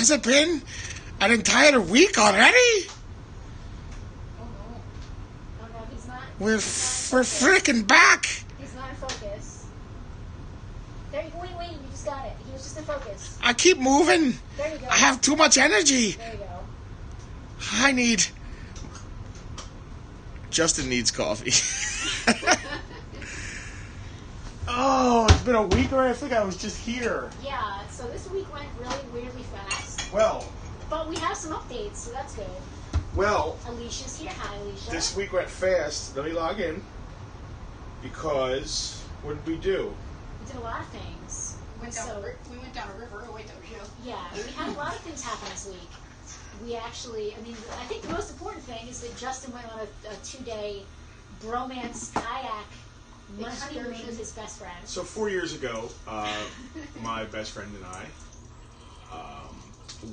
Has it been an entire week already? Oh no. Oh no, he's not. We're freaking back. He's not in focus. There you go. Wait, you just got it. He was just in focus. I keep moving. There you go. I have too much energy. There you go. I need... Justin needs coffee. Oh, it's been a week already? I think I was just here. Yeah, so this week went really weirdly fast. Well... But we have some updates, so that's good. Well... Alicia's here. Hi, Alicia. This week went fast. Let me log in. Because, what did we do? We did a lot of things. We went down a river. Oh, wait, that was you. Yeah, we had a lot of things happen this week. We actually, I think the most important thing is that Justin went on a 2-day bromance kayak honeymoon with his best friend. So 4 years ago, my best friend and I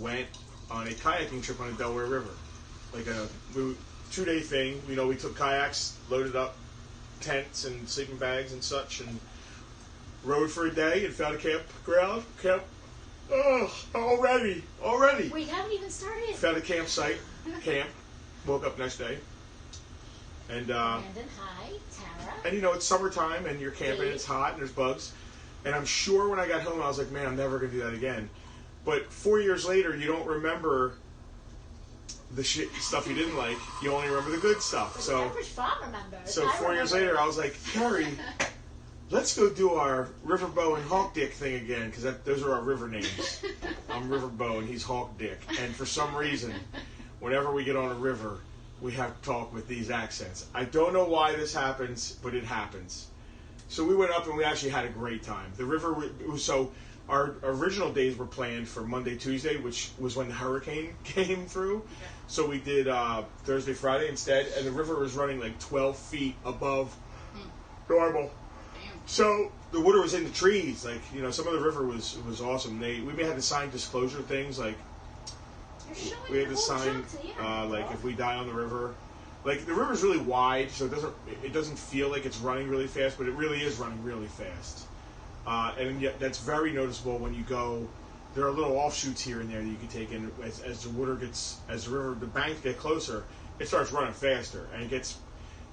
went on a kayaking trip on the Delaware River. Like a 2-day thing. You know, we took kayaks, loaded up tents and sleeping bags and such, and rode for a day and found a campground. Already. We haven't even started. Found a campsite, woke up next day. And, Brandon, hi, Tara. And, you know, it's summertime, and you're camping, and it's hot, and there's bugs. And I'm sure when I got home, I was like, man, I'm never going to do that again. But 4 years later, you don't remember the stuff you didn't like. You only remember the good stuff. But so the average farm remembers. So 4 years later, I was like, Carrie, let's go do our Riverbow and Hawk Dick thing again, because those are our river names. I'm Riverbow, and he's Hawk Dick. And for some reason, whenever we get on a river, we have to talk with these accents. I don't know why this happens, but it happens. So we went up, and we actually had a great time. The river, so our original days were planned for Monday, Tuesday, which was when the hurricane came through. Okay. So we did Thursday, Friday instead, and the river was running like 12 feet above normal. So the water was in the trees, like, you know, some of the river was awesome. We had to sign disclosure things, like we had to sign like if we die on the river, like the river's really wide, so it doesn't feel like it's running really fast, but it really is running really fast. And yet that's very noticeable when you go. There are little offshoots here and there that you can take in as the banks get closer, it starts running faster, and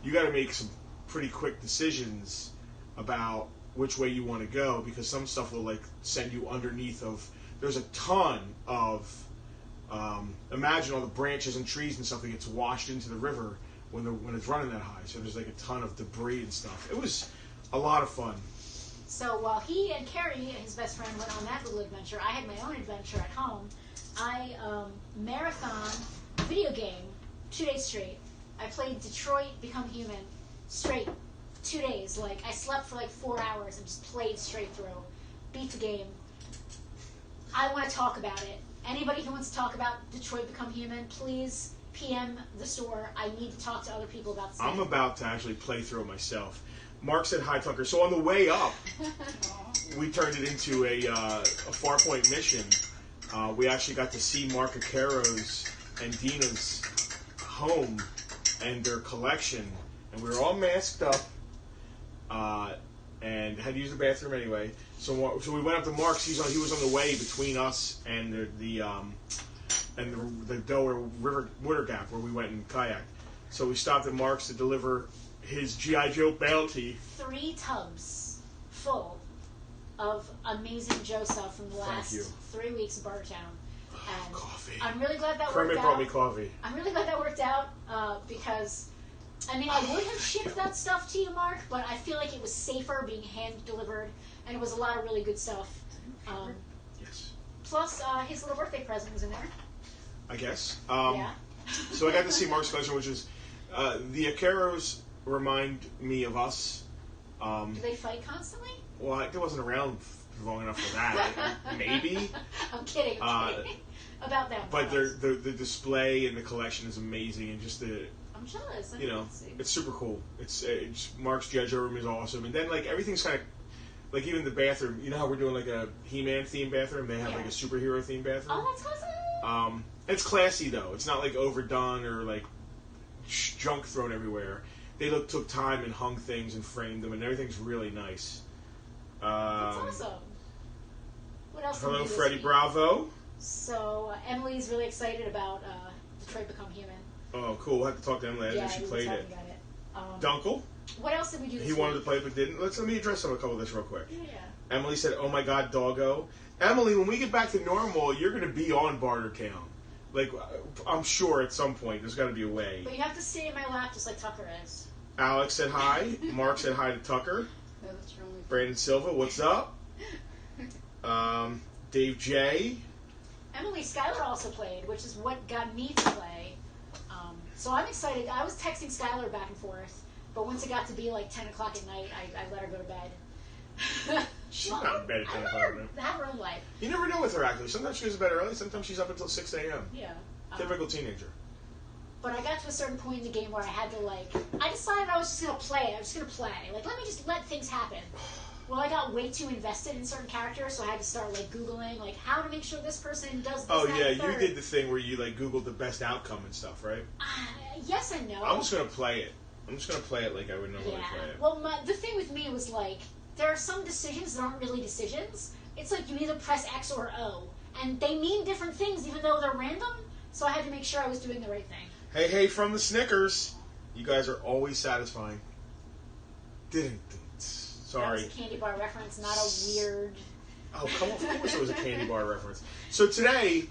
you got to make some pretty quick decisions about which way you want to go, because some stuff will like send you underneath of. There's a ton of imagine all the branches and trees and stuff that gets washed into the river when it's running that high. So there's like a ton of debris and stuff. It was a lot of fun. So while he and Carrie, his best friend, went on that little adventure, I had my own adventure at home. I marathon video game 2 days straight. I played Detroit Become Human straight 2 days. Like, I slept for like 4 hours and just played straight through. Beat the game. I want to talk about it. Anybody who wants to talk about Detroit Become Human, please PM the store. I need to talk to other people about this game. I'm about to actually play through it myself. Mark said hi, Tucker. So on the way up, we turned it into a Farpoint mission. We actually got to see Mark Acaro's and Dina's home and their collection. And we were all masked up and had to use the bathroom anyway. So we went up to Mark's. He was on the way between us and the Delaware River water gap where we went and kayaked. So we stopped at Mark's to deliver his G.I. Joe bounty. 3 tubs full of amazing Joe stuff from the last 3 weeks in Bartertown. And coffee. I'm really glad that Kermit worked out. brought me coffee. I'm really glad that worked out because, I mean, I would have shipped that stuff to you, Mark, but I feel like it was safer being hand-delivered, and it was a lot of really good stuff. Yes. Plus, his little birthday present was in there. I guess. Yeah. So I got to see Mark's collection, which is the Acaros remind me of us. Do they fight constantly? Well, I wasn't around long enough for that. Maybe. I'm kidding. About that. But the display and the collection is amazing, and just the. I'm jealous. It's super cool. It's Mark's G.I. Joe room is awesome, and then like everything's kind of like even the bathroom. You know how we're doing like a He-Man themed bathroom? They have like a superhero themed bathroom. Oh, that's awesome. It's classy though. It's not like overdone or like junk thrown everywhere. They took time and hung things and framed them, and everything's really nice. That's awesome. What else? Hello, Freddie Bravo. So Emily's really excited about Detroit Become Human. Oh, cool. We'll have to talk to Emily. I didn't know she played it. Dunkel? What else did we do this He week? wanted to play it but didn't. Let me address a couple of this real quick. Yeah. Emily said, "Oh my God, doggo." Emily, when we get back to normal, you're going to be on Bartertown. Like, I'm sure at some point there's got to be a way. But you have to stay in my lap just like Tucker is. Alex said hi. Mark said hi to Tucker. No, that's your only. Brandon Silva, what's up? Dave J. Emily Skylar also played, which is what got me to play. So I'm excited. I was texting Skylar back and forth, but once it got to be like 10 o'clock at night, I let her go to bed. She's not in bed at 10 o'clock at night. Have her own life. You never know with her, actually. Sometimes she goes to bed early, sometimes she's up until 6 a.m. Yeah. Typical teenager. But I got to a certain point in the game where I had to, like, I decided I was just going to play. I was just going to play. Like, let me just let things happen. Well, I got way too invested in certain characters, so I had to start, like, Googling, like, how to make sure this person does this, Oh, that, yeah, and you third. did the thing where you, like, Googled the best outcome and stuff, right? Yes and no. I'm just going to play it. I'm just going to play it like I would normally play it. Well, the thing with me was, like, there are some decisions that aren't really decisions. It's like you either press X or O, and they mean different things even though they're random, so I had to make sure I was doing the right thing. Hey, from the Snickers. You guys are always satisfying. Sorry. That was a candy bar reference, not a weird... Oh, come on. Of course it was a candy bar reference. So today,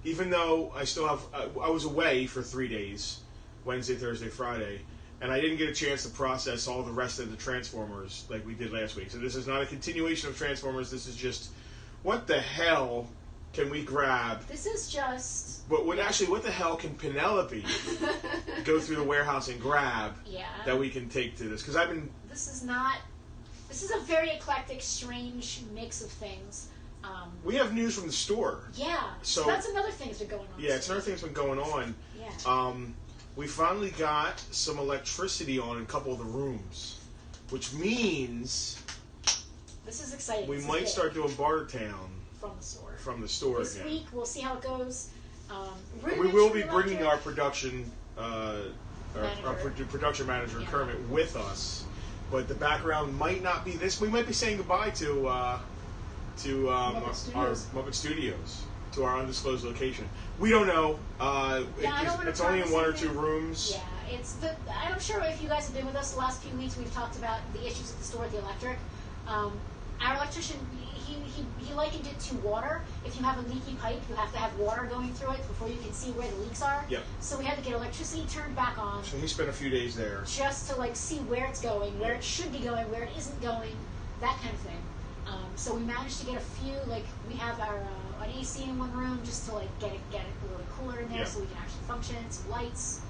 even though I still have... I was away for 3 days, Wednesday, Thursday, Friday, and I didn't get a chance to process all the rest of the Transformers like we did last week. So this is not a continuation of Transformers. This is just, what the hell can we grab? This is just... But what the hell can Penelope go through the warehouse and grab that we can take to this? Because I've been... This is a very eclectic, strange mix of things. We have news from the store. Yeah, so that's another thing that's been going on. Yeah, it's another thing that's been going on. Yeah. We finally got some electricity on in a couple of the rooms, which means... This is exciting. We might start doing Bartertown. From the store. This again. Week, we'll see how it goes. We will be bringing our production production manager Kermit with us, but the background might not be this. We might be saying goodbye to our Muppet Studios, to our undisclosed location. We don't know. It's only in one or two rooms. Yeah, I'm sure if you guys have been with us the last few weeks, we've talked about the issues at the store with the electric. Our electrician, he likened it to water. If you have a leaky pipe, you have to have water going through it before you can see where the leaks are. Yep. So we had to get electricity turned back on. So he spent a few days there. Just to see where it's going, where it should be going, where it isn't going, that kind of thing. So we managed to get a few, we have our an AC in one room just to get it a little cooler in there so we can actually function, some lights.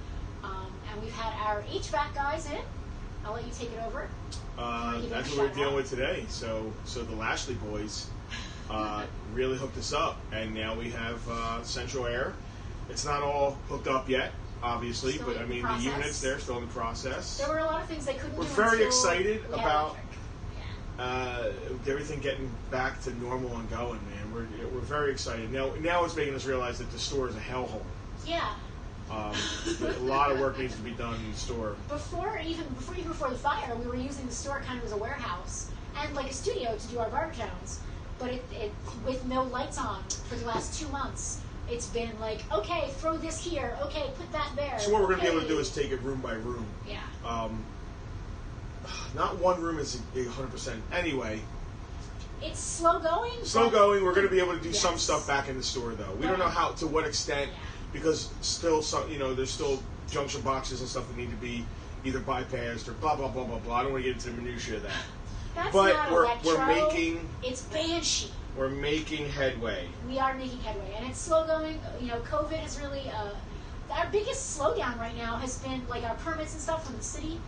And we've had our HVAC guys in. I'll let you take it over. That's what we're dealing with today. So the Lashley boys really hooked us up, and now we have central air. It's not all hooked up yet, obviously, but I mean the units they're still in the process. There were a lot of things they couldn't do. We're very excited about everything getting back to normal and going, man. We're very excited. Now it's making us realize that the store is a hellhole. Yeah. A lot of work needs to be done in the store. Before the fire, we were using the store kind of as a warehouse and like a studio to do our Bartertowns. But it with no lights on for the last 2 months, it's been like, okay, throw this here, okay, put that there. So what we're going to be able to do is take it room by room. Yeah. Not one room is 100%. Anyway. It's slow going. Slow going. We're going to be able to do some stuff back in the store, though. We don't know to what extent. Yeah. Because still, there's still junction boxes and stuff that need to be either bypassed or blah blah blah blah blah. I don't want to get into the minutiae of that. That's but not we're making. It's Banshee. We're making headway. We are making headway, and it's slow going. COVID is really our biggest slowdown right now has been our permits and stuff from the city.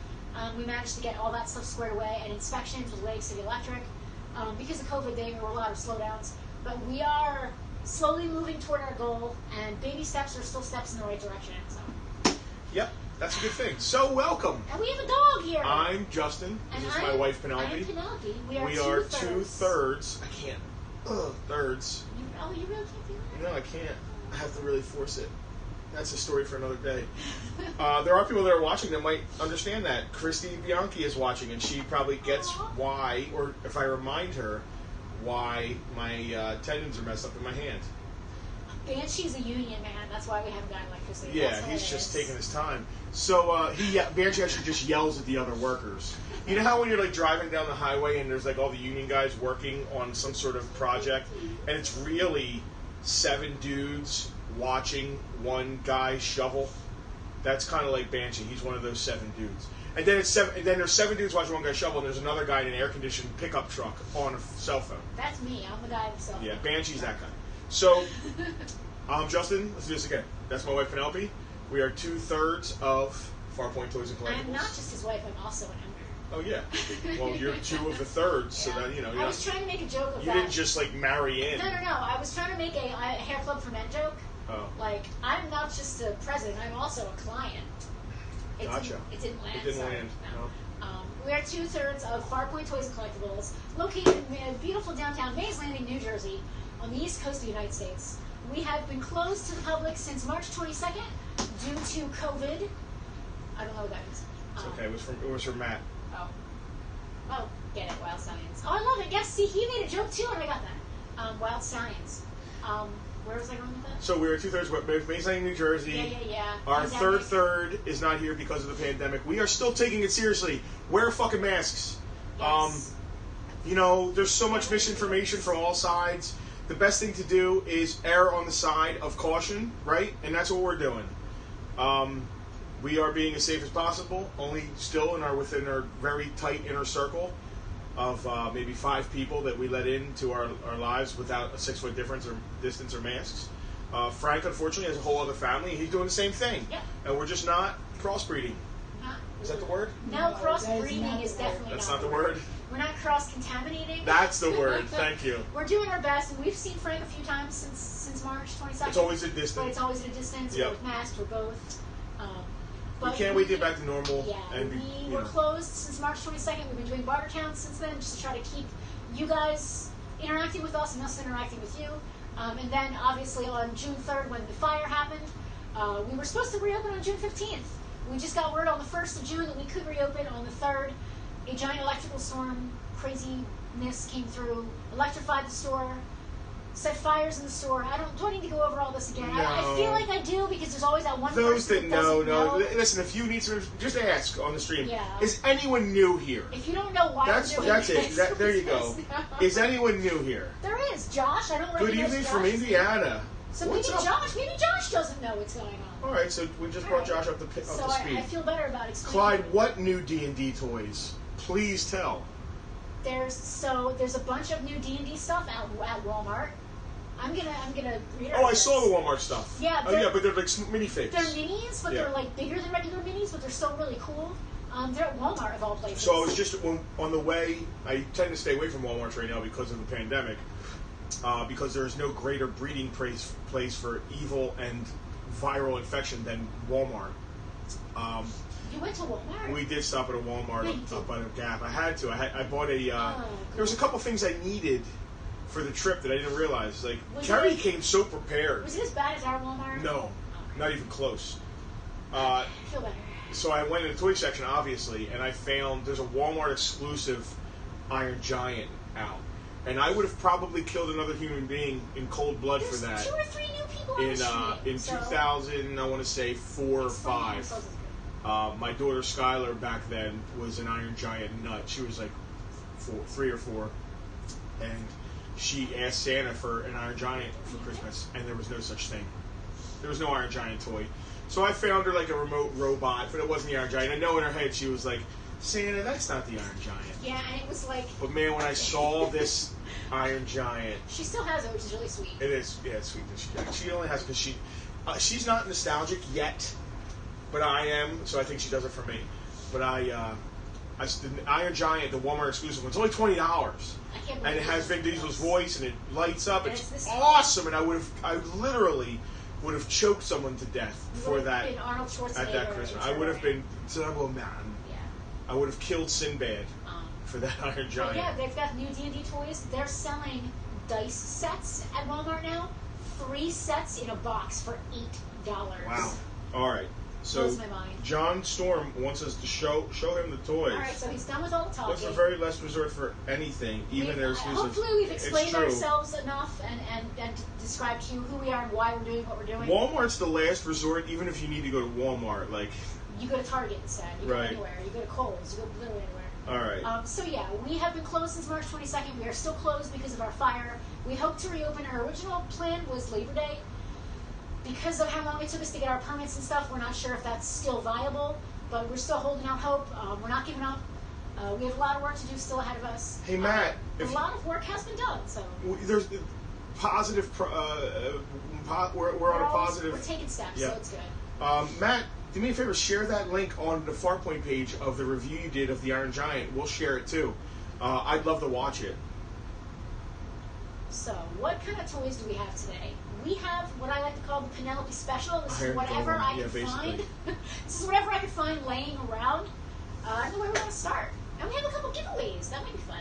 We managed to get all that stuff squared away, and inspections with Lake City Electric. Because of COVID, there were a lot of slowdowns, but we are slowly moving toward our goal, and baby steps are still steps in the right direction. So. Yep, that's a good thing. So welcome. And we have a dog here. I'm Justin. This is my wife Penelope. I'm Penelope. We are two thirds. I can't. Thirds. You really can't do that? No, I can't. I have to really force it. That's a story for another day. There are people that are watching that might understand that. Christy Bianchi is watching, and she probably gets why, or if I remind her, why my tendons are messed up in my hand. Banshee's a union man. That's why we haven't gotten electricity. Yeah, That's what he's it just is. taking his time. So Banshee actually just yells at the other workers. You know how when you're like driving down the highway and there's like all the union guys working on some sort of project, and it's really 7 dudes watching one guy shovel? That's kind of like Banshee. He's one of those 7 dudes. And then there's 7 dudes watching one guy shovel, and there's another guy in an air-conditioned pickup truck on a cell phone. That's me. I'm the guy with the cell phone. Yeah, Banshee's that guy. So, Justin, let's do this again. That's my wife, Penelope. We are 2/3 of Farpoint Toys and Collectibles. I'm not just his wife. I'm also an owner. Oh yeah. Well, you're 2 of the thirds, so that you're I was trying to make a joke of you that. didn't just like marry in. No. I was trying to make a hair club for men joke. Oh. Like, I'm not just a president. I'm also a client. Gotcha. It didn't land. It didn't sorry. land. No. We are 2/3 of Farpoint Toys and Collectibles, located in beautiful downtown Mays Landing, New Jersey, on the east coast of the United States. We have been closed to the public since March 22nd due to COVID. I don't know what that means. It's okay. It was from Matt. Oh, get it, Wild Stallions. Oh, I love it. Yes, see, he made a joke too, and I got that. Wild Stallions. Where was I going with that? So we are 2/3 of Mays Landing, New Jersey. Yeah. Our Pandemic. third is not here because of the pandemic. We are still taking it seriously. Wear fucking masks. Yes. There's so much misinformation from all sides. The best thing to do is err on the side of caution, right? And that's what we're doing. We are being as safe as possible, only still within our very tight inner circle of maybe 5 people that we let into our lives without a 6-foot difference or distance or masks. Frank, unfortunately, has a whole other family. He's doing the same thing. Yeah. And we're just not crossbreeding. Is that the word? No, cross-breeding is definitely That's not not the word? We're not cross-contaminating. That's the word. Thank you. We're doing our best, and we've seen Frank a few times since March 22nd. It's always a But distance. it's always at a distance. Yep. We're with masks. We're both. We can't wait to get back to normal. Yeah, And we were closed since March 22nd. We've been doing Bartertown since then, just to try to keep you guys interacting with us and us interacting with you. And then, obviously, on June 3rd, when the fire happened, we were supposed to reopen on June 15th. We just got word on the 1st of June that we could reopen on the 3rd. A giant electrical storm, craziness came through, electrified the store, set fires in the store. Do I need to go over all this again? No. I feel like I do, because there's always that one those person that that doesn't know. know. Listen, if you need some, just ask on the stream. Yeah. Is anyone new here? If you don't know why That's we're doing it. this, There you go. please let us know. Is anyone new here? There is. Josh, I don't Good recognize evening Josh. from Indiana. So What's maybe up? Josh doesn't know what's going on. All right, so we just brought Josh up to So speed. I feel better about explaining. Clyde, what new D&D toys? Please tell. There's a bunch of new D&D stuff at Walmart. I'm gonna read Oh, I saw the Walmart stuff. Yeah, Oh, yeah, but they're like minifigs. They're minis, but Yeah. they're like bigger than regular minis, but they're still really cool. They're at Walmart of all places. So I was just on the way. I tend to stay away from Walmart right now because of the pandemic. Because there is no greater breeding place for evil and viral infection than Walmart. You went to Walmart? We did stop at a Walmart up by the Gap. I had to. I bought a. Cool. There was a couple things I needed for the trip that I didn't realize. Like Was Carrie it- came so prepared. Was it as bad as our Walmart? No, not even close. I feel better. So I went in the toy section, obviously, and I found there's a Walmart exclusive Iron Giant out. And I would have probably killed another human being in cold blood There's for that 2 or 3 new people on the street. in So 2000, I want to say 4 or explain 5. yourselves. My daughter Skylar back then was an Iron Giant nut. She was like 3 or 4, and she asked Santa for an Iron Giant for Christmas, and there was no such thing. There was no Iron Giant toy. So I found her like a remote robot, but it wasn't the Iron Giant. I know in her head she was like, Santa, that's not the Iron Giant. Yeah, and it was like... But man, when I saw this Iron Giant, She still has it, which is really sweet. it is, yeah, it's sweet that she only has it because she's not nostalgic yet, but I am, so I think she does it for me. But the Iron Giant, the Walmart exclusive one, it's only $20, I can't believe and it has Vin Diesel's voice, and it lights up. It's It's this- awesome, and I literally would have choked someone to death You for would have that been Arnold Schwarzenegger at that Christmas. in I would have Turbo been Turbo Man. Yeah. I would have killed Sinbad Um, for that Iron But Giant. yeah, they've got new D&D toys. They're selling dice sets at Walmart now. 3 sets in a box for $8. Wow. All right. So Blows my mind. John Storm wants us to show him the toys. All right, so he's done with all the talking. What's the very last resort for anything, even there's hopefully we've explained true. ourselves enough and described to you who we are and why we're doing what we're doing. Walmart's the last resort, even if you need to go to Walmart. Like, you go to Target instead. You go anywhere. You go to Kohl's. You go literally anywhere. All right. So yeah, we have been closed since March 22nd. We are still closed because of our fire. We hope to reopen. Our original plan was Labor Day. Because of how long it took us to get our permits and stuff, we're not sure if that's still viable, but we're still holding out hope. We're not giving up. We have a lot of work to do still ahead of us. Hey, Matt. A lot of work has been done, so. There's positive, we're on a positive. We're taking steps, so it's good. Matt, do me a favor, share that link on the Farpoint page of the review you did of the Iron Giant. We'll share it too. I'd love to watch it. So, what kind of toys do we have today? We have what I like to call the Penelope Special. This is whatever I can find. This is whatever I can find laying around. I don't know where we're going to start. And we have a couple giveaways. That might be fun.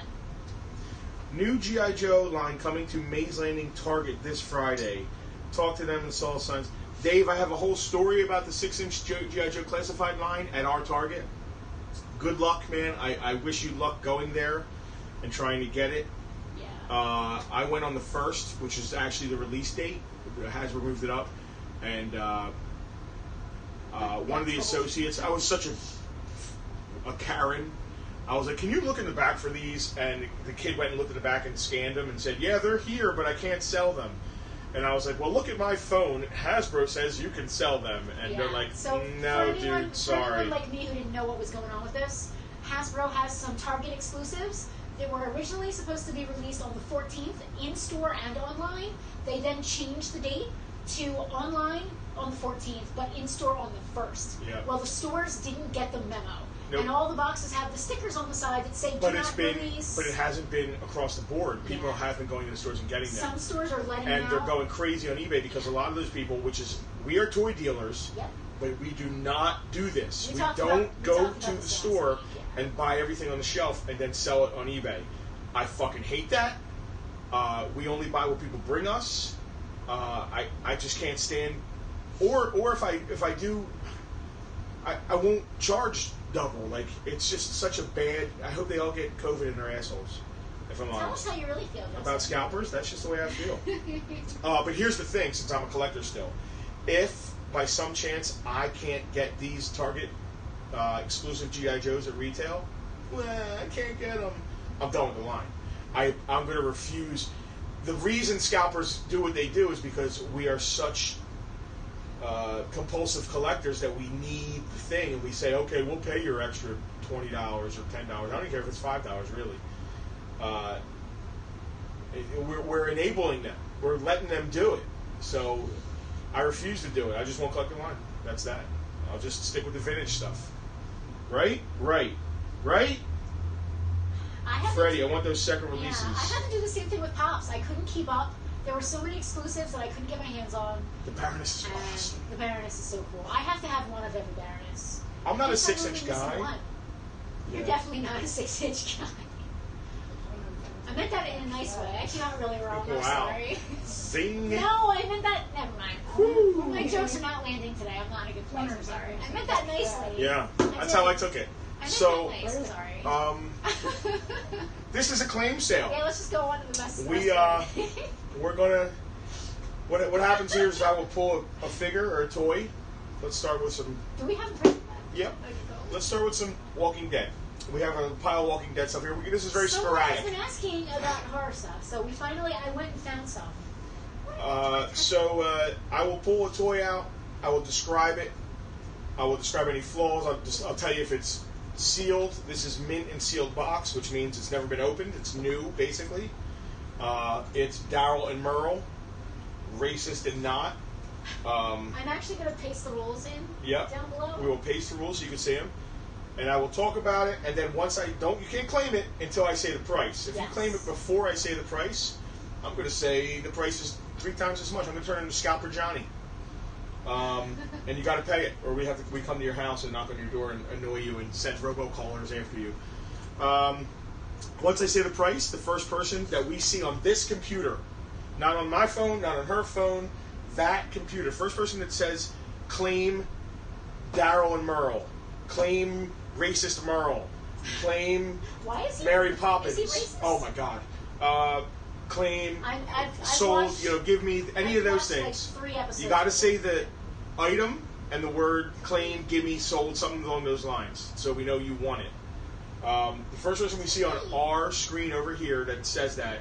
New G.I. Joe line coming to Maze Landing Target this Friday. Talk to them and saw signs. Dave, I have a whole story about the 6-inch G.I. Joe classified line at our Target. Good luck, man. I wish you luck going there and trying to get it. Yeah. I went on the 1st, which is actually the release date. Hasbro moved it up. And one of the associates, I was such a Karen. I was like, can you look in the back for these? And the kid went and looked at the back and scanned them and said, yeah, they're here, but I can't sell them. And I was like, well, look at my phone. Hasbro says you can sell them. And they're like, no, dude, sorry. For anyone like me who didn't know what was going on with this, Hasbro has some Target exclusives. They were originally supposed to be released on the 14th, in-store and online. They then changed the date to online on the 14th, but in-store on the 1st. Yeah. Well, the stores didn't get the memo. Nope. And all the boxes have the stickers on the side that say do not release. But it hasn't been across the board. People have been going to the stores and getting them. Some stores are letting them and they're going crazy on eBay because a lot of those people, we are toy dealers, but we do not do this. We don't go to the store and buy everything on the shelf and then sell it on eBay. I fucking hate that. We only buy what people bring us. I just can't stand. Or if I do, I won't charge double. Like, it's just such a bad. I hope they all get COVID in their assholes. If I'm honest. Tell us how you really feel, Justin. About scalpers. That's just the way I feel. But here's the thing, since I'm a collector still, if by some chance I can't get these Target exclusive G.I. Joes at retail, well, I can't get them. I'm done with the line. I'm going to refuse. The reason scalpers do what they do is because we are such compulsive collectors that we need the thing, and we say, okay, we'll pay your extra $20 or $10. I don't care if it's $5, really. We're enabling them. We're letting them do it. So I refuse to do it. I just won't collect the line. That's that. I'll just stick with the vintage stuff. Right? Freddie, I want those second releases. Yeah, I had to do the same thing with Pops. I couldn't keep up. There were so many exclusives that I couldn't get my hands on. The Baroness is awesome. The Baroness is so cool. I have to have one of every Baroness. I'm not a 6-inch guy. You're definitely not a 6-inch guy. I meant that in a nice way. I came out really wrong. I'm sorry. Zing. No, I meant that. Never mind. My jokes are not landing today. I'm not in a good place. I'm sorry. I meant that nicely. Yeah, that's how I took it. I meant that nice. I'm sorry. This is a claim sale. Yeah, let's just go on to the best. We're gonna. What happens here is I will pull a figure or a toy. Let's start with some. Do we have a price? Yep. Let's start with some Walking Dead. We have a pile of Walking Dead stuff here. This is very sporadic. Someone has been asking about horror stuff, so I went and found some. I will pull a toy out. I will describe it. I will describe any flaws. I'll tell you if it's sealed. This is mint and sealed box, which means it's never been opened. It's new, basically. It's Daryl and Merle, racist and not. I'm actually going to paste the rules in down below. We will paste the rules so you can see them. And I will talk about it, and then once you can't claim it until I say the price. If you claim it before I say the price, I'm going to say the price is 3 times as much. I'm going to turn into Scalper Johnny. And you got to pay it, or we come to your house and knock on your door and annoy you and send robocallers after you. Once I say the price, the first person that we see on this computer, not on my phone, not on her phone, that computer, first person that says claim Daryl and Merle. Claim racist Merle. Claim Why is he? Mary Poppins. Is he racist? Oh my God. Claim I've sold. watched, Give me any I've of those watched, things. Like 3 episodes. You got to say the item and the word claim, gimme, sold, something along those lines, so we know you want it. The first person we see on our screen over here that says that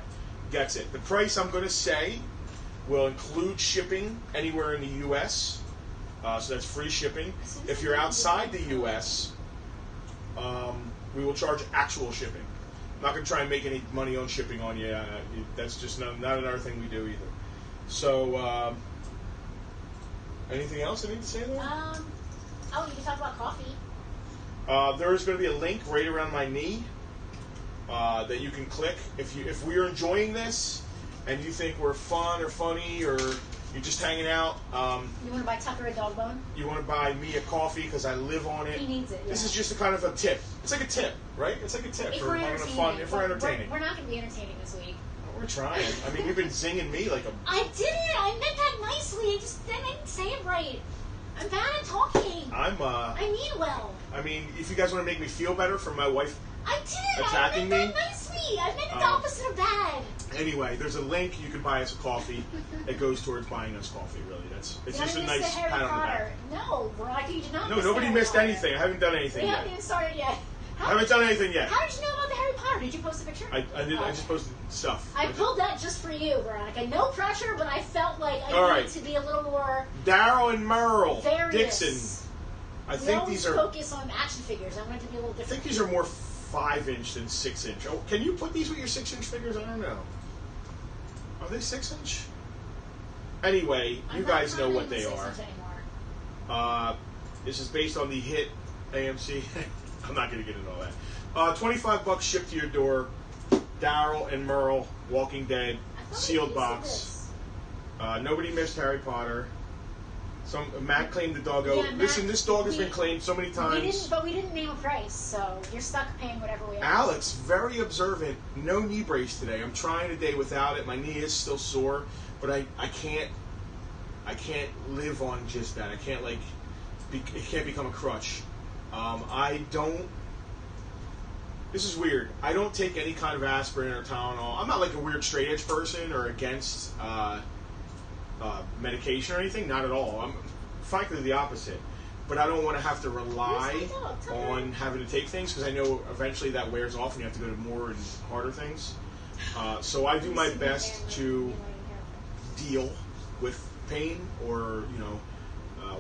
gets it. The price I'm going to say will include shipping anywhere in the U.S., so that's free shipping. If you're outside the U.S., we will charge actual shipping. I'm not going to try and make any money on shipping on you. That's just not another thing we do either. So, anything else I need to say there? Oh, you can talk about coffee. There's going to be a link right around my knee that you can click. If we are enjoying this and you think we're fun or funny or you're just hanging out, You want to buy Tucker a dog bone? you want to buy me a coffee because I live on it. He needs it. This yeah. is just a kind of a tip. It's like a tip, right? It's like a tip If for we're having a entertaining. fun. If we're But entertaining, we're not going to be entertaining this week. we're trying. I mean, you've been zinging me like a. I didn't. I meant that nicely. I just didn't say it right. I'm bad at talking. I mean well. I mean, if you guys want to make me feel better from my wife I didn't. attacking I meant me? that nicely. I meant the opposite of bad. Anyway, there's a link. You can buy us a coffee. It goes towards buying us coffee. Really, it's Did just I a miss nice the Harry pat on the back. Potter? No, Veronica, you did not. No, miss nobody Harry missed Potter. anything. I haven't done anything We yet. haven't even started yet. I haven't done anything yet. How did you know about the Harry Potter? Did you post a picture? I did. I just posted stuff. I pulled that just for you, Veronica. No pressure, but I felt like I All needed right. to be a little more Daryl and Merle various. Dixon. I We think always these are. focus on action figures. I wanted to be a little I different. think these are more 5-inch than 6-inch. Oh, can you put these with your 6-inch figures? I don't know. Are they 6-inch? Anyway, I'm you not guys know commenting what they on are. 6-inch anymore. This is based on the hit AMC. I'm not going to get into all that. $25 shipped to your door. Daryl and Merle, Walking Dead, I thought sealed we box. Nobody missed Harry Potter. Matt claimed the doggo. Yeah, Matt, Listen, this dog has been claimed so many times. But we didn't name a price, so you're stuck paying whatever we ask. Alex, very observant. No knee brace today. I'm trying a day without it. My knee is still sore, but I can't live on just that. I can't it can't become a crutch. I don't. This is weird. I don't take any kind of aspirin or Tylenol. I'm not like a weird straight edge person or against medication or anything. Not at all. I'm frankly the opposite. But I don't want to have to rely on having to take things because I know eventually that wears off and you have to go to more and harder things. So I do my best to deal with pain or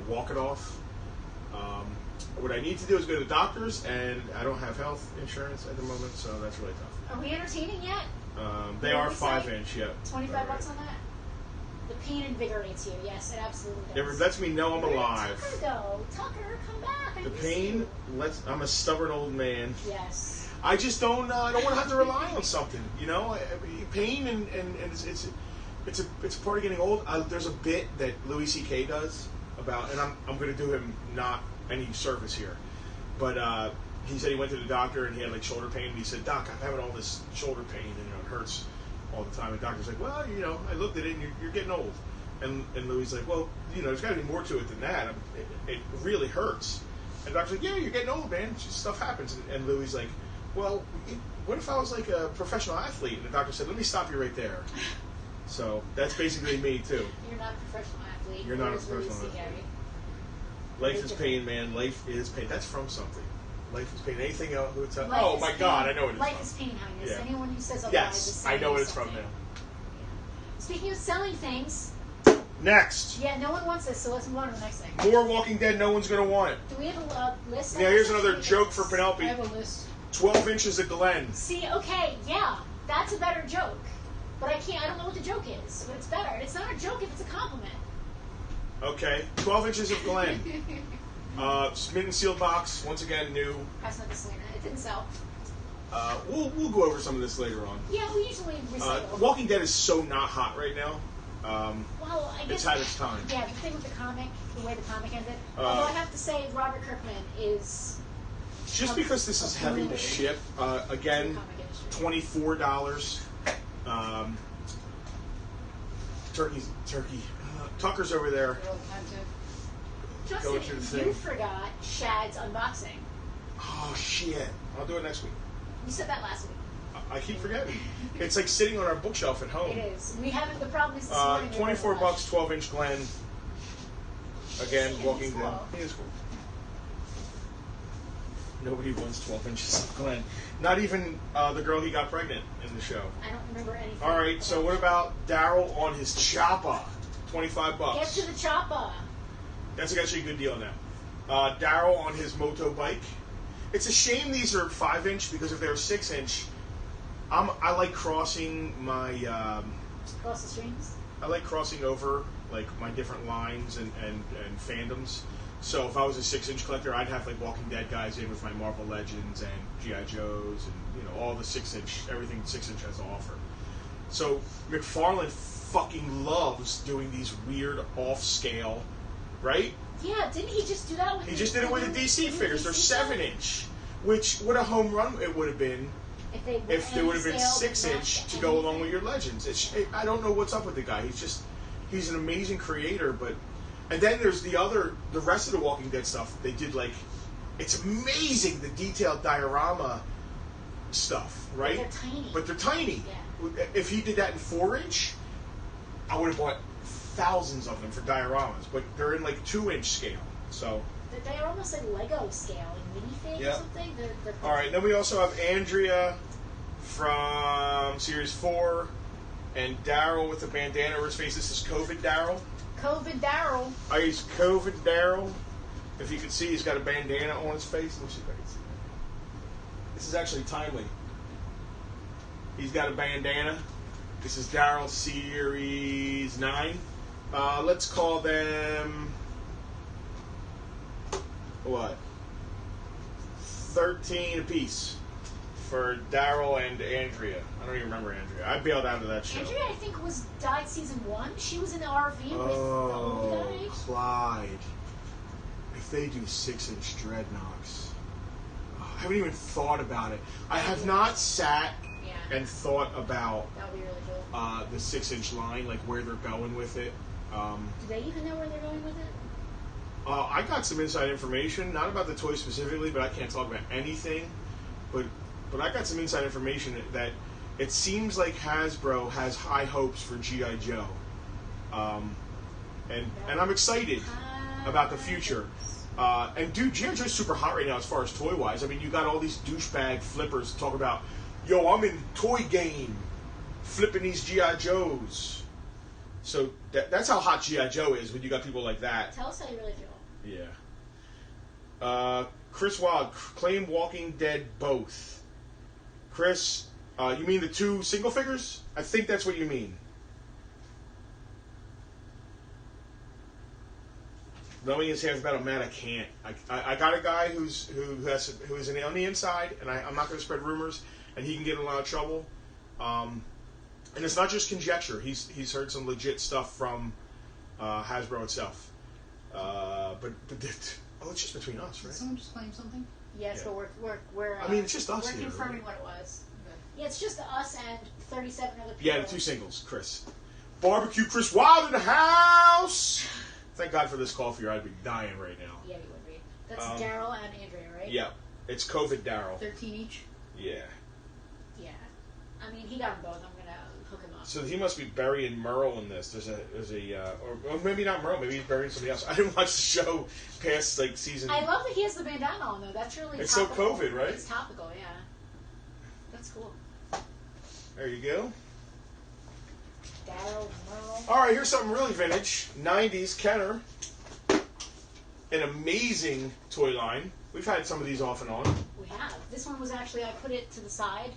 walk it off. What I need to do is go to the doctors, and I don't have health insurance at the moment, so that's really tough. Are we entertaining yet? They are 5-inch, yeah. $25 on that? The pain invigorates you. Yes, it absolutely does. It lets me know I'm alive. Tucker, go. Tucker, come back. I The miss pain you. I'm a stubborn old man. Yes. I just don't. I don't want to have to rely on something. Pain and it's a part of getting old. There's a bit that Louis C.K. does about, and I'm going to do him not any service here, but he said he went to the doctor and he had like shoulder pain, and he said, "Doc, I'm having all this shoulder pain and it hurts all the time." And the doctor's like, "Well, I looked at it and you're getting old." And Louis is like, "Well, there's got to be more to it than that. It really hurts." And the doctor's like, "Yeah, you're getting old, man. Just stuff happens." And Louis is like, "Well, what if I was like a professional athlete?" And the doctor said, "Let me stop you right there." So that's basically me too. You're not a professional athlete. You're not a Where's professional Louis C.K.? athlete. Life is pain, man. Life is pain. That's from something. Life is pain. Anything else? Oh my God, I know what it's Life from. is pain, Highness. Yeah. Anyone who says otherwise is Yes, selling I know what it's something. from now. Speaking of selling things, Next, yeah, no one wants this, so let's move on to the next thing. more Walking Dead. No one's gonna want. Do we have a list? Now here's another joke for Penelope. I have a list. 12 inches of Glen. See, okay, yeah, that's a better joke. But I don't know what the joke is, but it's better. It's not a joke if it's a compliment. Okay, 12 inches of Glen. Mint and sealed box. Once again, new. That's not the Selena. It didn't sell. We'll go over some of this later on. Yeah, we usually recycle. Walking Dead is so not hot right now. Well, I guess It's had its time. Yeah, the thing with the comic, the way the comic ended. Although I have to say, Robert Kirkman is Just because this is heavy to ship, again, comic industry. $24. Turkey. Tucker's over there. Real expensive. going through the thing. You forgot Shad's unboxing. Oh shit! I'll do it next week. You said that last week. I keep forgetting. It's like sitting on our bookshelf at home. It is. We haven't. The problem is this morning. $24, 12-inch Glen. Again, Walking Dead. Cool. It is cool. Nobody wants 12 inches of Glen. Not even the girl he got pregnant in the show. I don't remember anything. All right, so what about Daryl on his chopper? $25. Get to the chopper. That's actually a good deal now. Daryl on his motorbike. It's a shame these are 5-inch because if they were 6-inch, I like crossing my. Cross the streams. I like crossing over like my different lines and fandoms. So if I was a 6-inch collector, I'd have like Walking Dead guys in with my Marvel Legends and G.I. Joes and all the 6-inch, everything 6-inch has to offer. So McFarlane fucking loves doing these weird off-scale, right? Yeah, didn't he just do that with He just did it with the DC figures. They're 7-inch, which what a home run it would have been if they would have been 6-inch to go along with your Legends. I don't know what's up with the guy. He's an amazing creator, but. And then there's the rest of the Walking Dead stuff. They did it's amazing the detailed diorama stuff, right? But they're tiny. Yeah. If he did that in 4-inch, I would have bought thousands of them for dioramas. But they're in 2-inch scale, so. They're almost like Lego scale, like minifig or something. They're all right. Then we also have Andrea from Series 4, and Daryl with a bandana over his face. This is COVID Daryl. COVID Daryl. He's COVID Daryl. If you can see, he's got a bandana on his face. Let me see if I can see that. This is actually timely. He's got a bandana. This is Daryl Series 9. Let's call them... what? 13 apiece for Daryl and Andrea. I don't even remember Andrea. I bailed out of that show. Andrea, I think, died season 1. She was in the RV with the old guy. Clyde. If they do 6-inch dreadnoughts, I haven't even thought about it. I have not sat and thought about that would be really cool. The 6-inch line, like where they're going with it. Do they even know where they're going with it? I got some inside information, not about the toy specifically, but I can't talk about anything. But I got some inside information that it seems like Hasbro has high hopes for G.I. Joe. And I'm excited about the future. And dude, G.I. Joe's super hot right now as far as toy-wise. I mean, you got all these douchebag flippers talk about, yo, I'm in toy game, flipping these G.I. Joes. So that's how hot G.I. Joe is when you got people like that. Tell us how you really feel. Yeah. Chris Wild, claim Walking Dead both. Chris, you mean the 2 single figures? I think that's what you mean. Knowing his half about a man, I can't. I got a guy who is on the inside, and I'm not going to spread rumors, and he can get in a lot of trouble. And it's not just conjecture. He's heard some legit stuff from Hasbro itself. But it's just between us, right? Did someone just claim something? Yes, but we're I mean, it's just us we're here, confirming right? what it was. Okay. Yeah, it's just us and 37 other people. Yeah, the 2 singles, Chris. Barbecue Chris Wild in the house! Thank God for this coffee, or I'd be dying right now. Yeah, you would be. That's Daryl and Andrea, right? Yeah. It's COVID Daryl. 13 each? Yeah. Yeah. I mean, he got them both. I'm going to hook him up. So he must be burying Merle in this. There's a or maybe not Merle, maybe he's burying somebody else. I didn't watch the show past season. I love that he has the bandana on though. That's really It's topical. so COVID, right? It's topical, yeah. That's cool. There you go. Daryl, Merle. All right, here's something really vintage. 90s Kenner. An amazing toy line. We've had some of these off and on. We have. This one was actually, I put it to the side.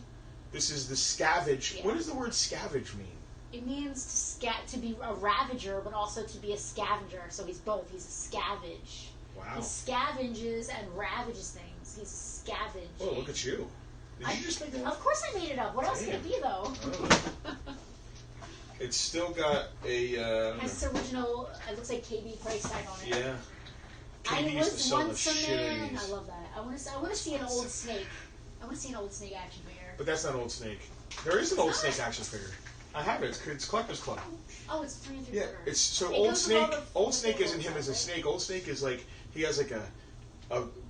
This is the scavenge. Yeah. What does the word scavenge mean? It means to be a ravager, but also to be a scavenger. So he's both. He's a scavenge. Wow. He scavenges and ravages things. He's a scavenge. Oh, look at you. Did you just make that up? Of course I made it up. What else could it be, though? It's still got a... has this original, it looks like KB price tag on it. Yeah. I KB used to was sell the once a shit out of man. these. I love that. I want to see an old snake. I want to see an old snake action figure. But that's not Old Snake. There is an Old Snake action figure. I have it. It's Collector's Club. Oh, it's 3 and 3/4. Yeah, it's so It Old goes with Snake. all the Old Snake isn't him right? as a snake. Old Snake is like he has like a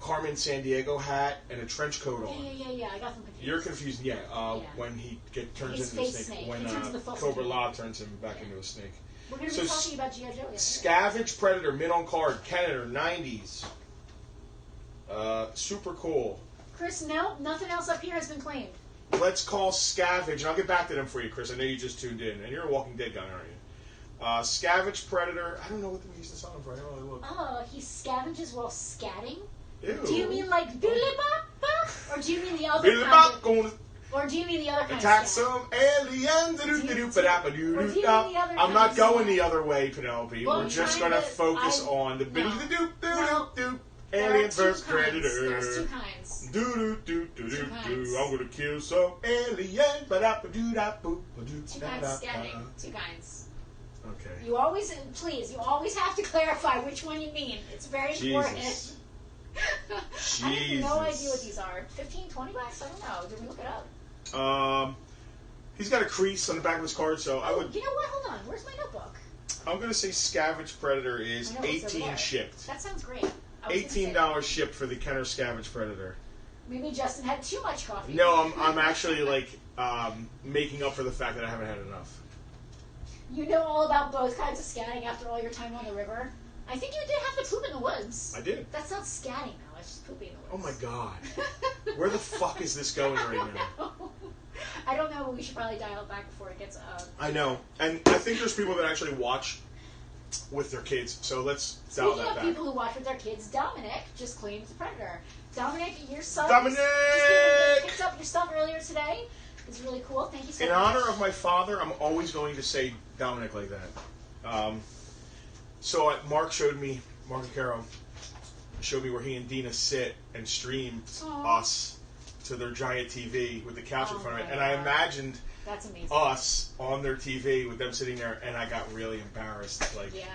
Carmen Sandiego hat and a trench coat on. Yeah. I got them confused. You're confused, yeah. When he turns His into a face snake. snake. When He turns into False Cobra Snake. La turns him back into a snake. We're going to be talking about G.I. Joe. Scavenge Predator, mint on card, Canada, 90s. Super cool. Chris, no, nothing else up here has been claimed. Let's call Scavenge, and I'll get back to them for you, Chris. I know you just tuned in, and you're a Walking Dead guy, aren't you? Scavenge Predator. I don't know what we use this on for. I don't really look. Oh, he scavenges while scatting? Ew. Do you mean like Billy Bop Bop? Or do you mean the other Billy kind Bop of... gonna Or do you mean the other kind attack of scat? some aliens. I'm not going the other way, Penelope. Well, We're just trying going to to- focus on the No. doop. There are Aliens two versus kinds. Predator. There's 2 kinds. Do. Two kinds. I'm gonna kill some alien. Two 2 kinds of scatting. 2 kinds. Okay. You always have to clarify which one you mean. It's very important. Jesus. I have no Jesus. idea what these are. 15, 20 bucks? I don't know. Did we look it up? He's got a crease on the back of his card, so I would. You know what? Hold on. Where's my notebook? I'm gonna say Scavenge Predator is I know, it's over 18 there. shipped. That sounds great. I was gonna say, $18 shipped for the Kenner Scavenge Predator. Maybe Justin had too much coffee. No, I'm actually like making up for the fact that I haven't had enough. You know all about both kinds of scatting after all your time on the river. I think you did have to poop in the woods. I did. That's not scatting though. It's just pooping in the Oh woods. my god. Where the fuck is this going right now? I don't know, but we should probably dial it back before it gets I know. And I think there's people that actually watch with their kids, so let's dial Speaking that of back. people who watch with their kids, Dominic just claimed the Predator. Dominic, your son Dominic! just picked up your stuff earlier today. It's really cool. Thank you so In much. honor of my father, I'm always going to say Dominic like that. So Mark Acaro showed me where he and Dina sit and stream Aw. us to their giant TV with the couch in Oh front of it. my And I God. imagined That's amazing. us on their TV with them sitting there, and I got really embarrassed. Like, Yeah.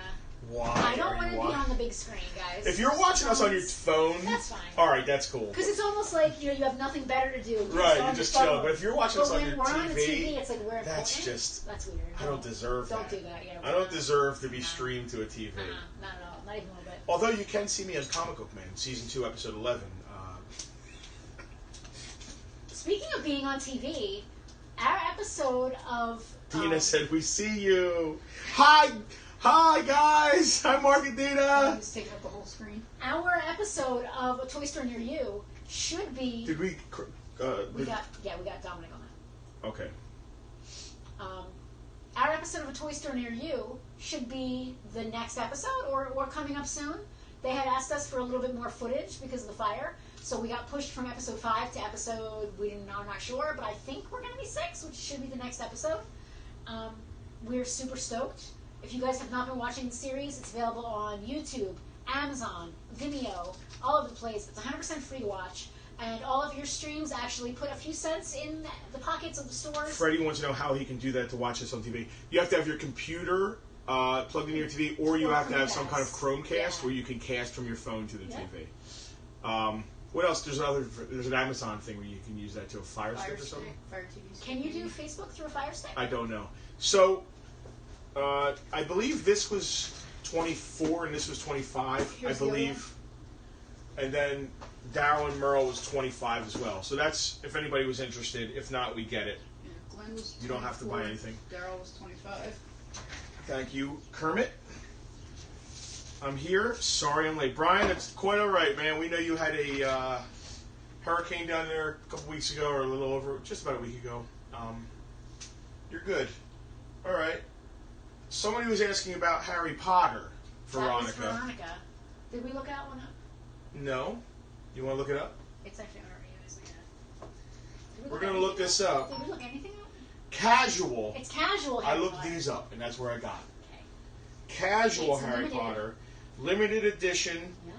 why I don't are want you to be watching? on the big screen, guys. If you're watching us on your phone, That's fine. all right, that's cool. Because it's almost like, you have nothing better to do. You're Right, on you're just your phone. chilling. But if you're watching But us on when your we're on the TV, TV, it's like we're that's important. just. That's weird. I don't deserve Don't that. do that. Yeah, I don't deserve to be streamed to a TV. Not at all. Not even a little bit. Although you can see me on Comic Book Man, Season 2, Episode 11. Speaking of being on TV, our episode of Dina said, "We see you." Hi, guys. Hi, Mark and I'm Dina. just taking up the whole screen. our episode of A Toy Store Near You should be. Did we? We got Dominic on that. Okay. Our episode of A Toy Store Near You should be the next episode or coming up soon. They had asked us for a little bit more footage because of the fire, so we got pushed from episode 5 to episode, I'm not sure, but I think we're going to be 6, which should be the next episode. We're super stoked. If you guys have not been watching the series, it's available on YouTube, Amazon, Vimeo, all over the place. It's 100% free to watch. And all of your streams actually put a few cents in the pockets of the stores. Freddie wants to know how he can do that to watch this on TV. You have to have your computer plugged into your TV, or you Or have to have some Chromecast. kind of Chromecast Yeah. where you can cast from your phone to the Yeah. TV. What else? There's an Amazon thing where you can use that to a Fire Stick or something. Fire TV. Can you do Facebook through a Fire Stick? I don't know. So, I believe this was 24 and this was 25, Here's I the other believe. And then Daryl and Merle was 25 as well. So that's, if anybody was interested. If not, we get it. Yeah, Glenn was 24. You don't have to buy anything. Daryl was 25. Thank you, Kermit. I'm here. Sorry I'm late. Brian, it's quite all right, man. We know you had a hurricane down there a couple weeks ago, or a little over, just about a week ago. You're good. All right. Somebody was asking about Harry Potter, That was Veronica. Veronica. Did we look that one up? No? You want to look it up? It's actually on our emails. Did we We're look going to look anything this up? up. Did we look anything up? Casual. It's casual. I Harry looked Potter. these up, and that's where I got it. Okay. Casual It's Harry limited. Potter. Limited edition. Yeah.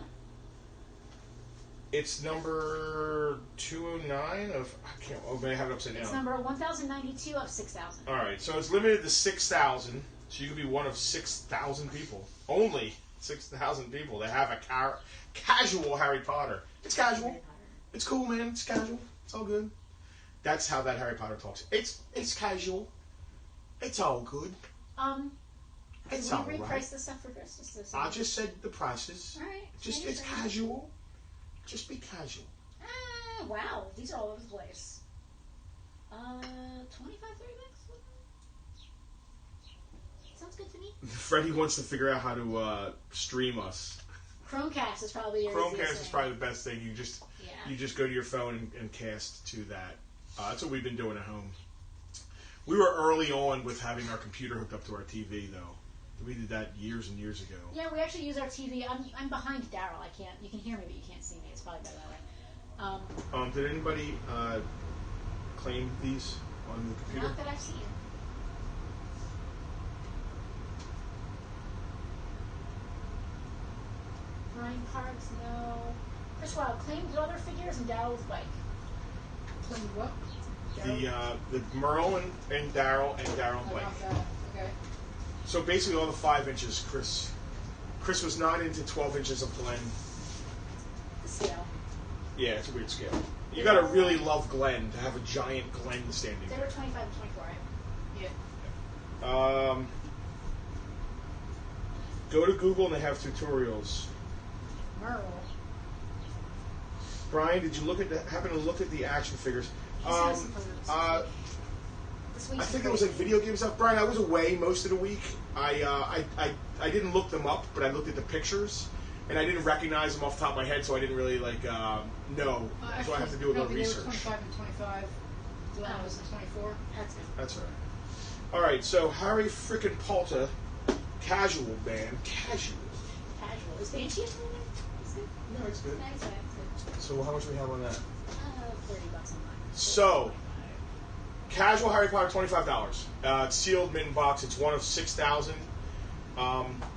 It's number 209 of... I can't... Oh, I have it upside It's down. number 1092 of 6,000. All right, so it's limited to 6,000. So you could be one of 6,000 people. Only 6,000 people that have a casual Harry Potter. It's casual. Harry Potter. It's cool, man. It's casual. It's all good. That's how that Harry Potter talks. It's casual. It's all good. It's Did all we reprice right. the stuff for Christmas? I just said the prices. All right. Just it's casual. Just be casual. Wow, these are all over the place. 25, 30 bucks? Sounds good to me. Freddie wants to figure out how to stream us. Chromecast is probably your Chromecast easiest is thing. probably the best thing. You just go to your phone and cast to that. That's what we've been doing at home. We were early on with having our computer hooked up to our TV, though. We did that years and years ago. Yeah, we actually use our TV. I'm behind Daryl. I can't. You can hear me, but you can't see me. It's probably better that way. Did anybody claim these on the computer? Not that I've seen. Brian Parks, no. Chris Wild claimed other figures and Daryl's bike. Claimed what? The Merle and Daryl and Blake. Okay. So basically all the 5 inches, Chris was not into 12 inches of Glenn. The scale. Yeah, it's a weird scale. You gotta really love Glenn to have a giant Glenn standing They there. were 25 and 24, right? Yeah. Go to Google and they have tutorials. Merle. Brian, did you happen to look at the action figures? I think it was like video game stuff. Brian, I was away most of the week. I didn't look them up, but I looked at the pictures, and I didn't recognize them off the top of my head, so I didn't really know. So I have to do a little research. They were 25 and 25. Glenn was 24. That's good. That's all right. All right, so Harry frickin' Potter, casual man, casual. Casual. Is Banshee in there? Is it? No, it's good. Nice, good. So how much do we have on that? 30 bucks on mine. So, casual Harry Potter, $25. It's sealed, mint box. It's one of 6,000.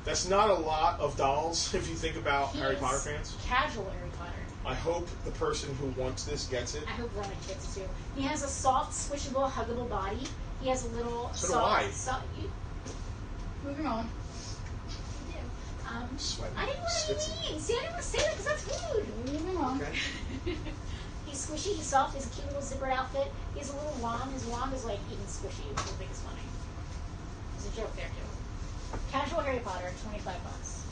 That's not a lot of dolls if you think about He Harry is Potter fans. Casual Harry Potter. I hope the person who wants this gets it. I hope Ronan gets it too. He has a soft, squishable, huggable body. He has a little So do soft. I. Moving on. Sweating. I didn't want to be Schwitzing. mean. See, I didn't want to say that because that's rude. Moving on. Okay. He's squishy, he's soft, he has a cute little zippered outfit. He has a little wand. His wand is like even squishy, which I think is funny. There's a joke there too. Casual Harry Potter, 25 bucks.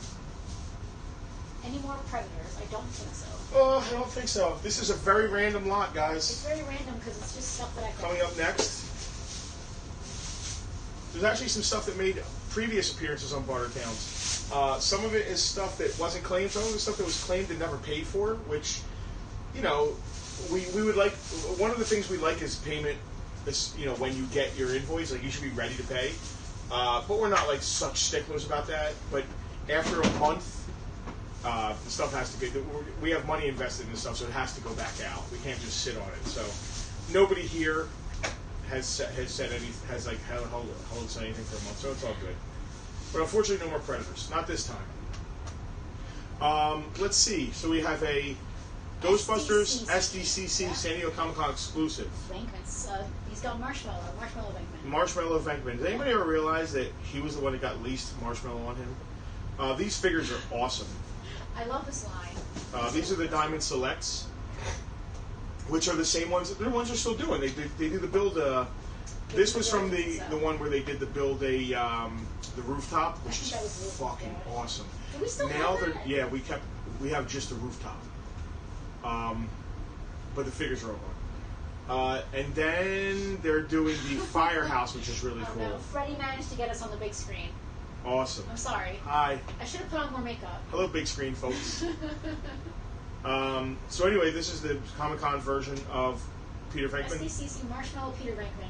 Any more Predators? I don't think so. Oh, I don't think so. This is a very random lot, It's guys. very random because it's just stuff that I Coming up next, there's actually some stuff that made previous appearances on Bartertowns. Some of it is stuff that wasn't claimed. Some of it is stuff that was claimed and never paid for, which, we would like. One of the things we like is payment. This, when you get your invoice, like you should be ready to pay. But we're not like such sticklers about that. But after a month, the stuff has to be. We have money invested in this stuff, so it has to go back out. We can't just sit on it. So nobody here has said anything. Has like held said anything for a month, so it's all good. But unfortunately, no more Predators. Not this time. Let's see. So we have a Ghostbusters SDCC San Diego Comic-Con exclusive. Venkman's, he's got Marshmallow Venkman. Marshmallow Venkman. Did anybody ever realize that he was the one that got least marshmallow on him? These figures are awesome. I love this line. These are the Diamond Selects, which are the same ones. They're the ones they're still doing. They do the build. This was from the one where they did the build the rooftop, which is fucking awesome. Do we still Now have that? we have just the rooftop, but the figures are all gone. And then they're doing the firehouse, which is really cool. No. Freddie managed to get us on the big screen. Awesome. I'm sorry. Hi. I should have put on more makeup. Hello, big screen folks. So anyway, this is the Comic-Con version of Peter Venkman. SDCC Marshmallow Peter Venkman.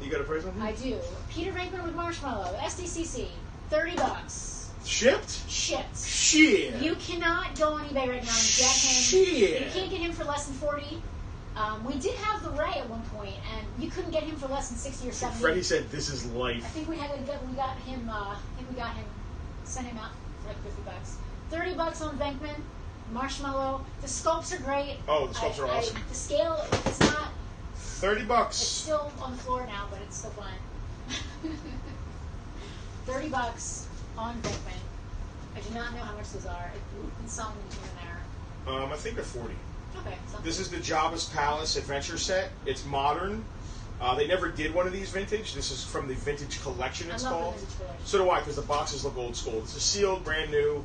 You got a price on him? I do. Peter Venkman with Marshmallow. SDCC. 30 bucks. Shipped? Shipped. Shit. You cannot go on eBay right now and get him. Shit. You can't get him for less than 40. We did have the Ray at one point, and you couldn't get him for less than 60 or 70. Freddie said, "This is I life." think we got him. Sent him out for like 50 bucks. 30 bucks on Venkman. Marshmallow. The sculpts are great. Oh, the sculpts are awesome. The scale is not. 30 It's bucks. still on the floor now, but it's still fine. 30 bucks on Venkman. I do not know how much those are. It's something here and there. I think they're 40. Okay. This is the Jabba's Palace adventure set. It's modern. They never did one of these vintage. This is from the vintage collection, it's I love called. the vintage collection. So do I, because the boxes look old school. This is sealed, brand new.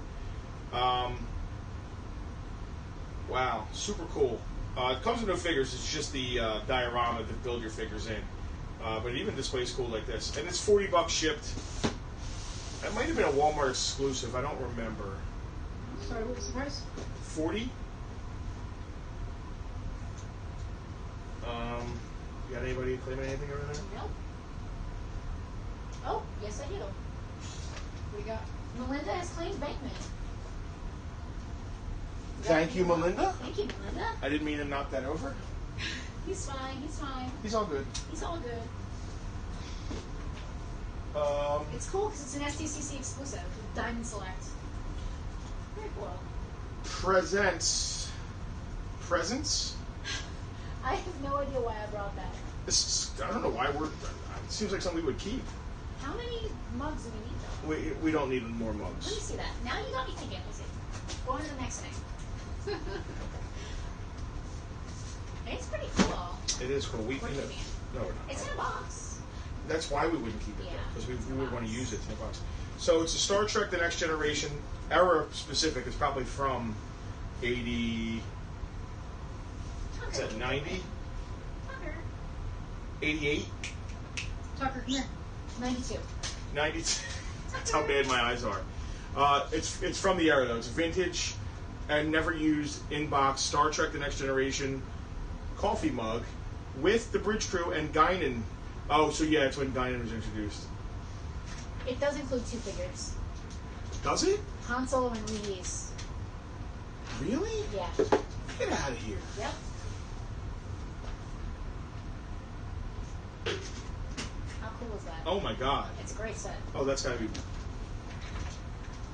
Wow, super cool. It comes with no figures. It's just the diorama to build your figures in. But it even displays cool like this. And it's $40 shipped. That might have been a Walmart exclusive. I don't remember. Sorry, what was the price? 40. You got anybody claiming anything over there? Nope. Oh, yes I do. What do you got? Melinda has claimed Bankman. Thank you, Melinda. Thank you, Melinda. I didn't mean to knock that over. He's fine. He's fine. He's all good. He's all good. It's cool because it's an STCC exclusive. Diamond Select. Very cool. Presents. I have no idea why I brought that. I don't know why it seems like something we would keep. How many mugs do we need though? We don't need more Let me mugs. see that. Now you got me thinking. Let me see. Go on to the next thing. It's pretty cool. It is cool. We're keeping it. No, we're not. It's in a box. That's why we wouldn't keep it, Yeah, because we it's in a would want to box. use it in a box. So it's a Star Trek: The Next Generation era specific. It's probably from 80. Is that 90? Tucker. 88? Tucker, come here. 92. 92. That's how bad my eyes are. It's from the era though. It's vintage and never used in-box Star Trek: The Next Generation coffee mug with the bridge crew and Guinan. Oh, so yeah, it's when Guinan was introduced. It does include 2 figures. Does it? Han Solo and Reese. Really? Yeah. Get out of here. Yep. How cool is that? Oh my god. It's a great set. Oh, that's gotta be.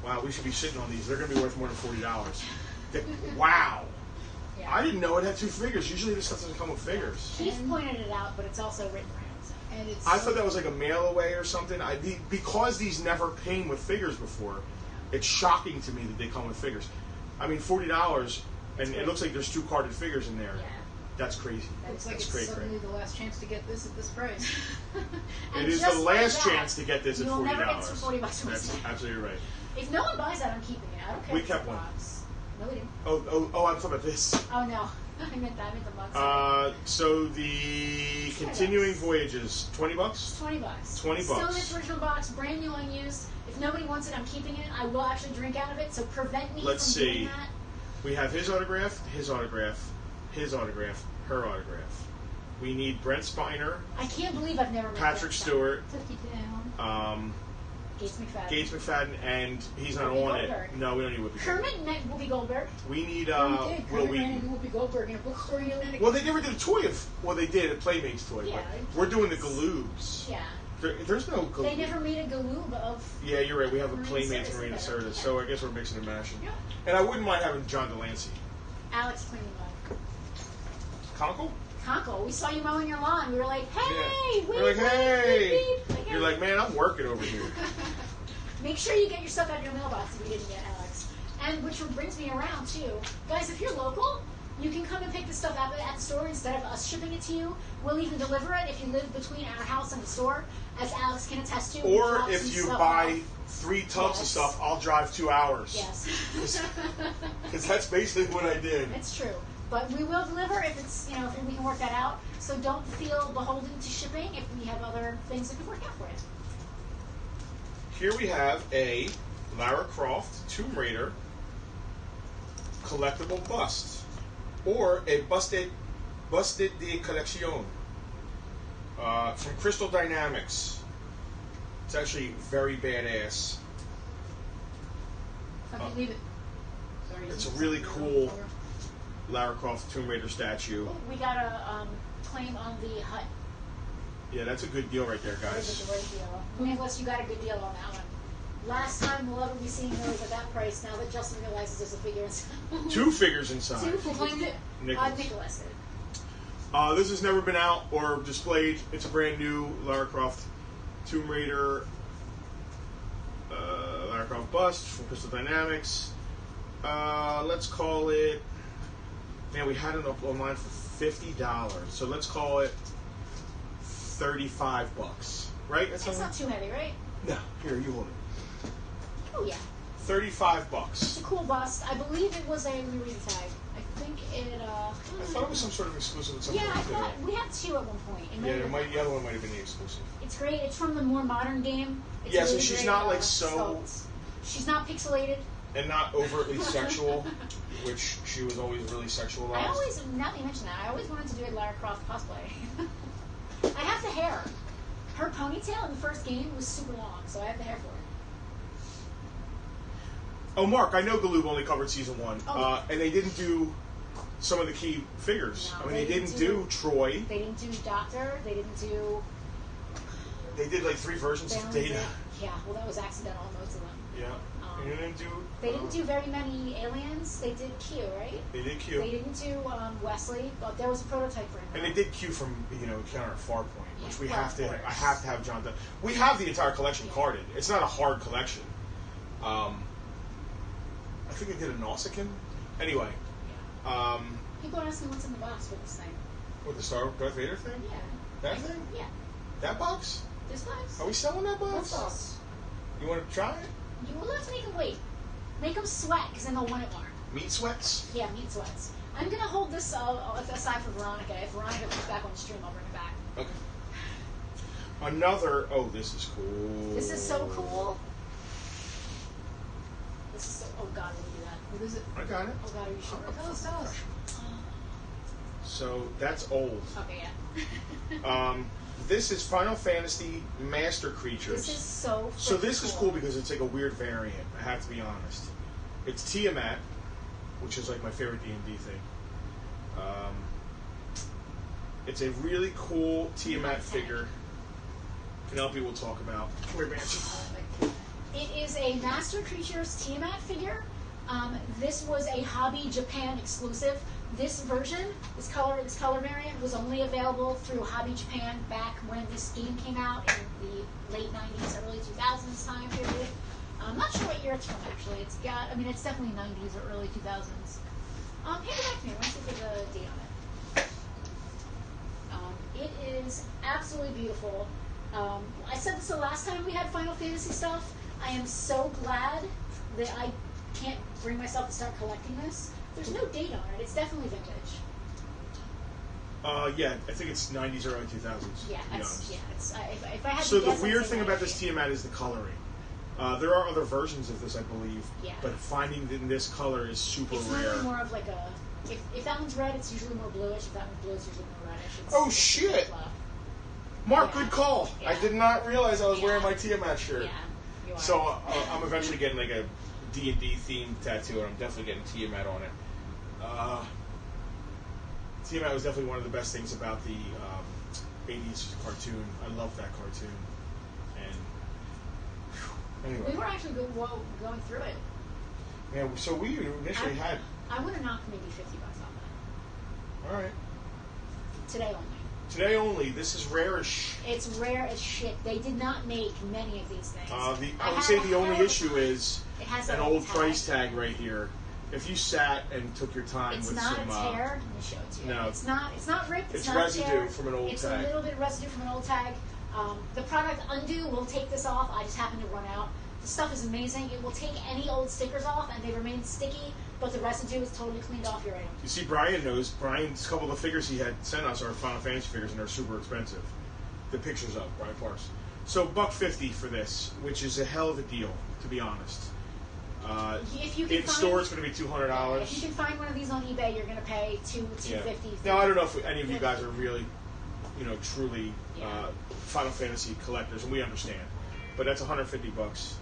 Wow, we should be sitting on these. They're gonna be worth more than $40. Wow. Yeah. I didn't know it had 2 figures. Usually this stuff doesn't come with figures. Keith pointed it out, but it's also written around. So. And it's I thought that was like a mail away or something. Because these never came with figures before, it's shocking to me that they come with figures. I mean, $40, and it looks like there's 2 carded figures in there. Yeah. That's crazy. looks like That's it's crazy. suddenly the last chance to get this at this price. And It is just the like last that, chance to get this at you'll $40. never get some $40 from That's us. absolutely right. If no one buys that, I'm keeping it. I don't care. We if it's kept a one. box. No, we didn't. Oh, I'm talking about this. Oh no, I meant the mug. So the continuing voyages, $20. $20. $20. Still in its original box, brand new, unused. If nobody wants it, I'm keeping it. I will actually drink out of it, so prevent me Let's from see. doing that. We have his autograph, his autograph, his autograph, her autograph. We need Brent Spiner, I can't believe I've never met Patrick that Stewart, 50 down. Gates McFadden. Gates McFadden, and he's not Whoopi on it. Goldberg. No, we don't need Whoopi Kermit Goldberg. met Whoopi Goldberg. We need We did. Will Kermit ran Wheaton. into Whoopi Goldberg in a bookstore. Well, they never did a toy of. Well, they did a Playmates toy, Yeah, but we're doing the Galoobs. Yeah. There's no Galoob. They never made a Galoob of. Yeah, you're right. We have a Marina Playmates Sirtis Marina together. Sirtis, Yeah. so I guess we're mixing and mashing. Yeah. And I wouldn't mind having John Delancey. Alex cleaning mug. Conkle? Conkle, we saw you mowing your lawn. We were like, hey, Yeah. wait, We're like, hey. beep, beep. You're like, man, I'm working over here. Make sure you get your stuff out of your mailbox if you didn't get Alex. And which brings me around too. Guys, if you're local, you can come and pick the stuff up at the store instead of us shipping it to you. We'll even deliver it if you live between our house and the store, as Alex can attest to. We Or drop if some you stuff buy off. 3 tubs of Yes. stuff, I'll drive 2 hours. Yes. Because that's basically what I did. It's true. But we will deliver if it's, if we can work that out. So don't feel beholden to shipping if we have other things that can work out for you. Here we have a Lara Croft Tomb Raider collectible bust, or a busted de collection from Crystal Dynamics. It's actually very badass. How'd you leave it? Sorry, It's a you really said cool color. Lara Croft Tomb Raider statue. We got a claim on the hut. Yeah, that's a good deal right there, That is guys. a great deal. Nicholas, you got a good deal on that one. Last time we'll ever be seeing those at that price. Now that Justin realizes there's a figure inside. 2 figures inside. Who claimed it? Nicholas. Nicholas did. This has never been out or displayed. It's a brand new Lara Croft Tomb Raider Lara Croft bust from Crystal Dynamics. Let's call it. Man, we had it up online for $50, so let's call it $35, right? It's not too heavy, right? No. Here, you hold it. Oh yeah. $35. It's a cool bust. I believe it was a. Let me read the tag. I think it. I thought it was some sort of exclusive at some Yeah, I point. thought we had 2 at one point. It might have been The other one might have been the exclusive. It's great. It's from the more modern game. It's Yeah, so really she's great, not like so, sculpts. She's not pixelated. and not overtly sexual, which she was always really sexualized. I always, now that you mention that, I always wanted to do a Lara Croft cosplay. I have the hair. Her ponytail in the first game was super long, so I have the hair for it. Oh, Mark, I know Galoob only covered season 1, Oh. and they didn't do some of the key figures. No, I mean, they didn't do Troy. They didn't do Doctor. They didn't do. They did like 3 versions They of only Data. did, yeah, well, that was accidental on most of them. Yeah. And they didn't do. They didn't do very many aliens. They did Q, right? They did Q. They didn't do Wesley, but there was a prototype for him. And they did Q from Encounter at Farpoint, which Yeah, we well, have to. of course. I have to have John done. We have the entire collection carded. It's not a hard collection. I think they did a Nausicaan. Anyway, People are asking what's in the box for this thing. with the Darth Vader thing. Yeah. That thing. Yeah. That box. This box? Are we selling that box? What's box? You want to try it? You will have to make them wait. Make them sweat, because then they'll want it more. Meat sweats. Yeah, meat sweats. I'm going to hold this aside for Veronica. If Veronica comes back on the stream, I'll bring it back. Okay. Another. Oh, this is cool. This is so cool. This is so. Oh God, let me do that. What is it? I got it. Oh God, are you sure? Tell us, tell us. So that's old. Okay, yeah. This is Final Fantasy Master Creatures. This is so. So this is cool because it's like a weird variant. I have to be honest. It's Tiamat, which is like my favorite D&D thing. It's a really cool Tiamat figure. Penelope will talk about. Come here, Banshee. It is a Master Creatures Tiamat figure. This was a Hobby Japan exclusive. This version, this color variant, was only available through Hobby Japan back when this game came out in the late 90s, early 2000s time period. I'm not sure what year it's from, actually. It's got, I mean, it's definitely 90s or early 2000s. Hand it back to me. I want to see if there's a date on it. It is absolutely beautiful. I said this the last time we had Final Fantasy stuff. I am so glad that I can't bring myself to start collecting this. There's no date on it. It's definitely vintage. Yeah, I think it's 90s or early 2000s. Yeah, to be honest. It's if I had So to the guess, I'd weird say thing about this 90s. Tiamat is the coloring. There are other versions of this, I believe. Yeah. But finding it in this color is super It's rare. usually more of like a. If that one's red, it's usually more bluish. If that one's blue, it's usually more reddish. It's, Oh, shit! Fluff. Mark, Yeah. good call. Yeah. I did not realize I was Yeah. wearing my Tiamat shirt. Yeah, you are. So I'm eventually getting like a D&D themed tattoo, and I'm definitely getting Tiamat on it. Tiamat was definitely one of the best things about the 80s cartoon. I love that cartoon. And anyway, we were actually going through it. yeah. So we initially had. I would have knocked maybe $50 off All right. that today only. Today only. This is rare-ish. It's rare as shit. They did not make many of these things. I would had say a the only hell of a issue time. is It has an a old tag. price tag right here. If you sat and took your time It's with not some, a tear. Let me show it to you. no. It's not ripped. It's not residue a tear. from an old it's tag. a little bit of residue from an old tag. The product Undo will take this off. I just happened to run out. The stuff is amazing. It will take any old stickers off, and they remain sticky. But the residue is totally cleaned off your item. You see, Brian knows. Brian's couple of the figures he had sent us are Final Fantasy figures, and they're super expensive. The pictures of Brian Parks. So $150 for this, which is a hell of a deal, to be honest. If you can In find, store, it's going to be $200. If you can find one of these on eBay, you're going to pay $250. Yeah. Now, I don't know if any of you guys are really, truly Yeah. Final Fantasy collectors, and we understand. But that's $150.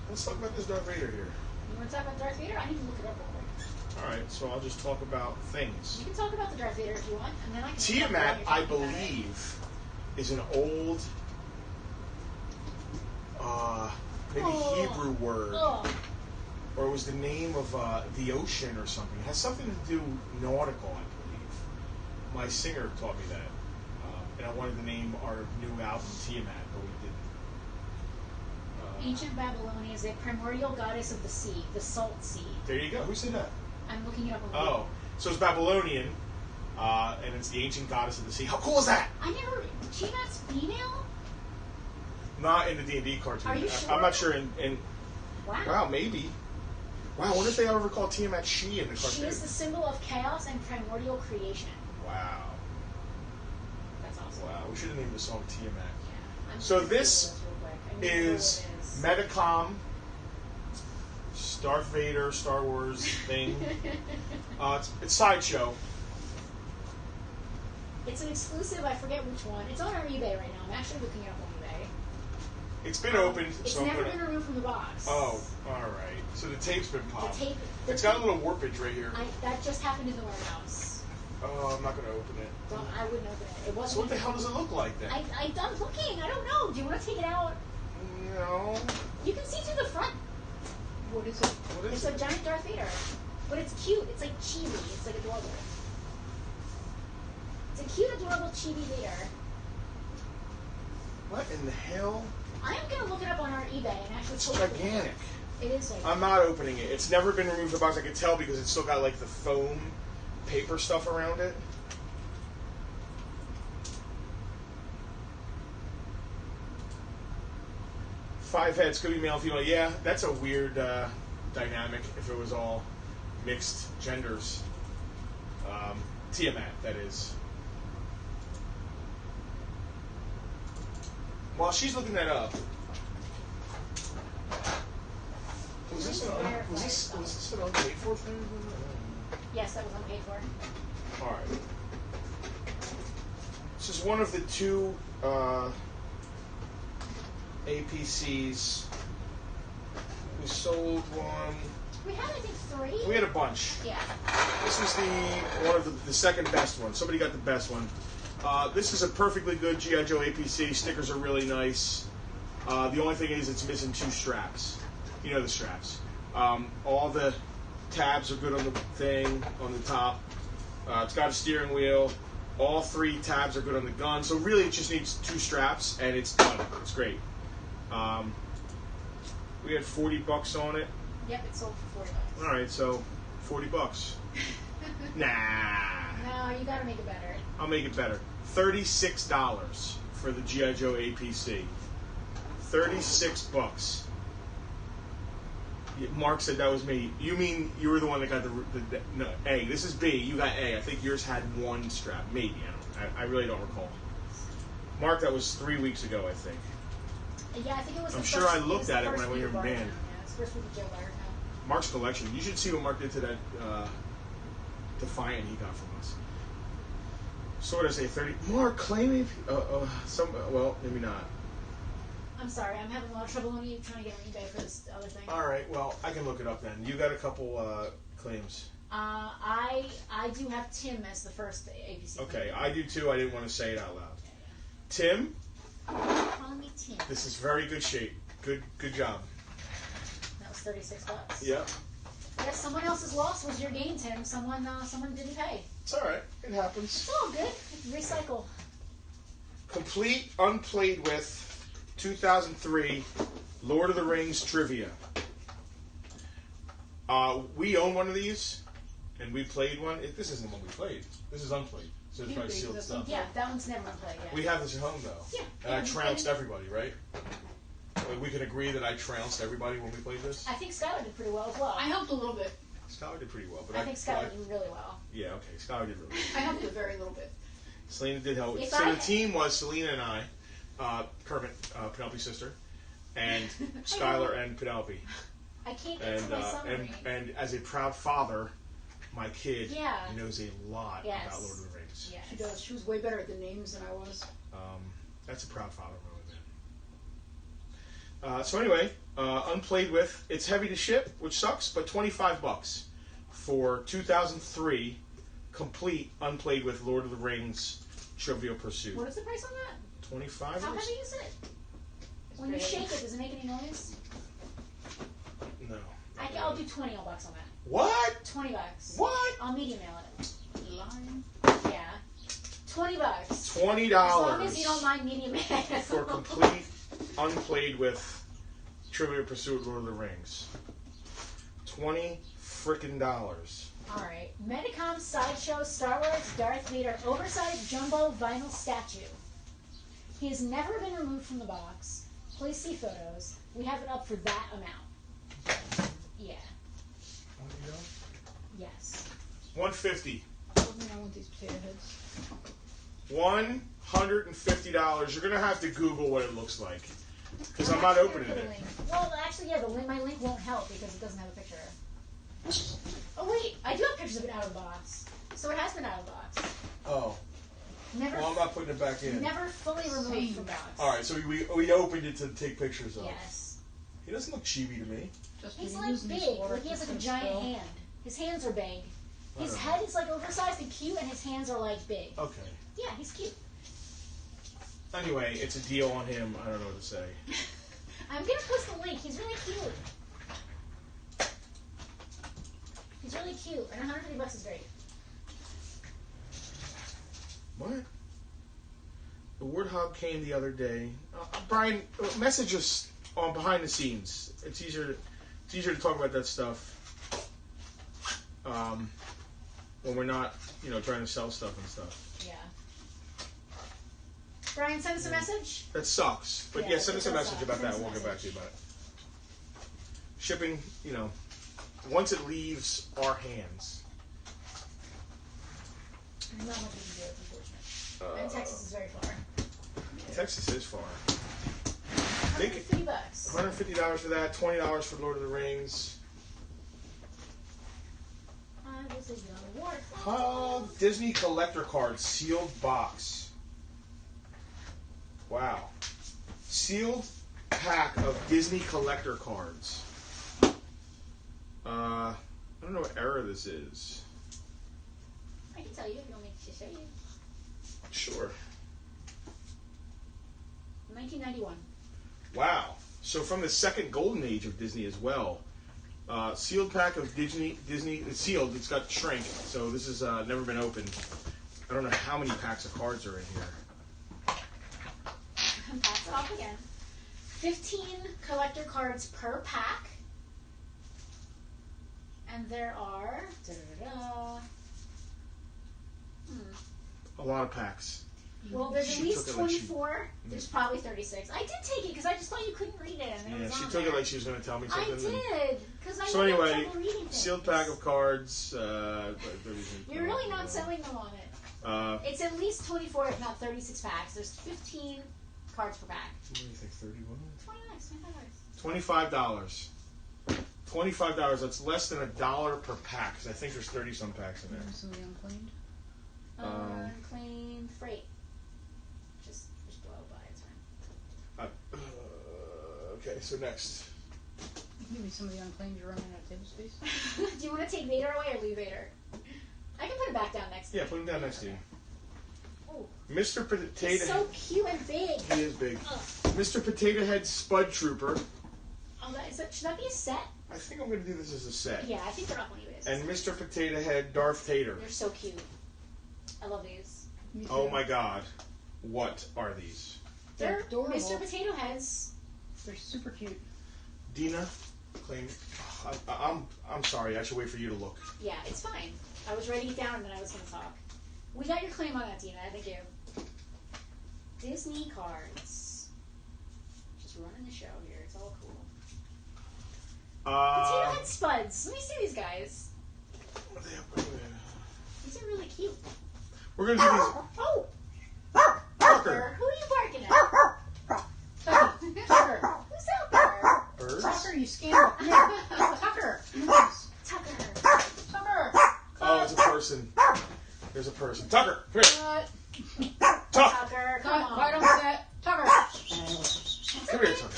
Let's talk about this Darth Vader here. You want to talk about Darth Vader? I need to look it up real quick. All right, so I'll just talk about things. You can talk about the Darth Vader if you want, and then I can. Tiamat, I believe, is an old, maybe Hebrew word, or it was the name of the ocean or something. It has something to do nautical, I believe. My singer taught me that, and I wanted to name our new album Tiamat, but we didn't. Ancient Babylonia is a primordial goddess of the sea, the salt sea. There you go. Who said that? I'm looking it up on Oh, so it's Babylonian, And it's the ancient goddess of the sea. How cool is that? I never. Tiamat's female? Not in the D&D cartoon. Are you sure? I'm not sure in Wow. maybe. Wow, I wonder if they ever call Tiamat she in the cartoon. She is the symbol of chaos and primordial creation. Wow. That's awesome. Wow, we should have named the song Tiamat. Yeah. I'm So gonna Google this real quick. I need to know is what it Metacom, Darth Vader, Star Wars thing. It's Sideshow. It's an exclusive, I forget which one. It's on our eBay right now. I'm actually looking it up on eBay. It's been opened, It's so I'm never gonna. been removed from the box. Oh, all right. So the tape's been The popped. tape. It's got a little warpage right here. That just happened in the warehouse. Oh, I'm not gonna open it. I wouldn't open it. It wasn't. So what the hell does it look like then? I'm looking. I don't know. Do you want to take it out? No. You can see through the front. What is it? What is It's it? a giant Darth Vader. But it's cute. It's like chibi. It's like adorable. It's a cute, adorable chibi Vader. What in the hell? I am going to look it up on our eBay and actually It's post it. gigantic. It is like I'm not opening it. It's never been removed from the box. I can tell because it's still got like the foam paper stuff around it. Five heads, could be male, female. Yeah, that's a weird dynamic if it was all mixed genders. Tiamat, that is. While she's looking that up, was this an unpaid for thing? Yes, that was unpaid for. All right. This is one of the two APCs. We sold one. We had, I think, 3. We had a bunch. Yeah. This was one of the second best one. Somebody got the best one. This is a perfectly good G.I. Joe APC. Stickers are really nice. The only thing is it's missing 2 straps. You know the straps. All the tabs are good on the thing, on the top. It's got a steering wheel. All 3 tabs are good on the gun. So really it just needs 2 straps and it's done. It's great. We had $40 on it. Yep, it sold for $40. All right, so $40. Nah. No, you gotta make it better. I'll make it better. $36 for the G.I. Joe APC. $36. Mark said that was me. You mean you were the one that got the no, A. This is B. You got A. I think yours had 1 strap. Maybe. I really don't recall. Mark, that was 3 weeks ago, I think. Yeah, I think it was I'm the sure first, I looked at it when I went week here of in Bartertown. band. Yeah, it's the first week of Joe Bartertown. Mark's collection. You should see what Mark did to that Defiant he got from us. So what did I say? 30. Mark, claim it. Well, maybe not. I'm sorry, I'm having a lot of trouble on you trying to get on eBay for this other thing. All right. Well, I can look it up then. You got a couple claims. I do have Tim as the first APC. Okay, I do too. I didn't want to say it out loud. Tim, Calling me Tim. this is very good shape. Good job. That was $36. Yep. Yeah, someone else's loss was your gain, Tim. Someone didn't pay. It's all right. It happens. It's all good. Recycle. Complete, unplayed with, 2003 Lord of the Rings trivia. We own one of these, and we played one. This isn't the one we played. This is unplayed. So it's probably sealed stuff. Yeah, that one's never been played yet. We have this at home, though. Yeah. And I trounced everybody, right? We can agree that I trounced everybody when we played this? I think Skylar did pretty well as well. I helped a little bit. Skylar did pretty well. But I think Skylar did really well. Yeah, okay. Skylar did really well. I helped a very little bit. Selena did help. If So I- the team was Selena and I, Kermit, Penelope's sister, and Skylar and Penelope. I can't get to my summary. And as a proud father, my kid Yeah. knows a lot Yes. about Lord of the Rings. Yes. She does. She was way better at the names than I was. That's a proud father moment, man. So anyway, unplayed with. It's heavy to ship, which sucks, but $25 for 2003 complete unplayed with Lord of the Rings Trivial Pursuit. What is the price on that? 25. How heavy is it? When you shake it, does it make any noise? No. I'll do $20 on that. What? $20. What? I'll medium mail it. Lying. Yeah. $20. $20 As long as you don't mind medium mail. for complete unplayed with Trivial Pursuit Lord of the Rings. $20 frickin' dollars. Alright. Medicom Sideshow Star Wars Darth Vader oversized jumbo vinyl statue. He has never been removed from the box. Please see photos. We have it up for that amount. Yeah. Yes. $150. I want these potato heads. $150. You're gonna have to Google what it looks like, because I'm not opening it. Well, actually, yeah, my link won't help because it doesn't have a picture. Oh wait, I do have pictures of it out of the box, so it has been out of the box. Oh. Never. Well, I'm not putting it back in. Never fully removed from the box. All right, so we opened it to take pictures of. Yes. He doesn't look chibi to me. He's like big. Like he has like a giant hand. His hands are big. His head is like oversized and cute, and his hands are like big. Okay. Yeah, he's cute. Anyway, it's a deal on him. I don't know what to say. I'm gonna post the link. He's really cute. He's really cute, and $150 is great. What? The Warthog came the other day. Brian, message us on behind the scenes. It's easier to talk about that stuff when we're not, trying to sell stuff and stuff. Yeah. Brian, send us a message. That sucks, but yeah, send us a message about that. We'll get back to you about it. Shipping, once it leaves our hands. Not much we can do. It's unfortunate. And Texas is very far. Texas is far. $150. $150 for that. $20 for Lord of the Rings. I was a young warthog. Disney collector card sealed box. Wow. Sealed pack of Disney collector cards. I don't know what era this is. I can tell you if you want me to show you. Sure. 1991. Wow. So from the second golden age of Disney as well. Sealed pack of Disney. It's sealed. It's got shrink. So this has never been opened. I don't know how many packs of cards are in here. Pass it off again. 15 collector cards per pack. And there are... A lot of packs. Well, there's She at least took it like she- 24. There's probably 36. I did take it because I just thought you couldn't read it. And it Yeah, was she on took there. it like she was going to tell me I something. did. Because I So had anyway, trouble reading things. sealed pack of cards. You're really not selling them on it. It's at least 24, if not 36 packs. There's 15 cards per pack. What do you think? 31. $25. $25. That's less than $1 per pack. 'Cause I think there's 30 some packs in there. Some of the unclaimed. Unclaimed freight. Just blow by. It's fine. Okay, so next. Give me some of the unclaimed. You're running out of table space. Do you want to take Vader away or leave Vader? I can put it back down next to Yeah, you. put him down next to you. Ooh. Mr. Potato He's so cute and big. He is big. Ugh. Mr. Potato Head Spud Trooper. Oh, should that be a set? I think I'm going to do this as a set. Yeah, I think they're up on eBay. And Mr. Potato Head Darth Tater. They're so cute. I love these. Oh my God. What are these? They're adorable. Mr. Potato Heads. They're super cute. Dina, claim. I'm sorry. I should wait for you to look. Yeah, it's fine. I was writing it down and then I was going to talk. We got your claim on that, Dina. Thank you. Disney cards. Just running the show here. It's all cool. Potato Head Spuds. Let me see these guys. These are really cute. We're going to do these. Oh! Tucker. Who are you barking at? Tucker. Who's out there? Birds? Tucker, you scammer. Yeah. Tucker. Yes. Tucker. Tucker. Oh, it's a person. There's a person. Tucker, come here. Cut. Tucker, come Cut. on. Right on set. Tucker. Come here, Tucker.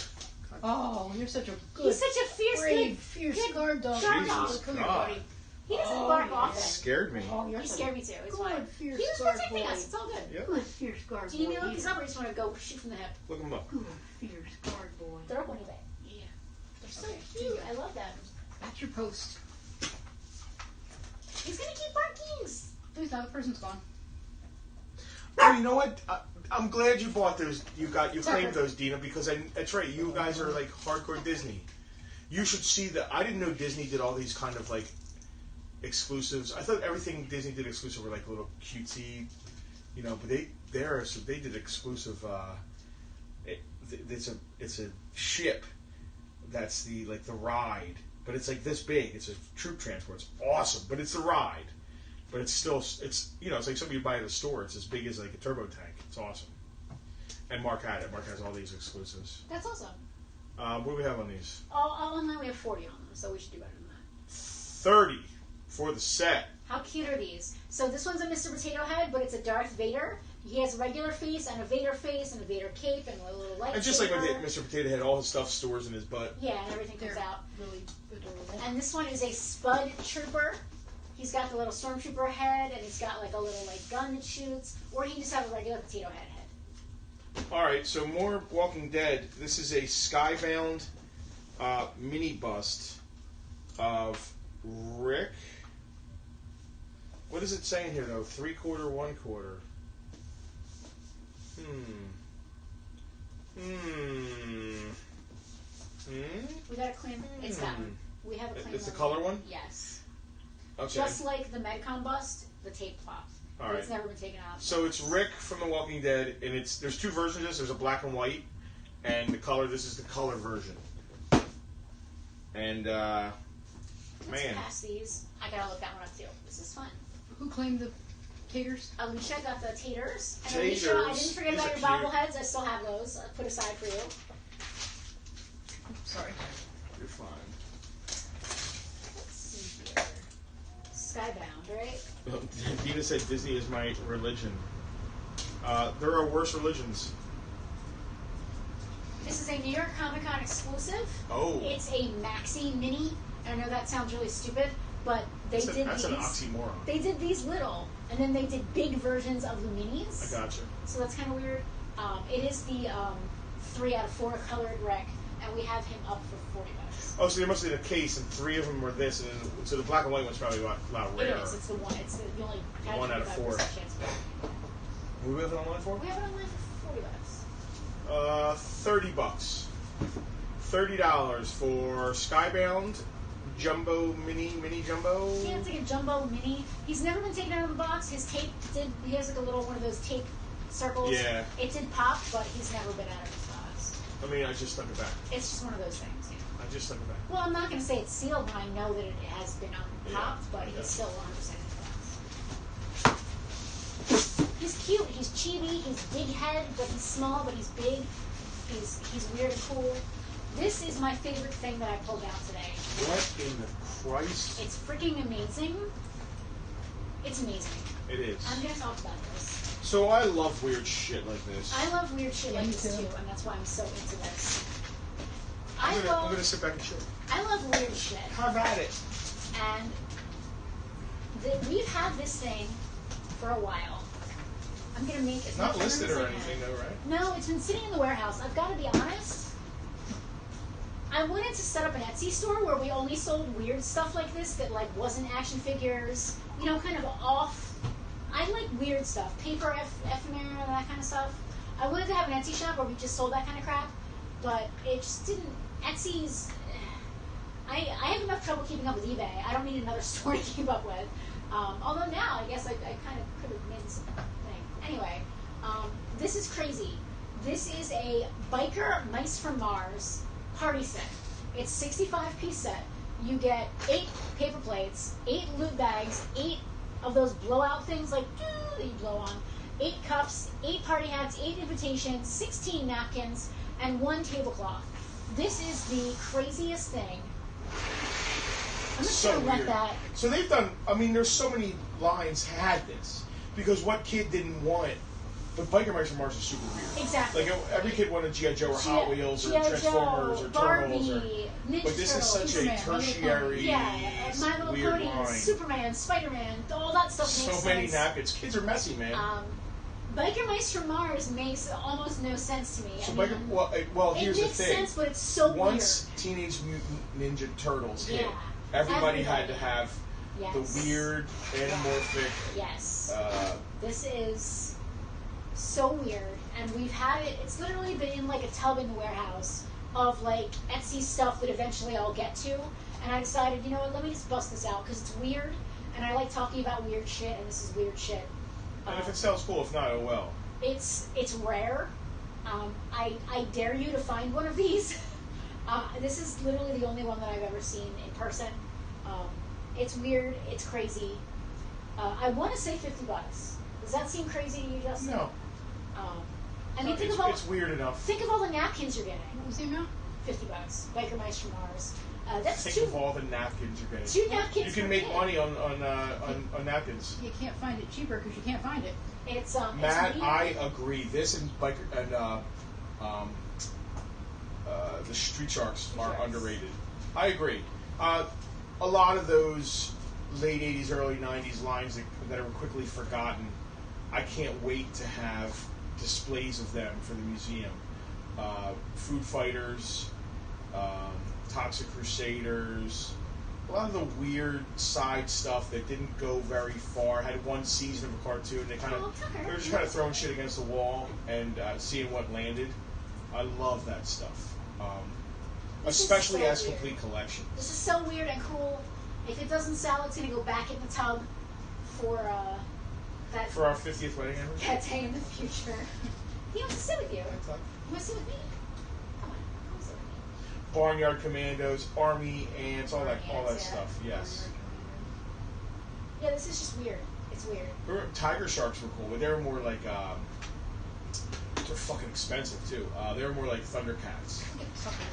Oh, you're such a good, He's such a fierce, brave, good, fierce good guard dog. guard Jesus dog. Come here, God. buddy. He doesn't Oh, bark yeah. often. Scared me. Oh, you're He such scared me too. It's good, fine. fierce He was guard protecting boy. us. It's all good. Yep. Good, fierce guard Do you need me boy. to look these up or you just want to go shoot from the hip? Look him up. Good, fierce guard boy. They're up on eBay. Yeah. They're so Okay. cute. I love them. That's your post. He's going to keep barking. Please, that person's gone. Oh, you know what? I'm glad you bought those. You claimed those, Dina, because that's right. You guys are like hardcore Disney. You should see that. I didn't know Disney did all these kind of like exclusives. I thought everything Disney did exclusive were like little cutesy, but they did exclusive. It's a ship that's the ride, but it's like this big. It's a troop transport. It's awesome, but it's a ride. But it's still it's like something you buy at a store. It's as big as like a turbo tank. It's awesome. And Mark had it. Mark has all these exclusives. That's awesome. What do we have on these? Online we have 40 on them, so we should do better than that. 30 for the set. How cute are these? So this one's a Mr. Potato Head, but it's a Darth Vader. He has a regular face and a Vader face and a Vader cape and a little lightsaber. And just like with Mr. Potato Head, all his stuff stores in his butt. Yeah, and everything comes out. Really adorable. And this one is a Spud Trooper. He's got the little Stormtrooper head, and he's got like a little gun that shoots, or he can just have a regular Potato Head. All right, so more Walking Dead. This is a Skybound mini bust of Rick. What is it saying here, though? 3/4, 1/4. We got a claim. It's that one. We have a claim. It's the color one? Yes. Okay. Just like the Medcon bust, the tape popped. All right. It's never been taken out. So it's Rick from The Walking Dead, and there's two versions of this. There's a black and white, and the color. This is the color version. And Let's man, pass these. I gotta look that one up too. This is fun. Who claimed the taters? Alicia got the taters. And Taters. Alicia, I didn't forget These about are your cute. bobbleheads. I still have those. I put aside for you. Sorry. you're fine. Let's see here. Skybound, right? Dina said Disney is my religion. There are worse religions. This is a New York Comic Con exclusive. Oh. It's a maxi mini. I know that sounds really stupid, but That's an oxymoron. They did these little, and then they did big versions of the minis. I gotcha. So that's kind of weird. It is the 3 out of 4 colored Rick, and we have him up for $40. Oh, so there must have been a case, and 3 of them were this, and then, so the black and white one's probably a lot It rarer. is. It's the one. It's the only 1 out of 4. chance of it. What do we have it online for? We have it online for $40. $30. $30 for Skybound Jumbo Mini Jumbo. Yeah, it's like a jumbo mini. He's never been taken out of the box. His tape did. He has like a little one of those tape circles. Yeah. It did pop, but he's never been out of his box. I mean, I just stuck it back. It's just one of those things. I just stuck it back. Well, I'm not going to say it's sealed when I know that it has been unpopped, but Yeah. he's still 100% in the box. He's cute. He's chibi. He's big head, but he's small, but he's big. He's weird and cool. This is my favorite thing that I pulled out today. What in the Christ? It's freaking amazing. It's amazing. It is. I'm going to talk about this. So I love weird shit like this. I love weird shit like Me this too. too, and that's why I'm so into this. I'm gonna sit back and chill. I love weird shit. Have at it. And we've had this thing for a while. I'm going to make it Not listed or anything, though, right? No, it's been sitting in the warehouse. I've got to be honest. I wanted to set up an Etsy store where we only sold weird stuff like this that like wasn't action figures, kind of off. I like weird stuff, paper ephemera, that kind of stuff. I wanted to have an Etsy shop where we just sold that kind of crap, but it just didn't. Etsy's. I have enough trouble keeping up with eBay. I don't need another store to keep up with. Although now, I guess I kind of could have made this thing. Anyway, this is crazy. This is a Biker Mice from Mars party set. It's 65-piece set. You get 8 paper plates, 8 loot bags, 8 of those blowout things like that you blow on, 8 cups, 8 party hats, 8 invitations, 16 napkins, and 1 tablecloth. This is the craziest thing. I'm just So gonna let weird. that. So they've done. I mean, there's so many lines had this because what kid didn't want it? But Biker Mice from Mars is super weird. Exactly. Like every kid wanted G.I. Joe or Hot Wheels or G.I. Transformers Joe, or Barbie, Turtles. Ninja But this is Turtles, such a Superman, My Little tertiary, yeah, My Little weird Pony, line. Superman, Spider-Man, all that stuff makes So many sense. napkins. Kids are messy, man. Biker Mice from Mars makes almost no sense to me. So I mean, well, it here's the makes thing. sense, but it's so Once Teenage Mutant Ninja Turtles hit, Yeah. everybody had to have yes. the weird anamorphic. Yes. This This is so weird, and we've had it. It's literally been in like a tub in the warehouse of like Etsy stuff that eventually I'll get to. And I decided, you know what? Let me just bust this out because it's weird. and I like talking about weird shit, and this is weird shit. And if it sells, cool. If not, oh well. It's rare. I dare you to find one of these. This is literally the only one that I've ever seen in person. It's weird. It's crazy. I want to say $50. Does that seem crazy to you, Justin? No. I mean, it's weird enough. Think of all the napkins you're getting. What was the amount? $50. Biker Mice from Mars. That's Think two. of all the napkins you're getting. 2 napkins. You can per make kid. money on napkins. You can't find it cheaper because you can't find it. It's Matt, it's I agree. This and biker and the Street Sharks are underrated. I agree. A lot of those late '80s, early '90s lines that are quickly forgotten. I can't wait to have displays of them for the museum. Food Fighters, Toxic Crusaders, a lot of the weird side stuff that didn't go very far. Had one season of a cartoon. They were just kind of throwing shit against the wall and seeing what landed. I love that stuff, especially as complete collection. This is so weird and cool. If it doesn't sell, it's gonna go back in the tub for for our 50th wedding anniversary. that day in the future. He wants to sit with you. You want to sit with me? Come sit with me. Barnyard Commandos, Army Ants, all that Yeah. stuff. Yes. Yeah, this is just weird. It's weird. Tiger Sharks were cool, but they were more like they're fucking expensive too. They were more like Thundercats.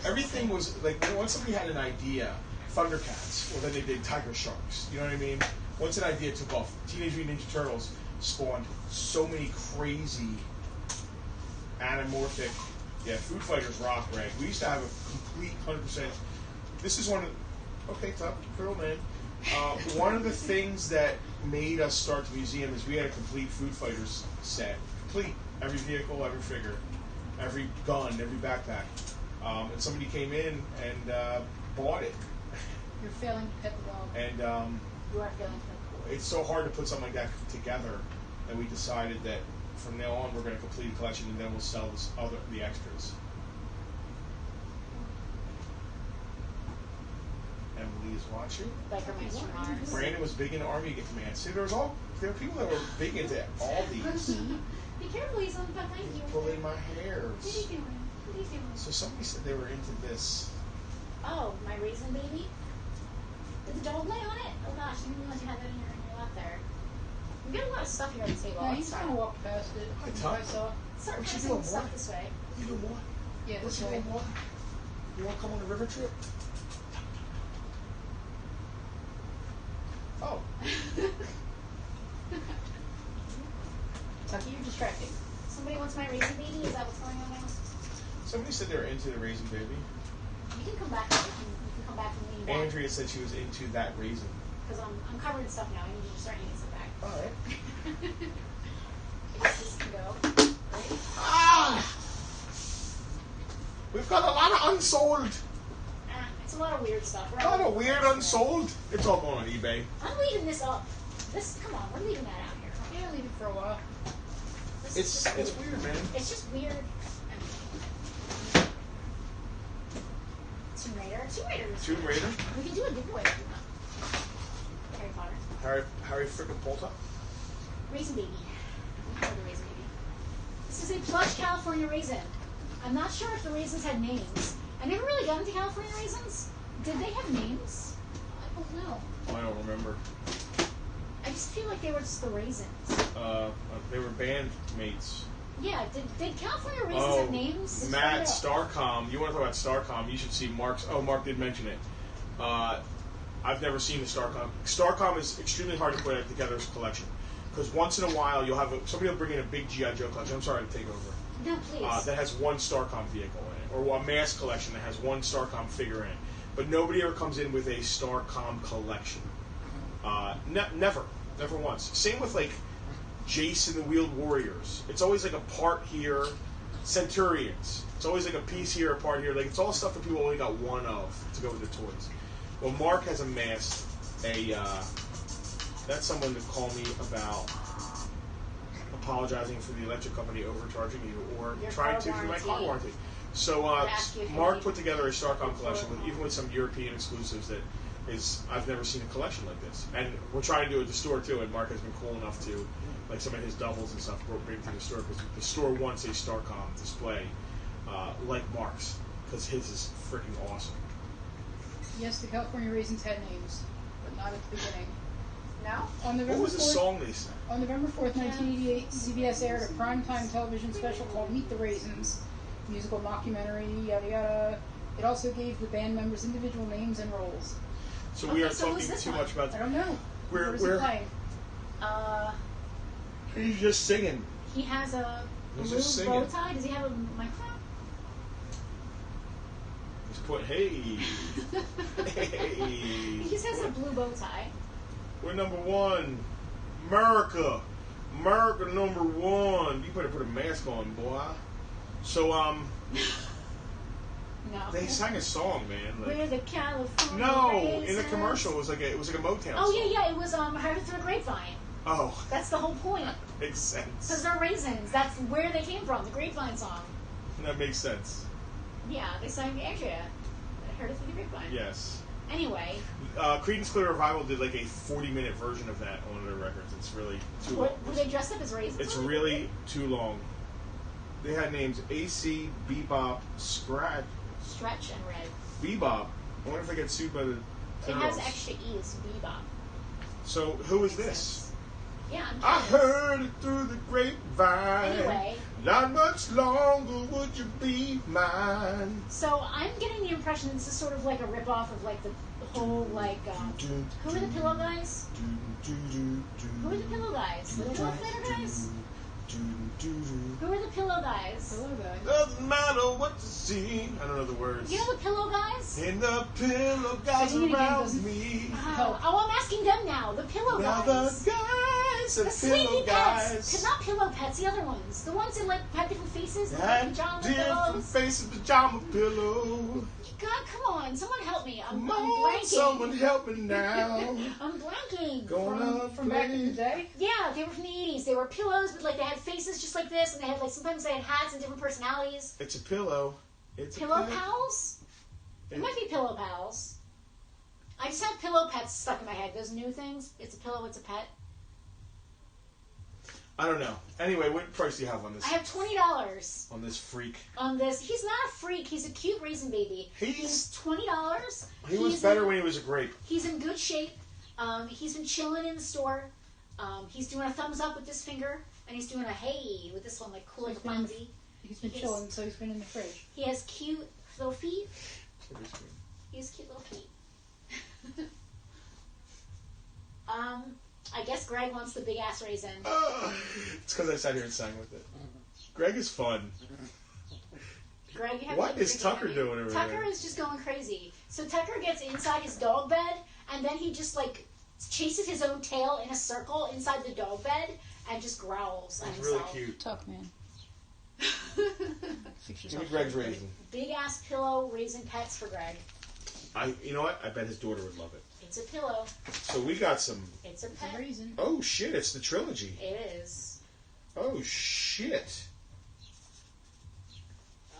Everything was like once somebody had an idea, Thundercats. Well, then they did Tiger Sharks. You know what I mean? Once an idea took off, Teenage Mutant Ninja Turtles spawned so many crazy anamorphic. Yeah, Food Fighters rock, Greg. We used to have a complete 100%. This is one of top girl man. One of the things that made us start the museum is we had a complete Food Fighters set, complete. Every vehicle, every figure, every gun, every backpack. And somebody came in and bought it. You're failing to pet the dog. You And are feeling kind of it's so hard to put something like that together that we decided that from now on we're going to complete a collection and then we'll sell the extras. Emily is watching. Biker Mice from Mars. Brandon was big into Army Command. See, there were people that were big into all these. Be careful, he's on behind you. Pulling my hairs. What are you doing? What are you doing? So somebody said they were into this. Oh, my raisin baby? Did the dog lay on it? Oh gosh, I didn't realize you had that in your lap there. We got a lot of stuff here on the table. No, Let's he's start. gonna walk past it. Hi, Tom. I saw. Start What you passing doing, stuff boy? this way. You know what? Yeah, What's this your way. name, boy? You want to come on a river trip? Oh. Tucky, you're distracting. Somebody wants my raisin baby? Is that what's going on now? Somebody said they were into the raisin baby. You can come back. You can come back and lean back. Andrea said she was into that raisin. Because I'm covered in stuff now. I need you to start eating some back. All right. I guess this can go. Right? Ah! We've got a lot of unsold. It's a lot of weird stuff. A lot of weird unsold. It's all going on eBay. I'm leaving this up. Come on, we're leaving that out here. Yeah, leave it for a while. This It's is just weird, man. It's just weird. Tomb Raider. Tomb Raider. We can do a giveaway if you want. Harry Potter. Harry frickin' Potter. Raisin Baby. We call it a Raisin Baby. This is a plush California raisin. I'm not sure if the raisins had names. I never really got into California raisins. Did they have names? I don't know. I don't remember. I just feel like they were just the raisins. They were bandmates. Yeah, did California raisins have names? Matt, Starcom. You want to talk about Starcom? You should see Mark's. Oh, Mark did mention it. I've never seen the Starcom. Starcom is extremely hard to put together as a collection. Because once in a while, you'll have somebody will bring in a big G.I. Joe collection. I'm sorry to take over. No, please. That has one Starcom vehicle in it. Or a mass collection that has one Starcom figure in it. But nobody ever comes in with a Starcom collection. Never. Never once. Same with, like, Jace and the Wheeled Warriors. It's always like a part here. Centurions. It's always like a piece here, a part here. Like, it's all stuff that people only got one of to go with their toys. Well, Mark has amassed that's someone to call me about apologizing for the electric company overcharging you or Your trying car to do my car warranty. warranty. So ask you if you Mark need put together a Starcom collection, even with some European exclusives that I've never seen a collection like this. And we're trying to do it at the store too, and Mark has been cool enough to, like some of his doubles and stuff, bring to the store, because the store wants a Starcom display like Mark's, because his is freaking awesome. Yes, the California Raisins had names, but not at the beginning. No? On November What was the 4th, song they sang? On November 4th, 1988, CBS aired a primetime television special called Meet the Raisins, musical mockumentary, yada yada. It also gave the band members individual names and roles. So we are so talking who's too this much about. I don't know. Where- What is he where- playing? He's just singing. He has a He's blue just bow singing. tie. Does he have a microphone? He's put, hey, hey. He just has a blue bow tie. We're number one. America. America number one. You better put a mask on, boy. So, No. they sang a song, man. Like, We're the California no, Raisins. in the commercial, it was like a Motown Oh, song. yeah. It was Heard It Through a Grapevine. Oh, That's the whole point. makes sense. Because they're raisins. That's where they came from, the Grapevine song. That makes sense. Yeah, they sang Andrea. I heard it through the grapevine. Yes. Anyway. Creedence Clear Revival did like a 40-minute version of that on one of their records. It's really too long. Were they dressed up as raisins? It's really too long. They had names AC, Bebop, Scratch, Stretch and Red. Bebop. I wonder if they get sued by the It federals. has extra E's, Bebop. So who is Makes this? sense. Yeah, I'm I curious. heard it through the grapevine. Anyway. Not much longer would you be mine. So I'm getting the impression this is sort of like a ripoff of like the whole like who are the pillow guys? Who are the pillow guys? The pillow fitter guys? Who are the pillow guys? Hello, guys. Doesn't matter what you see. I don't know the words. You know the pillow guys? And the pillow guys Singing again around doesn't- me. Oh, I'm asking them now. The pillow Now guys. the guys, The the sleepy pillow pets. guys. Not pillow pets, the other ones. The ones that like have different faces and like And pajama different pillows. faces, pajama pillow. God, come on. Someone help me. I'm Come on, blanking. someone help me now. I'm blanking. Going up, From back in the day? Yeah, they were from the 80s. They were pillows, but like they had faces just like this, and they had like sometimes they had hats and different personalities. It's a pillow. It's Pillow a pet. pals? It might be pillow pals. I just have pillow pets stuck in my head. Those new things. It's a pillow, it's a pet. I don't know. Anyway, what price do you have on this? I have $20 On this freak. on this. He's not a freak. He's a cute raisin baby. He's $20. he was better when he was a grape. He's in good shape. He's been chilling in the store. He's doing a thumbs up with this finger, and he's doing a hey with this one, like cool as a Ponzi. He's been Yes. chilling, so he's been in the fridge. He has cute little feet. He has cute little feet. I guess Greg wants the big ass raisin. It's because I sat here and sang with it. Greg is fun. Greg, you have What to is Tucker doing over Tucker there? is just going crazy. So Tucker gets inside his dog bed, and then he just like chases his own tail in a circle inside the dog bed and just growls at It's really himself. cute. Tough, man. Fix Give me yourself. Greg's raisin. Big ass pillow raisin pets for Greg. You know what? I bet his daughter would love it. It's a pillow. So we got some. It's a It's a pet. raisin. Oh shit! It's the trilogy. It is Oh shit!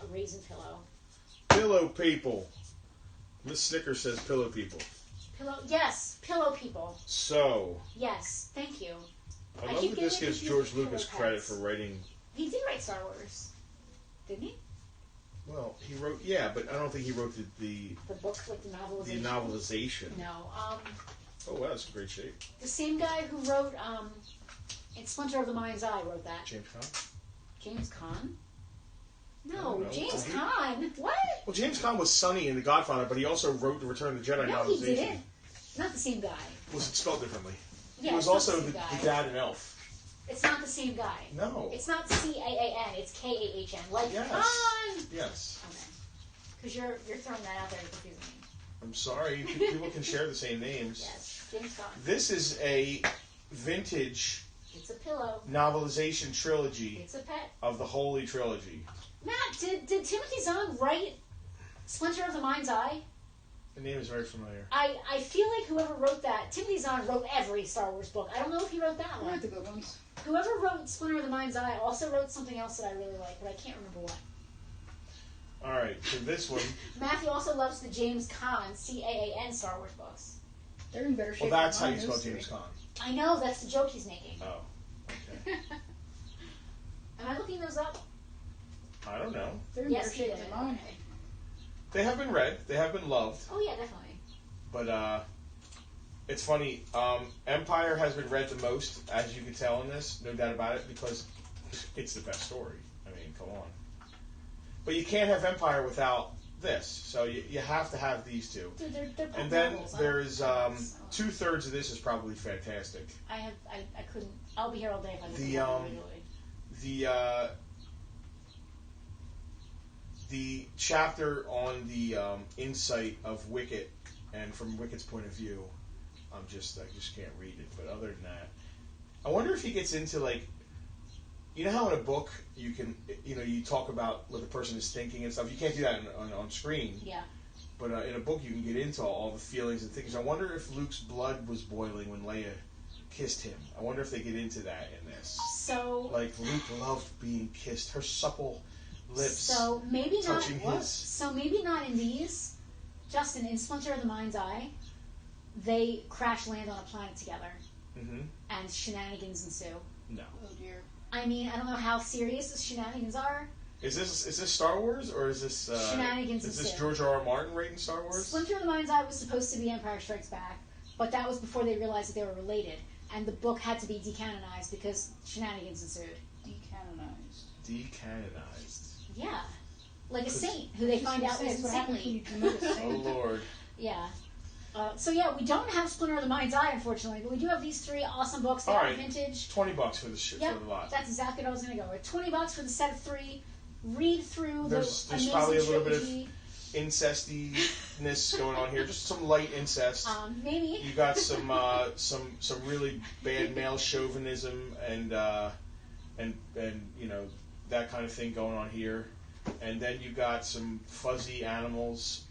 a raisin pillow. Pillow people. Miss Snickers says pillow people. Pillow. Yes, pillow people. So Yes, thank you. I I love keep that this getting gives confused George with pillow Lucas credit pets. for writing. He did write Star Wars, didn't he? Well, he wrote. Yeah, but I don't think he wrote the The book, like the novelization. novelization. No. Oh wow, that's in great shape. The same guy who wrote in Splinter of the Mind's Eye wrote that. James Caan. James Caan? I No, don't know. James He- Caan. What? Well, James Caan was Sonny in The Godfather, but he also wrote the Return of the Jedi No, he novelization. didn't. Not the same guy. Was it spelled differently? Yeah, he was it's not also the the same guy. dad in Elf. It's not the same guy. No. It's not C-A-A-N. It's K-A-H-N. Like Yes. Caan. Yes. Okay. Because you're throwing that out there to confuse me. I'm sorry. People can share the same names. Yes, James Caan. This is a vintage It's a pillow. novelization trilogy It's a pet. of the Holy Trilogy. Matt, did Timothy Zahn write Splinter of the Mind's Eye? The name is very familiar. I feel like whoever wrote that, Timothy Zahn wrote every Star Wars book. I don't know if he wrote that I one. like the good ones. Whoever wrote Splinter of the Mind's Eye also wrote something else that I really like, but I can't remember what. All right, so this one, Matthew also loves the James Caan, C-A-A-N Star Wars books. They're in better shape. Well, that's how than you mine, spell those three. James Caan. I know, that's the joke he's making. Oh. Okay. Am I looking those up? I don't know. They're in Yes, better he shape did. than mine. Okay. They have been read. They have been loved. Oh, yeah, definitely. But it's funny. Empire has been read the most, as you can tell in this, no doubt about it, because it's the best story. I mean, come on. But you can't have Empire without this, so you have to have these two. Dude, they're And then novels. there's 2/3 of this is probably fantastic. I couldn't. I'll be here all day if I didn't The, read it individually. The chapter on the insight of Wicket, and from Wicket's point of view, I just can't read it. But other than that, I wonder if he gets into, like, you know how in a book you can, you talk about what the person is thinking and stuff. You can't do that on screen. Yeah. But in a book you can get into all the feelings and things. I wonder if Luke's blood was boiling when Leia kissed him. I wonder if they get into that in this. So. Like, Luke loved being kissed. Her supple lips. So maybe not. touching his. So maybe not in these. Justin, in Splinter of the Mind's Eye, they crash land on a planet together, and shenanigans ensue. No. Oh dear. I mean, I don't know how serious the shenanigans are. Is this Star Wars, or is this Shenanigans Is this ensue. George R.R. Martin writing Star Wars? Splinter of the Mind's Eye was supposed to be Empire Strikes Back, but that was before they realized that they were related, and the book had to be decanonized because shenanigans ensued. Decanonized. Yeah. Like a saint who they find out That's isn't what happens when saintly. you promote a Oh saint. Lord. Yeah. So yeah, we don't have Splinter of the Mind's Eye, unfortunately, but we do have these 3 awesome books. They All are right. vintage. $20 for the shit Yep, for the lot. that's exactly what I was going to go with. $20 for the set of 3. Read through There's the amazing probably a little bit of trilogy. Incestiness going on here. Just some light incest. Maybe. You got some really bad male chauvinism and that kind of thing going on here. And then you got some fuzzy animals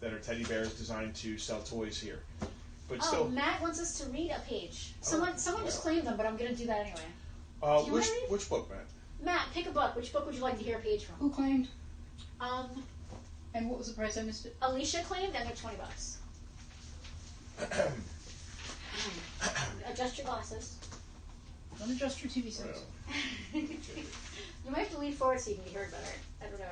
that are teddy bears designed to sell toys here. But Oh, still, Matt wants us to read a page. Someone just well. claimed them, but I'm going to do that anyway. Do you wanna read? which book, Matt? Matt, pick a book. Which book would you like to hear a page from? Who claimed? And what was the price? I missed it. Alicia claimed, and they're $20. Adjust your glasses. Don't adjust your TV sets. You might have to lean forward so you can be heard better. I don't know.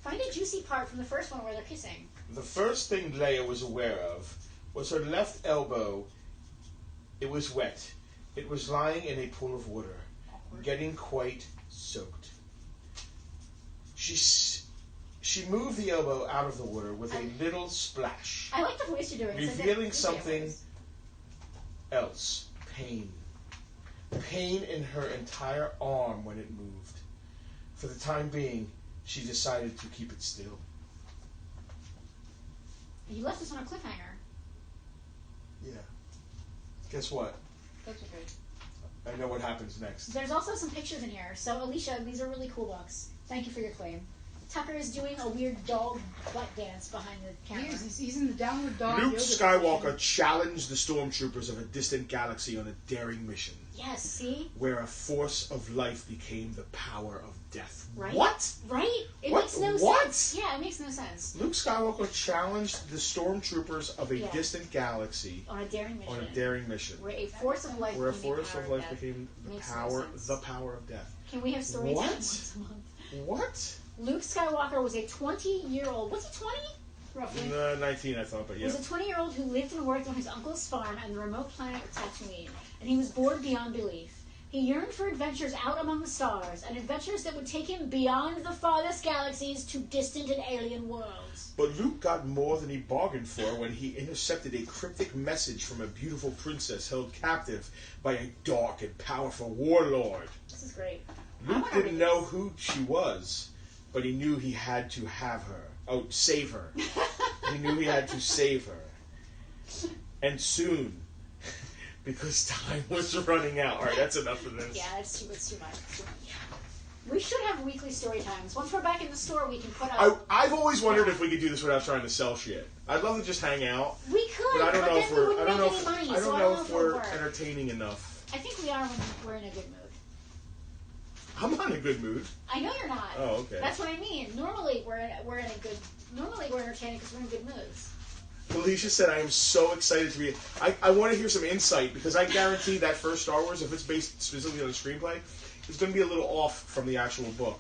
Find a juicy part from the first one where they're kissing. The first thing Leia was aware of was her left elbow. It was wet. It was lying in a pool of water, getting quite soaked. She moved the elbow out of the water with a little splash, I like the voice you're doing. It's like revealing that something voice. else. Pain. Pain in her entire arm when it moved. For the time being, she decided to keep it still. You left us on a cliffhanger. Yeah. Guess what? That's okay. I know what happens next. There's also some pictures in here. So, Alicia, these are really cool books. Thank you for your claim. Tucker is doing a weird dog butt dance behind the camera. He's in the downward dog Luke yoga Skywalker position. challenged the stormtroopers of a distant galaxy on a daring mission, Yes, see? where a force of life became the power of death. Right? What? Right? It What? makes no What? sense. Yeah, it makes no sense. Luke Skywalker challenged the stormtroopers of a Yeah. distant galaxy On a daring mission. on a daring mission, Where a force of life where a became the force power of life death. became the Makes no power, sense. the power of death. Can we have story What? time once a month? What? Luke Skywalker was a 20-year-old. Was he 20? Roughly. 19, I thought, but He yeah. was a 20-year-old who lived and worked on his uncle's farm on the remote planet of Tatooine, and he was bored beyond belief. He yearned for adventures out among the stars, and adventures that would take him beyond the farthest galaxies to distant and alien worlds. But Luke got more than he bargained for when he intercepted a cryptic message from a beautiful princess held captive by a dark and powerful warlord. This is great. Luke didn't know who she was, but he knew he had to have her. Oh, save her. He knew he had to save her. And soon, because time was running out. All right, that's enough of this. Yeah, it's too much. We should have weekly story times. Once we're back in the store, we can put up... I've always wondered if we could do this without trying to sell shit. I'd love to just hang out, We could, but I don't know then if we we're. wouldn't I don't know make if any money, so I don't know if it would we're work. entertaining enough. I think we are when we're in a good mood. I'm not in a good mood. I know you're not. Oh, okay. That's what I mean. Normally we're entertaining because we're in good moods. Felicia said, I am so excited to be... I want to hear some insight, because I guarantee that first Star Wars, if it's based specifically on the screenplay, it's going to be a little off from the actual book.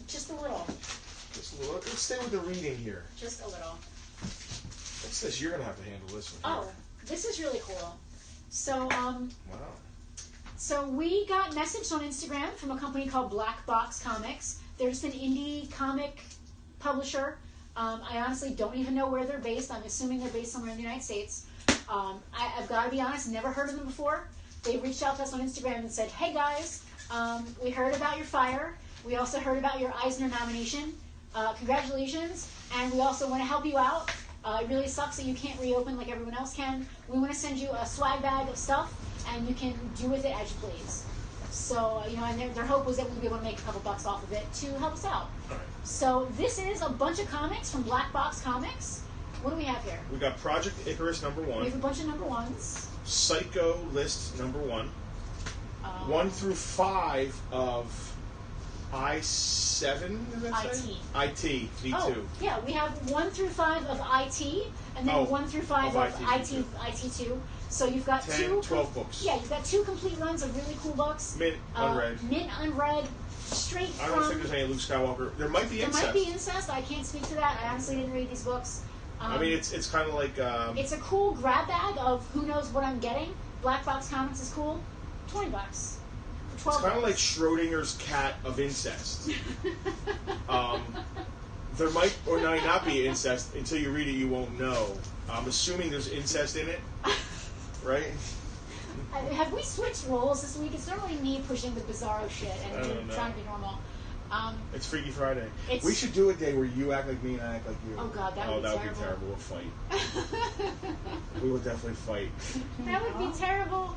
Just a little. Just a little. Let's stay with the reading here. Just a little. What's this? You're going to have to handle this one. Oh, this is really cool. So, Wow. So we got messaged on Instagram from a company called Black Box Comics. They're just an indie comic publisher. I honestly don't even know where they're based. I'm assuming they're based somewhere in the United States. I've got to be honest, never heard of them before. They reached out to us on Instagram and said, hey guys, we heard about your fire. We also heard about your Eisner nomination. Congratulations. And we also want to help you out. It really sucks that you can't reopen like everyone else can. We want to send you a swag bag of stuff, and you can do with it as you please. So, and their hope was that we'd be able to make a couple bucks off of it to help us out. All right. So this is a bunch of comics from Black Box Comics. What do we have here? We got Project Icarus number 1. We have a bunch of number ones. Psycho List number 1. 1 through 5 of I-7, is that say? IT, V2. Oh, yeah, we have 1 through 5 of IT, and then 1 through 5 of IT2. So you've got 10, 12 books. Yeah, you've got 2 complete runs of really cool books. Mint, unread. Mint, unread, straight from... I don't think there's any Luke Skywalker. There might be incest. There might be incest. I can't speak to that. I honestly didn't read these books. I mean, it's kind of like... it's a cool grab bag of who knows what I'm getting. Black Box Comics is cool. $20. It's kind of like Schrodinger's cat of incest. There might or might not be incest. Until you read it, you won't know. I'm assuming there's incest in it, right? Have we switched roles this week? It's normally me pushing the bizarro shit and trying to be normal. It's Freaky Friday. We should do a day where you act like me and I act like you. Oh God, that would be terrible. Be terrible. We'll fight. We would definitely fight. That would be terrible.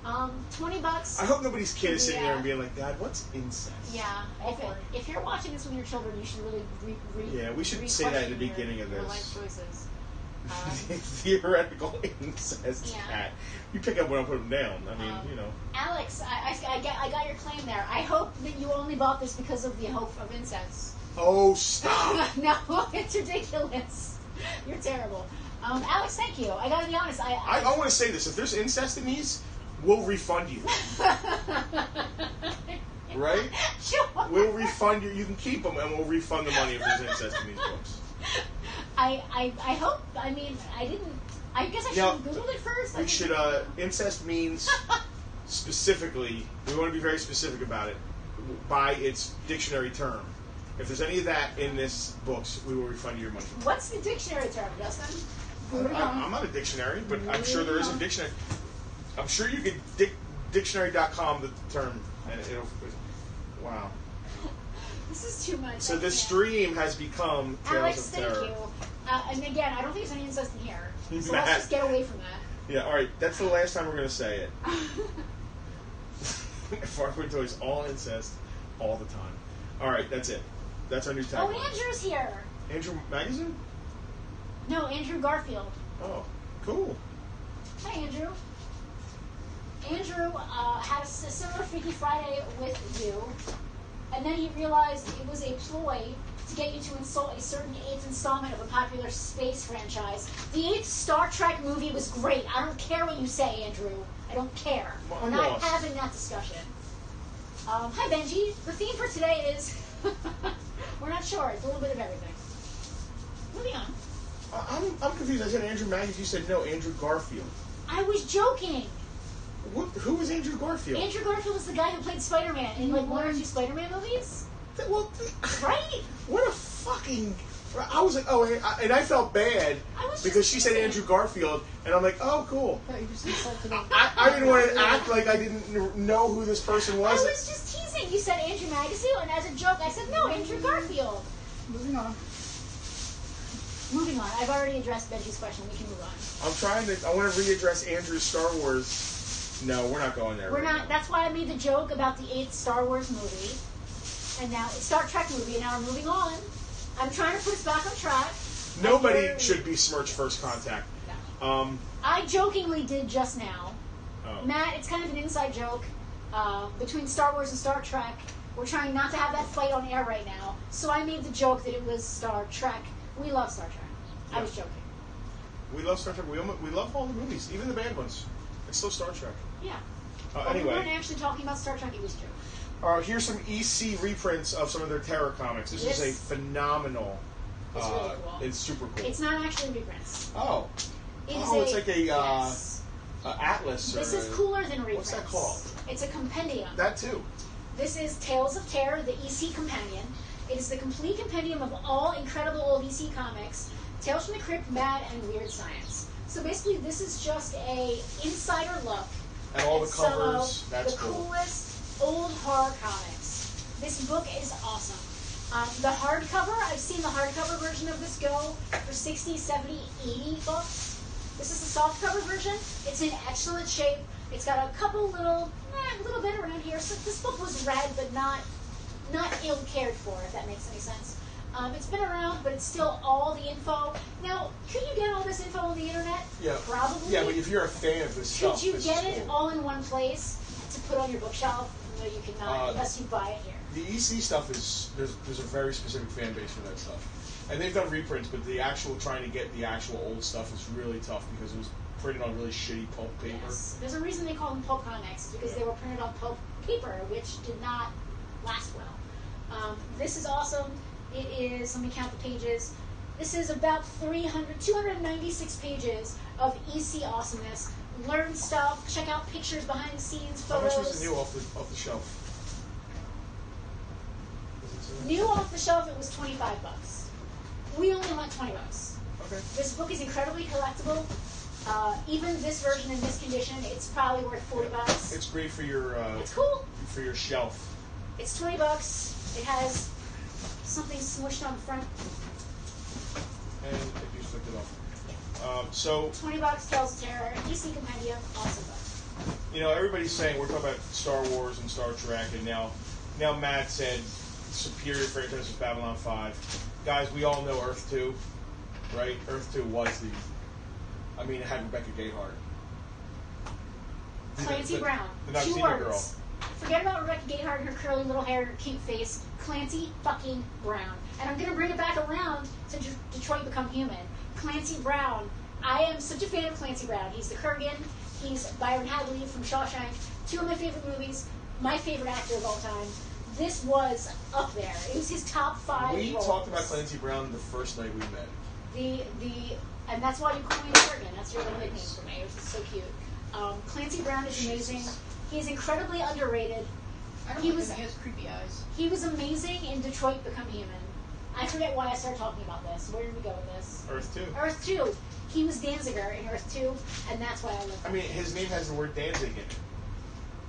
$20. I hope nobody's kid is sitting there and being like, Dad, what's incest? Yeah. If you're watching this with your children, you should really yeah, we should say that at the beginning of this. Your life choices. Theoretical incest cat. You pick up when I put them down. I mean, Alex, I got your claim there. I hope that you only bought this because of the hope of incest. Oh, stop. No, it's ridiculous. You're terrible. Alex, thank you. I gotta be honest. I want to say this. If there's incest in these, we'll refund you. Right? Sure. We'll refund you. You can keep them, and we'll refund the money if there's incest in these books. I hope. I mean, I didn't. I guess I should have Googled it first. We should. Incest means specifically. We want to be very specific about it by its dictionary term. If there's any of that in this books, we will refund you your money. What's the dictionary term, Justin? I'm not a dictionary, but I'm sure there is a dictionary. I'm sure you could dictionary.com the term, and it'll. Wow. This is too much. So this stream has become Tales of Terror. Thank you. And again, I don't think there's any incest in here. So let's just get away from that. Yeah, alright. That's the last time we're going to say it. Farpoint Toys, all incest, all the time. Alright, that's it. That's our new tagline. Oh, Andrew's here. Andrew Magazine? No, Andrew Garfield. Oh, cool. Hi, Andrew. Andrew had a similar Freaky Friday with you, and then he realized it was a ploy to get you to insult a certain 8th installment of a popular space franchise. The 8th Star Trek movie was great. I don't care what you say, Andrew. I don't care. We're not having that discussion. Hi, Benji. The theme for today is... we're not sure. It's a little bit of everything. Moving on. I'm confused. I said Andrew Magazine. You said no, Andrew Garfield. I was joking. Who was Andrew Garfield? Andrew Garfield was the guy who played Spider-Man in like 1 or 2 Spider-Man movies. Right? What a fucking... I was like, oh, and I felt bad because she said Andrew Garfield, and I'm like, oh, cool. You just insulted him. I didn't want to act like I didn't know who this person was. I was just teasing. You said Andrew Magazine, and as a joke, I said, no, Andrew Garfield. Moving on. Moving on. I've already addressed Benji's question. We can move on. I want to readdress Andrew's Star Wars. No, we're not going there. We're not. That's why I made the joke about the 8th Star Wars movie, and now it's Star Trek movie, and now we're moving on. I'm trying to put us back on track. Nobody should besmirch First Contact. No. I jokingly did just now. Oh. Matt, it's kind of an inside joke. between Star Wars and Star Trek. We're trying not to have that fight on air right now. So I made the joke that it was Star Trek. We love Star Trek. I was joking. We love Star Trek. We love all the movies, even the bad ones. It's still Star Trek. Yeah. Anyway. We weren't actually talking about Star Trek. It was a joke. Here's some EC reprints of some of their terror comics. This is a phenomenal. It's really cool. It's super cool. It's not actually reprints. Oh. It's like a atlas. This is cooler than reprints. What's that called? It's a compendium. That too. This is Tales of Terror, the EC Companion. It is the complete compendium of all incredible old EC comics, Tales from the Crypt, Mad, and Weird Science. So basically, this is just a insider look and all the at covers. Some of That's the cool. coolest old horror comics. This book is awesome. The hardcover, I've seen the hardcover version of this go for 60, 70, 80 bucks. This is the softcover version. It's in excellent shape. It's got a couple little bit around here. So this book was read, but not ill cared for, if that makes any sense. It's been around, but it's still all the info. Now, could you get all this info on the internet? Yeah. Probably. Yeah, but if you're a fan of this stuff, could you get it all in one place to put on your bookshelf? No, you cannot, unless you buy it here. The EC stuff is there's a very specific fan base for that stuff, and they've done reprints, but the actual trying to get the actual old stuff is really tough because it was printed on really shitty pulp paper. Yes. There's a reason they call them pulp comics, because they were printed on pulp paper, which did not last well. This is awesome. It is, let me count the pages. This is about 296 pages of EC awesomeness. Learn stuff, check out pictures, behind the scenes, photos. How much was the new off the shelf? New off the shelf, it was 25 bucks. We only want 20 bucks. Okay. This book is incredibly collectible. Even this version in this condition, it's probably worth 40 bucks. It's great for your. It's cool. For your shelf. It's 20 bucks. It has something smushed on the front. And if you flipped it off. So 20 bucks, Tales of Terror, EC Compendium, awesome book. You know, everybody's saying we're talking about Star Wars and Star Trek, and now Matt said superior franchise is Babylon 5. Guys, we all know Earth 2, right? Earth 2 was it had Rebecca Gayheart. Clancy Brown. The Two Noxedo words. girl. Forget about Rebecca Gayheart and her curly little hair and her cute face. Clancy fucking Brown. And I'm going to bring it back around to Detroit Become Human. Clancy Brown. I am such a fan of Clancy Brown. He's the Kurgan. He's Byron Hadley from Shawshank. Two of my favorite movies. My favorite actor of all time. This was up there. It was his top 5 We roles. talked about Clancy Brown the first night we met. And that's why you call me the Kurgan. That's your little nickname for me, which is so cute. Clancy Brown is amazing. He's incredibly underrated. I don't think he has creepy eyes. He was amazing in Detroit Become Human. I forget why I started talking about this. Where did we go with this? Earth 2. Earth 2. He was Danziger in Earth 2, and that's why I love him. His name has the word Danzig in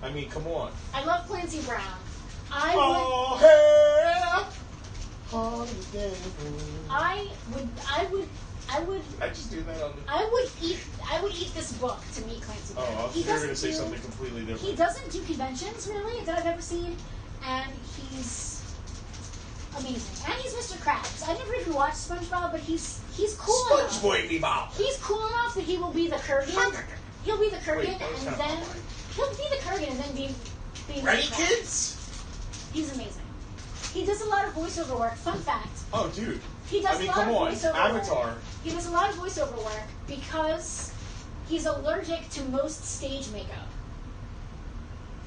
it. Come on. I love Clancy Brown. I just do that on the... I would eat this book to meet Clancy Brown. Oh, I thought you were going to say something completely different. He doesn't do conventions, really, that I've ever seen, and he's amazing. And he's Mr. Krabs. I never even watched SpongeBob, but he's cool enough. SpongeBob! He's cool enough that he will be the Kurgan. He'll be the Kurgan, he'll be the Kurgan and then be Ready, Mr. Krabs. kids? He's amazing. He does a lot of voiceover work. Fun fact. Oh, dude. He does a lot of voiceover Avatar. work. He does a lot of voiceover work because he's allergic to most stage makeup.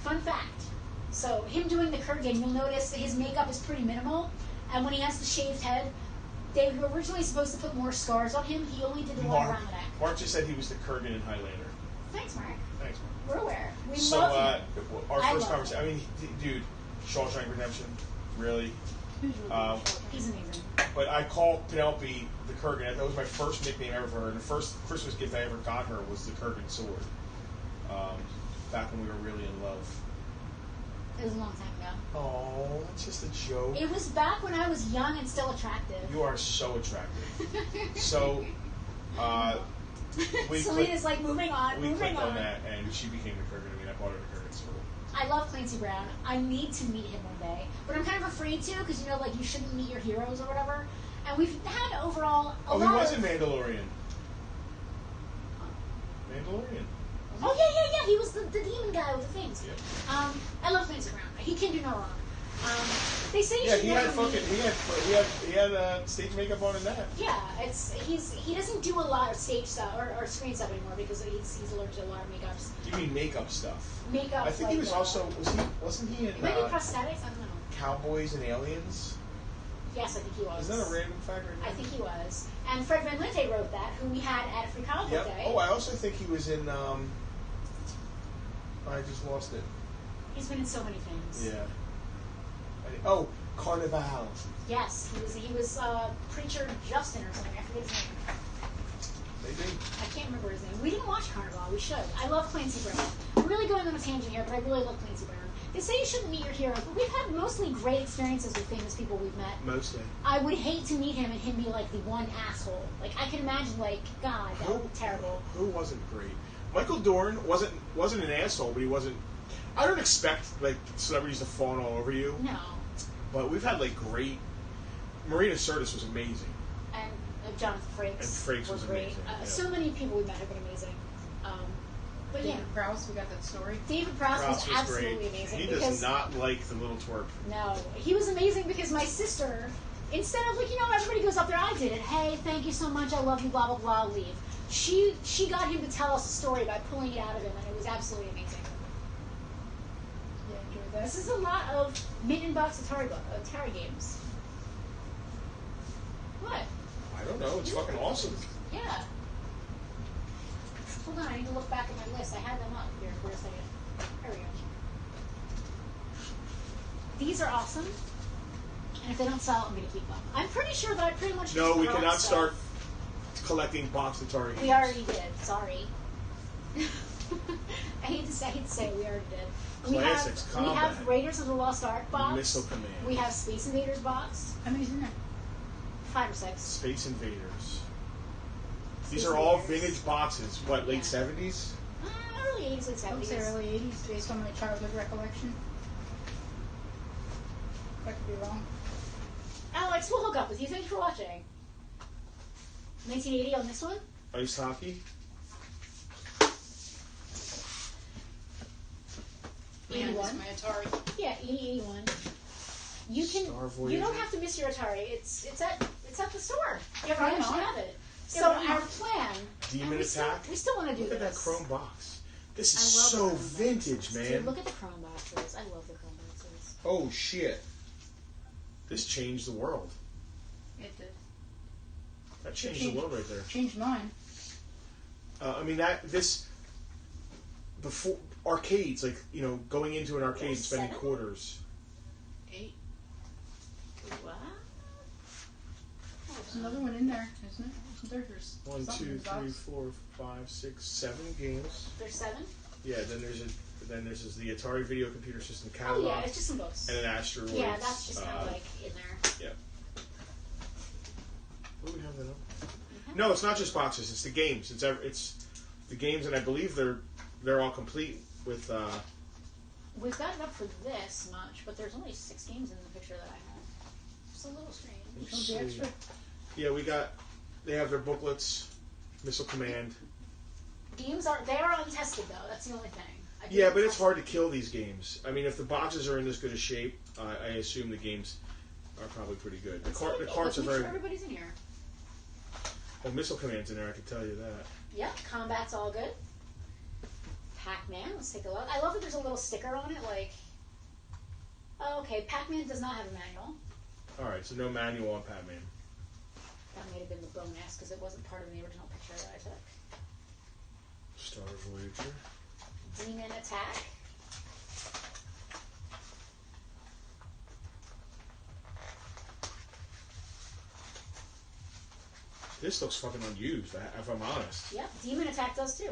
Fun fact. So him doing the Kurgan, you'll notice that his makeup is pretty minimal, and when he has the shaved head, they were originally supposed to put more scars on him. He only did the one around the neck. Mark just said he was the Kurgan in Highlander. Thanks, Mark. Thanks, Mark. We're aware. We So, love him. our I first love conversation, dude, Shawshank Redemption, really? He's amazing. But I call Penelope the Kurgan. That was my first nickname ever for her. And the first Christmas gift I ever got her was the Kurgan sword. Back when we were really in love. It was a long time ago. Oh, it's just a joke. It was back when I was young and still attractive. You are so attractive. So, Selena's like, moving on. We clicked on that, and she became the Kurgan. I bought her the Kurgan sword. I love Clancy Brown. I need to meet him one day. But I'm kind of afraid to, because, you shouldn't meet your heroes or whatever. And we've had overall a lot he was of... in Mandalorian. Mandalorian. Oh yeah. He was the demon guy with the things. Yep. I love Clancy Brown. He can do no wrong. They say you should he never had fucking he had stage makeup on in that. Yeah, he doesn't do a lot of stage stuff or screen stuff anymore because he's allergic to a lot of makeups. You mean makeup stuff? Makeup. I think he was also wasn't he in maybe prosthetics? I don't know. Cowboys and Aliens? Yes, I think he was. Is that a random fact? I think he was. And Fred Van Linte wrote that, who we had at a free comic book day. Oh, I also think he was in. I just lost it. He's been in so many things. Yeah. Oh, Carnival. Yes, he was Preacher Justin or something. I forget his name. Maybe. I can't remember his name. We didn't watch Carnival. We should. I love Clancy Brown. I'm really going on a tangent here, but I really love Clancy Brown. They say you shouldn't meet your heroes, but we've had mostly great experiences with famous people we've met. Mostly. I would hate to meet him and him be like the one asshole. Like I can imagine, like God, that would be terrible. Who wasn't great? Michael Dorn wasn't an asshole, but he wasn't. I don't expect like celebrities to fawn all over you. No. But we've had like great. Marina Sirtis was amazing. And Jonathan Frakes. And Frakes was great. amazing. Yeah. So many people we met have been amazing. But David Prowse, we got that story. David Prowse was absolutely great. amazing. He does not like the little twerp. No, he was amazing because my sister, instead of like everybody goes up there, I did it. Hey, thank you so much. I love you. Blah blah blah. Leave. She got him to tell us a story by pulling it out of him, and it was absolutely amazing. Yeah, enjoyed that. This is a lot of mint box Atari games. What? I don't know. It's fucking awesome. Yeah. Hold on, I need to look back at my list. I had them up here for a second. There we go. These are awesome. And if they don't sell, I'm going to keep them. I'm pretty sure that I pretty much No, we bought cannot stuff. start collecting box Atari games. We already did. Sorry. I hate to say it, we already did. Classics, we Combat. have Raiders of the Lost Ark box. Missile Command. We have Space Invaders box. How many's in there? 5 or 6. Space Invaders. These Space are all Invaders. vintage boxes. What, late Yeah. 70s? Early 80s, late I would say 70s. early 80s based on my childhood recollection. I could be wrong. Alex, we'll hook up with you. Thanks for watching. 1980 on this one. Ice hockey. Yeah, 81. that's my Atari. Yeah, 80, 81. You can. Star Voyager. You don't have to miss your Atari. It's at the store. You Why have to not? have it. Yeah, So why not? our plan. Demon and Attack. We still want to do Look at that this. chrome box. This I is love so the chrome vintage, boxes. man. Dude, look at the chrome boxes. I love the chrome boxes. Oh, shit. This changed the world. It did. That changed the world right there. Changed mine. I mean, before arcades, like, going into an arcade and spending 7? quarters. 8. What? There's another one in there, isn't it? Isn't there? There's 1, something in 2, the 3, box. 4, 5, 6, 7 games. There's 7. Yeah, then there's the Atari Video Computer System Oh catalog. yeah, it's just some books. And an Asteroids. Yeah, that's just kind of like in there. Yeah. What do we have that on? No, it's not just boxes. It's the games. It's the games, and I believe they're all complete with. We've got it up for this much, but there's only 6 games in the picture that I have. It's a little strange. Which one's the extra? Yeah, they have their booklets, Missile Command. Games they are untested though. That's the only thing. Yeah, but it's hard to kill these games. I mean, if the boxes are in this good a shape, I assume the games are probably pretty good. The carts are very. Everybody's in here. Oh, Missile Command's in there. I can tell you that. Yep, combat's all good. Pac-Man, let's take a look. I love that there's a little sticker on it, like. Oh, okay, Pac-Man does not have a manual. All right, so no manual on Pac-Man. That might have been the bonus because it wasn't part of the original picture that I took. Star Voyager. Demon Attack. This looks fucking unused, if I'm honest. Yep, Demon Attack does too.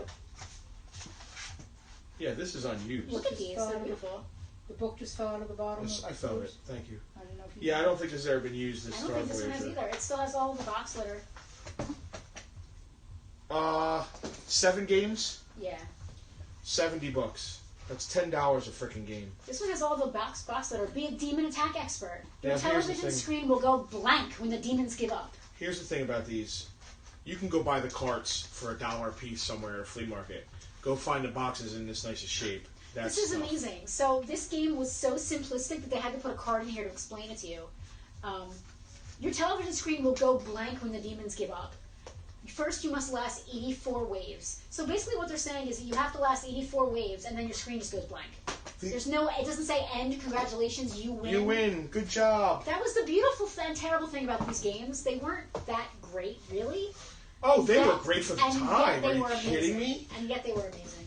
Yeah, this is unused. Look at these, they're beautiful. The book just fell out of the bottom. I felt it. Thank you. I don't know if you. Yeah, I don't think this has ever been used. This I don't Star think this one has Voyager. either. It still has all of the box litter. 7 games, Yeah. $70. That's $10 a freaking game. This one has all the box litter. Be a Demon Attack expert. Your Yeah, here's the television thing. screen will go blank when the demons give up. Here's the thing about these: you can go buy the carts for $1 a piece somewhere at a flea market. go find the boxes in this nicest shape. This is amazing. So this game was so simplistic that they had to put a card in here to explain it to you. Your television screen will go blank when the demons give up. First, you must last 84 waves. So basically what they're saying is that you have to last 84 waves, and then your screen just goes blank. There's no, it doesn't say end, congratulations, you win. You win, good job. That was the beautiful and terrible thing about these games. They weren't that great, really. Oh, they were great for the time. Are you amazing. kidding me? And yet they were amazing.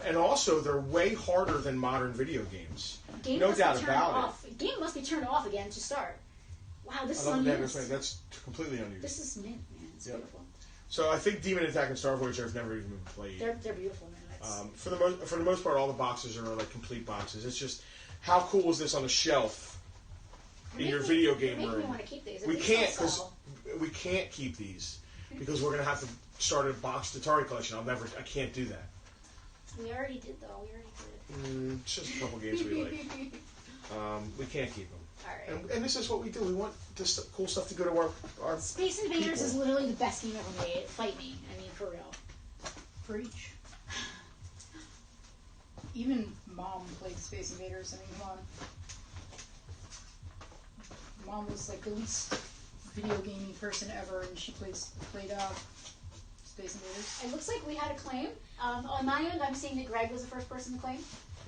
And also, they're way harder than modern video games. Game No must doubt be turned about off. Game must be turned off again to start. Wow, this is I love unused. that. That's completely unused. This is mint, man. It's beautiful. So I think Demon Attack and Star Voyager have never even been played. They're beautiful, man. For the most part, all the boxes are like complete boxes. It's just how cool is this on a shelf in your video game room? Me want to keep these. We can't because we can't keep these because we're gonna have to start a boxed Atari collection. I can't do that. We already did though. We already did. It's just a couple games we like. We can't keep them. All right. And this is what we do. We want this cool stuff to go to our Space Invaders people. is literally the best game ever made. Fight me. I mean, for real. Preach. Even Mom played Space Invaders. I mean, come on. Mom was like the least video gaming person ever, and she played Space Invaders. It looks like we had a claim. On my end, I'm seeing that Greg was the first person to claim.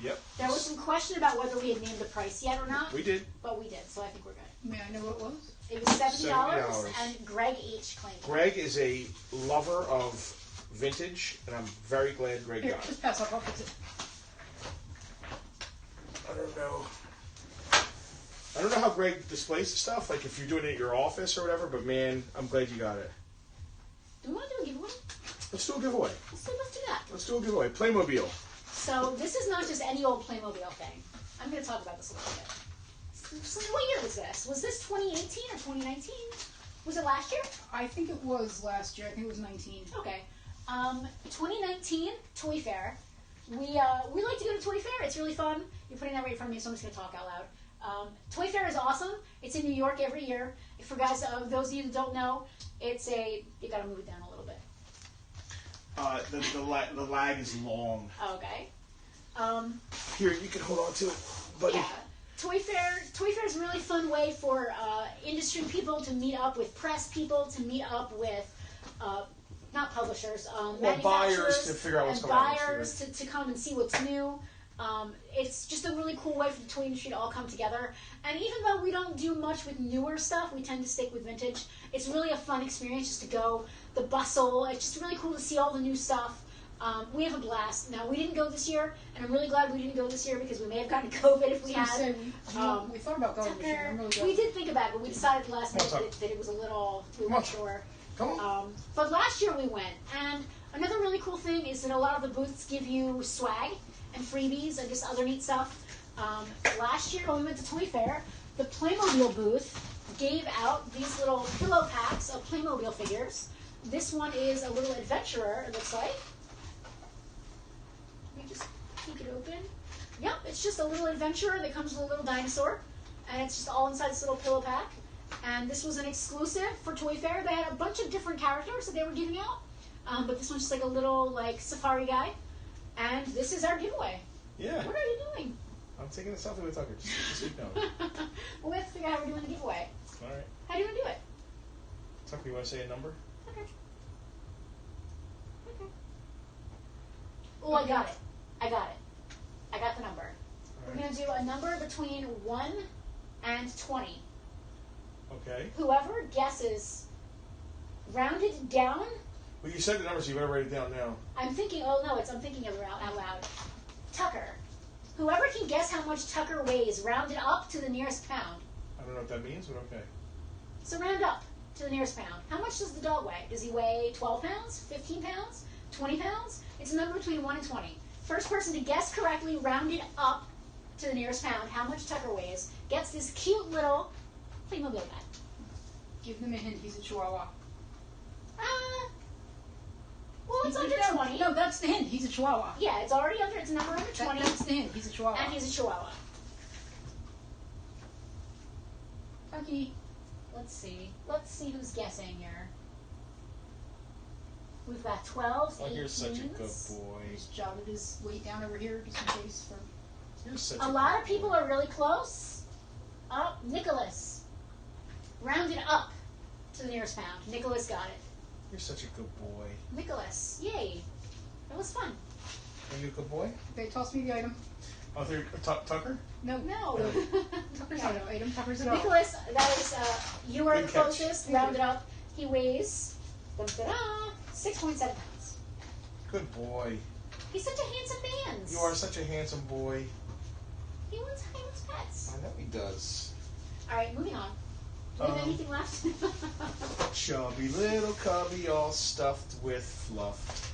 Yep. There was some question about whether we had named the price yet or not. We did. But we did, so I think we're good. May I know what it was? It was $70, $70. and Greg H claimed it. Greg is a lover of vintage, and I'm very glad Greg Here, got it. just pass off. I'll fix it. I don't know how Greg displays the stuff, like if you're doing it at your office or whatever, but man, I'm glad you got it. Do we want to do a giveaway? Let's do a giveaway. Let's do that. Let's do a giveaway. Playmobil. So this is not just any old Playmobil thing. I'm going to talk about this a little bit. So what year was this? Was this 2018 or 2019? Was it last year? I think it was last year. I think it was 19. Okay. 2019 Toy Fair. We like to go to Toy Fair. It's really fun. You're putting that right in front of me, so I'm just going to talk out loud. Toy Fair is awesome. It's in New York every year. For guys, those of you that don't know, it's you got to move it down a little bit. The lag is long. Okay. Here, you can hold on to it, buddy. Yeah. Toy Fair is a really fun way for industry people to meet up with press people, to meet up with not publishers, manufacturers, buyers to figure out what's and going on. buyers to come and see what's new. It's just a really cool way for the toy industry to all come together. And even though we don't do much with newer stuff, we tend to stick with vintage. It's really a fun experience just to go. The bustle, it's just really cool to see all the new stuff. We have a blast. Now, we didn't go this year, and I'm really glad we didn't go this year because we may have gotten COVID if we had. We thought about going this year. I'm really glad. We did think about it, but we decided last minute that it was a little, we weren't sure. Come on. But last year we went, and another really cool thing is that a lot of the booths give you swag and freebies and just other neat stuff. Last year when we went to Toy Fair, the Playmobil booth gave out these little pillow packs of Playmobil figures. This one is a little adventurer, it looks like. Let me just peek it open. Yep, it's just a little adventurer that comes with a little dinosaur. And it's just all inside this little pillow pack. And this was an exclusive for Toy Fair. They had a bunch of different characters that they were giving out. But this one's just like a little safari guy. And this is our giveaway. Yeah. What are you doing? I'm taking a selfie with Tucker. Just keep going. Well, we have to figure out how we're doing the giveaway. All right. How do you want to do it? Tucker, you want to say a number? Okay. Oh, I got it. I got the number. All We're right. going to do a number between 1 and 20. Okay. Whoever guesses rounded down. Well, you said the number, so you better write it down now. I'm thinking of it out loud. Tucker. Whoever can guess how much Tucker weighs, round it up to the nearest pound. I don't know what that means, but okay. So round up to the nearest pound. How much does the dog weigh? Does he weigh 12 pounds, 15 pounds, 20 pounds? It's a number between 1 and 20. First person to guess correctly, round it up to the nearest pound, how much Tucker weighs, gets this cute little Playmobil guy. Give them a hint. He's a Chihuahua. Well, it's under 20. No, that's the hint. He's a Chihuahua. Yeah, it's already under. It's a number under 20. That's the hint. He's a Chihuahua. And he's a Chihuahua. Tucky. Let's see. Let's see who's guessing here. We've got 12s, Oh, you're such a good 18s. boy. Just jotted his weight down over here just in case for. You're such A lot of people are really close. Oh, Nicholas. Rounded up to the nearest pound. Nicholas got it. You're such a good boy. Nicholas. Yay. That was fun. Are you a good boy? Okay, toss me the item. Oh, there, Tucker? No. No. Tucker's not an item. Tucker's a dog. Nicholas, that is, you are Good the catch. closest. Rounded up. He weighs 6.7 pounds. Good boy. He's such a handsome man. You are such a handsome boy. He wants pets. I know he does. All right, moving on. Do we have anything left? Chubby little cubby all stuffed with fluff.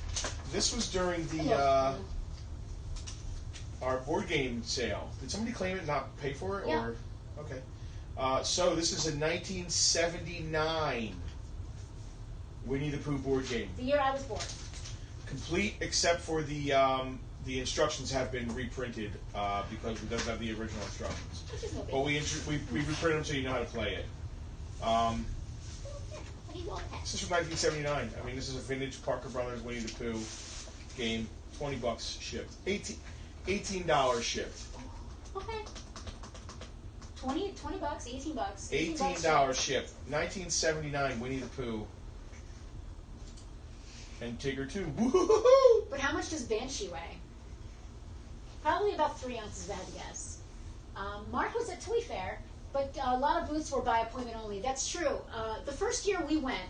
This was during the Hello. our board game sale. Did somebody claim it and not pay for it? Yeah. Or okay. So this is a 1979 Winnie the Pooh board game. The year I was born. Complete except for the instructions have been reprinted because it doesn't have the original instructions. Which is no big. But we reprinted them so you know how to play it. This is from 1979. I mean, this is a vintage Parker Brothers Winnie the Pooh game. $20 shipped. $18 shipped. Okay. 20 bucks, 18 bucks. $18 shipped. 1979 Winnie the Pooh. And Tigger too. Woo-hoo-hoo-hoo! But how much does Banshee weigh? Probably about 3 ounces, if I had to guess. Mark was at Toy Fair, but a lot of booths were by appointment only. That's true. The first year we went,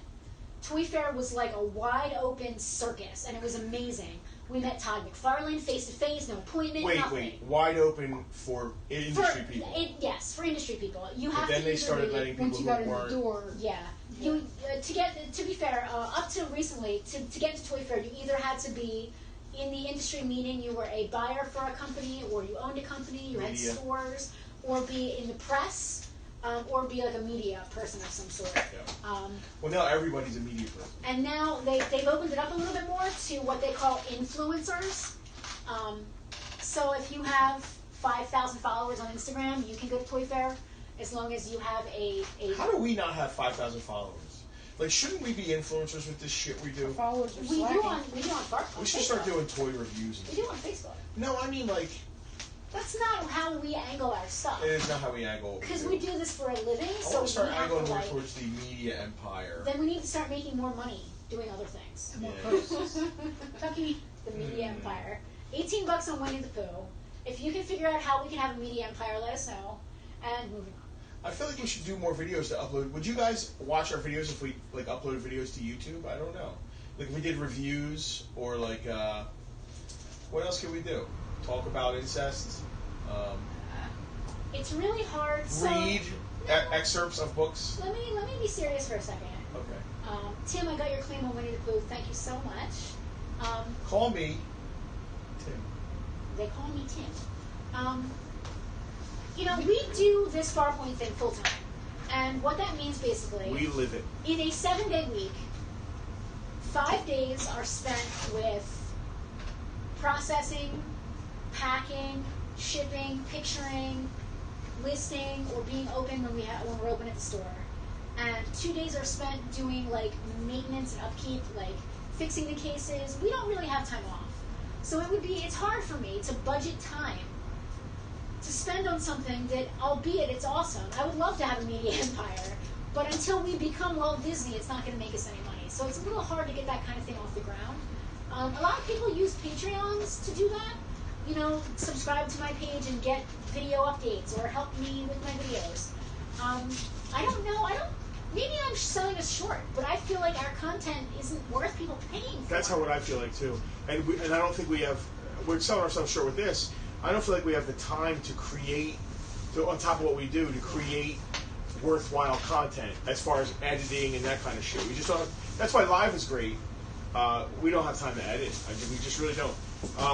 Toy Fair was like a wide open circus, and it was amazing. We met Todd McFarlane face to face, no appointment, nothing. Wait. Wide open for industry people. Yes, for industry people. You have But then to they either started be- letting people Once you got who in the weren't. door. Yeah. You to be fair, up to recently, to get into Toy Fair, you either had to be in the industry, meaning you were a buyer for a company, or you owned a company, you had Media. stores, or be in the press, or be like a media person of some sort. Yeah. Well, now everybody's a media person. And now they've opened it up a little bit more to what they call influencers. So if you have 5,000 followers on Instagram, you can go to Toy Fair as long as you have a How do we not have 5,000 followers? Like, shouldn't we be influencers with this shit we do? Followers are we slacking. do on Farpoint. We should start doing toy reviews. We do on Facebook. No, I mean, like, That's not how we angle our stuff. it is not how we angle. Because we do this for a living, I so want to start we have angling to more like. towards the media empire. Then we need to start making more money doing other things. More Yeah. posts. Tucky, the media empire. $18 on Winnie the Pooh. If you can figure out how we can have a media empire, let us know. And moving on. I feel like we should do more videos to upload. Would you guys watch our videos if we like upload videos to YouTube? I don't know. Like if we did reviews or like what else could we do? Talk about incest. It's really hard. So Read excerpts of books. let me be serious for a second. Okay. Tim, I got your claim on Winnie the Pooh. Thank you so much. Call me Tim. They call me Tim. You know, we do this Farpoint thing full time. And what that means basically, We live it. in a 7-day week, 5 days are spent with processing, packing, shipping, picturing, listing, or being open when we're open at the store. And 2 days are spent doing like maintenance and upkeep, like fixing the cases. We don't really have time off. So it's hard for me to budget time to spend on something that, albeit it's awesome, I would love to have a media empire, but until we become Walt Disney, it's not going to make us any money. So it's a little hard to get that kind of thing off the ground. A lot of people use Patreons to do that. You know, subscribe to my page and get video updates or help me with my videos. I don't know. Maybe I'm selling us short, but I feel like our content isn't worth people paying for. That's what I feel like too. And I don't think we have. We're selling ourselves short with this. I don't feel like we have the time to create, on top of what we do, to create worthwhile content as far as editing and that kind of shit. We just don't. That's why live is great. We don't have time to edit. We just really don't.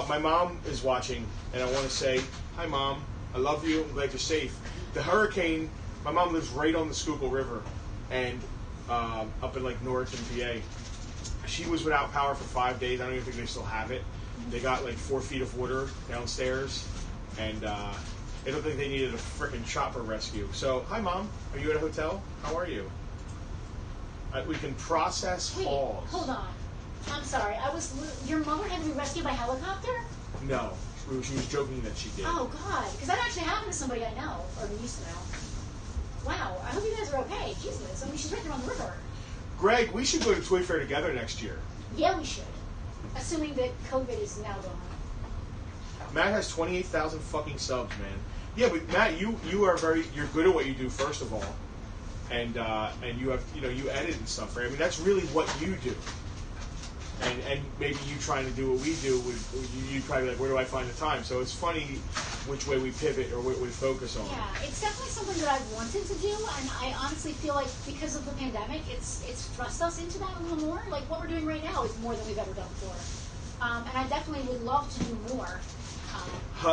My mom is watching, and I want to say, hi, Mom. I love you. I'm glad you're safe. The hurricane. My mom lives right on the Schuylkill River, and up in like Norriton, PA. She was without power for 5 days. I don't even think they still have it. They got like 4 feet of water downstairs, and they don't think they needed a frickin' chopper rescue. So, hi, Mom. Are you at a hotel? How are you? We can process Wait, calls. hold on. I'm sorry. Your mother had to be rescued by helicopter? No. She was joking that she did. Oh, God. Because that actually happened to somebody I know, or used to know. Wow. I hope you guys are okay. Jesus. I mean, she's right there on the river. Greg, we should go to Toy Fair together next year. Yeah, we should. Assuming that COVID is now gone. Matt has 28,000 fucking subs, man. Yeah, but Matt, you're good at what you do, first of all. And you have, you edit and stuff, right? I mean, that's really what you do. And maybe you trying to do what we do, you'd probably be like, where do I find the time? So it's funny which way we pivot or what we focus on. Yeah, it's definitely something that I've wanted to do, and I honestly feel like because of the pandemic, it's thrust us into that a little more. Like what we're doing right now is more than we've ever done before. And I definitely would love to do more.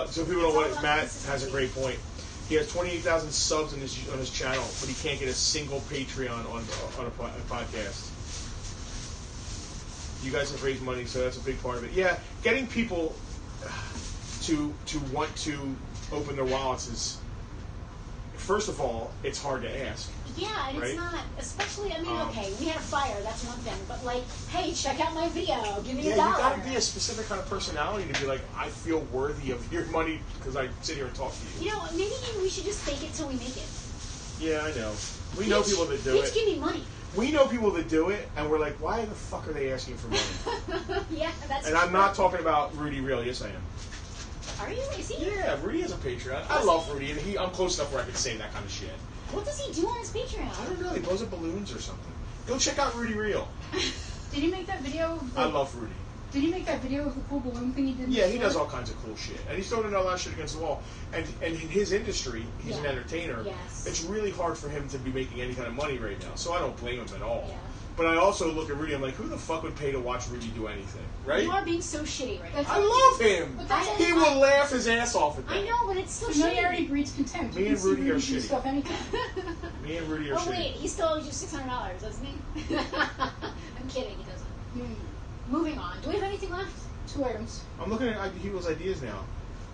So people don't know what Matt has a great point. He has 28,000 subs on his channel, but he can't get a single Patreon on a podcast. You guys have raised money, so that's a big part of it. Yeah, getting people to want to open their wallets is, first of all, it's hard to ask. Yeah, and right? It's not, especially, I mean, okay, we had a fire, that's one thing, but like, hey, check out my video, give me $1. You gotta be a specific kind of personality to be like, I feel worthy of your money because I sit here and talk to you. You know, maybe we should just fake it till we make it. Yeah, I know. We know people that do it. Give me money. We know people that do it, and we're like, why the fuck are they asking for money? Yeah, that's And true. I'm not talking about Rudy Real. Yes, I am. Are you? Is he? Yeah, Rudy has a Patreon. I love Rudy, and I'm close enough where I can say that kind of shit. What does he do on his Patreon? I don't know. He blows up balloons or something. Go check out Rudy Real. Did he make that video? I love Rudy. Did he make that video of the cool balloon thing he did? Yeah, he does all kinds of cool shit. And he's throwing a lot of shit against the wall. And in his industry, he's an entertainer. Yes. It's really hard for him to be making any kind of money right now. So I don't blame him at all. Yeah. But I also look at Rudy, I'm like, who the fuck would pay to watch Rudy do anything? Right? You are being so shitty right now. I love him. He will laugh his ass off at that. I know, but it's still Familiarity shitty. breeds contempt. Me and Rudy are shitty. Stuff anytime. Me and Rudy are Oh shitty. wait, he still owes you $600, doesn't he? I'm kidding, he doesn't. Moving on. Do we have anything left? 2 items. I'm looking at people's ideas now.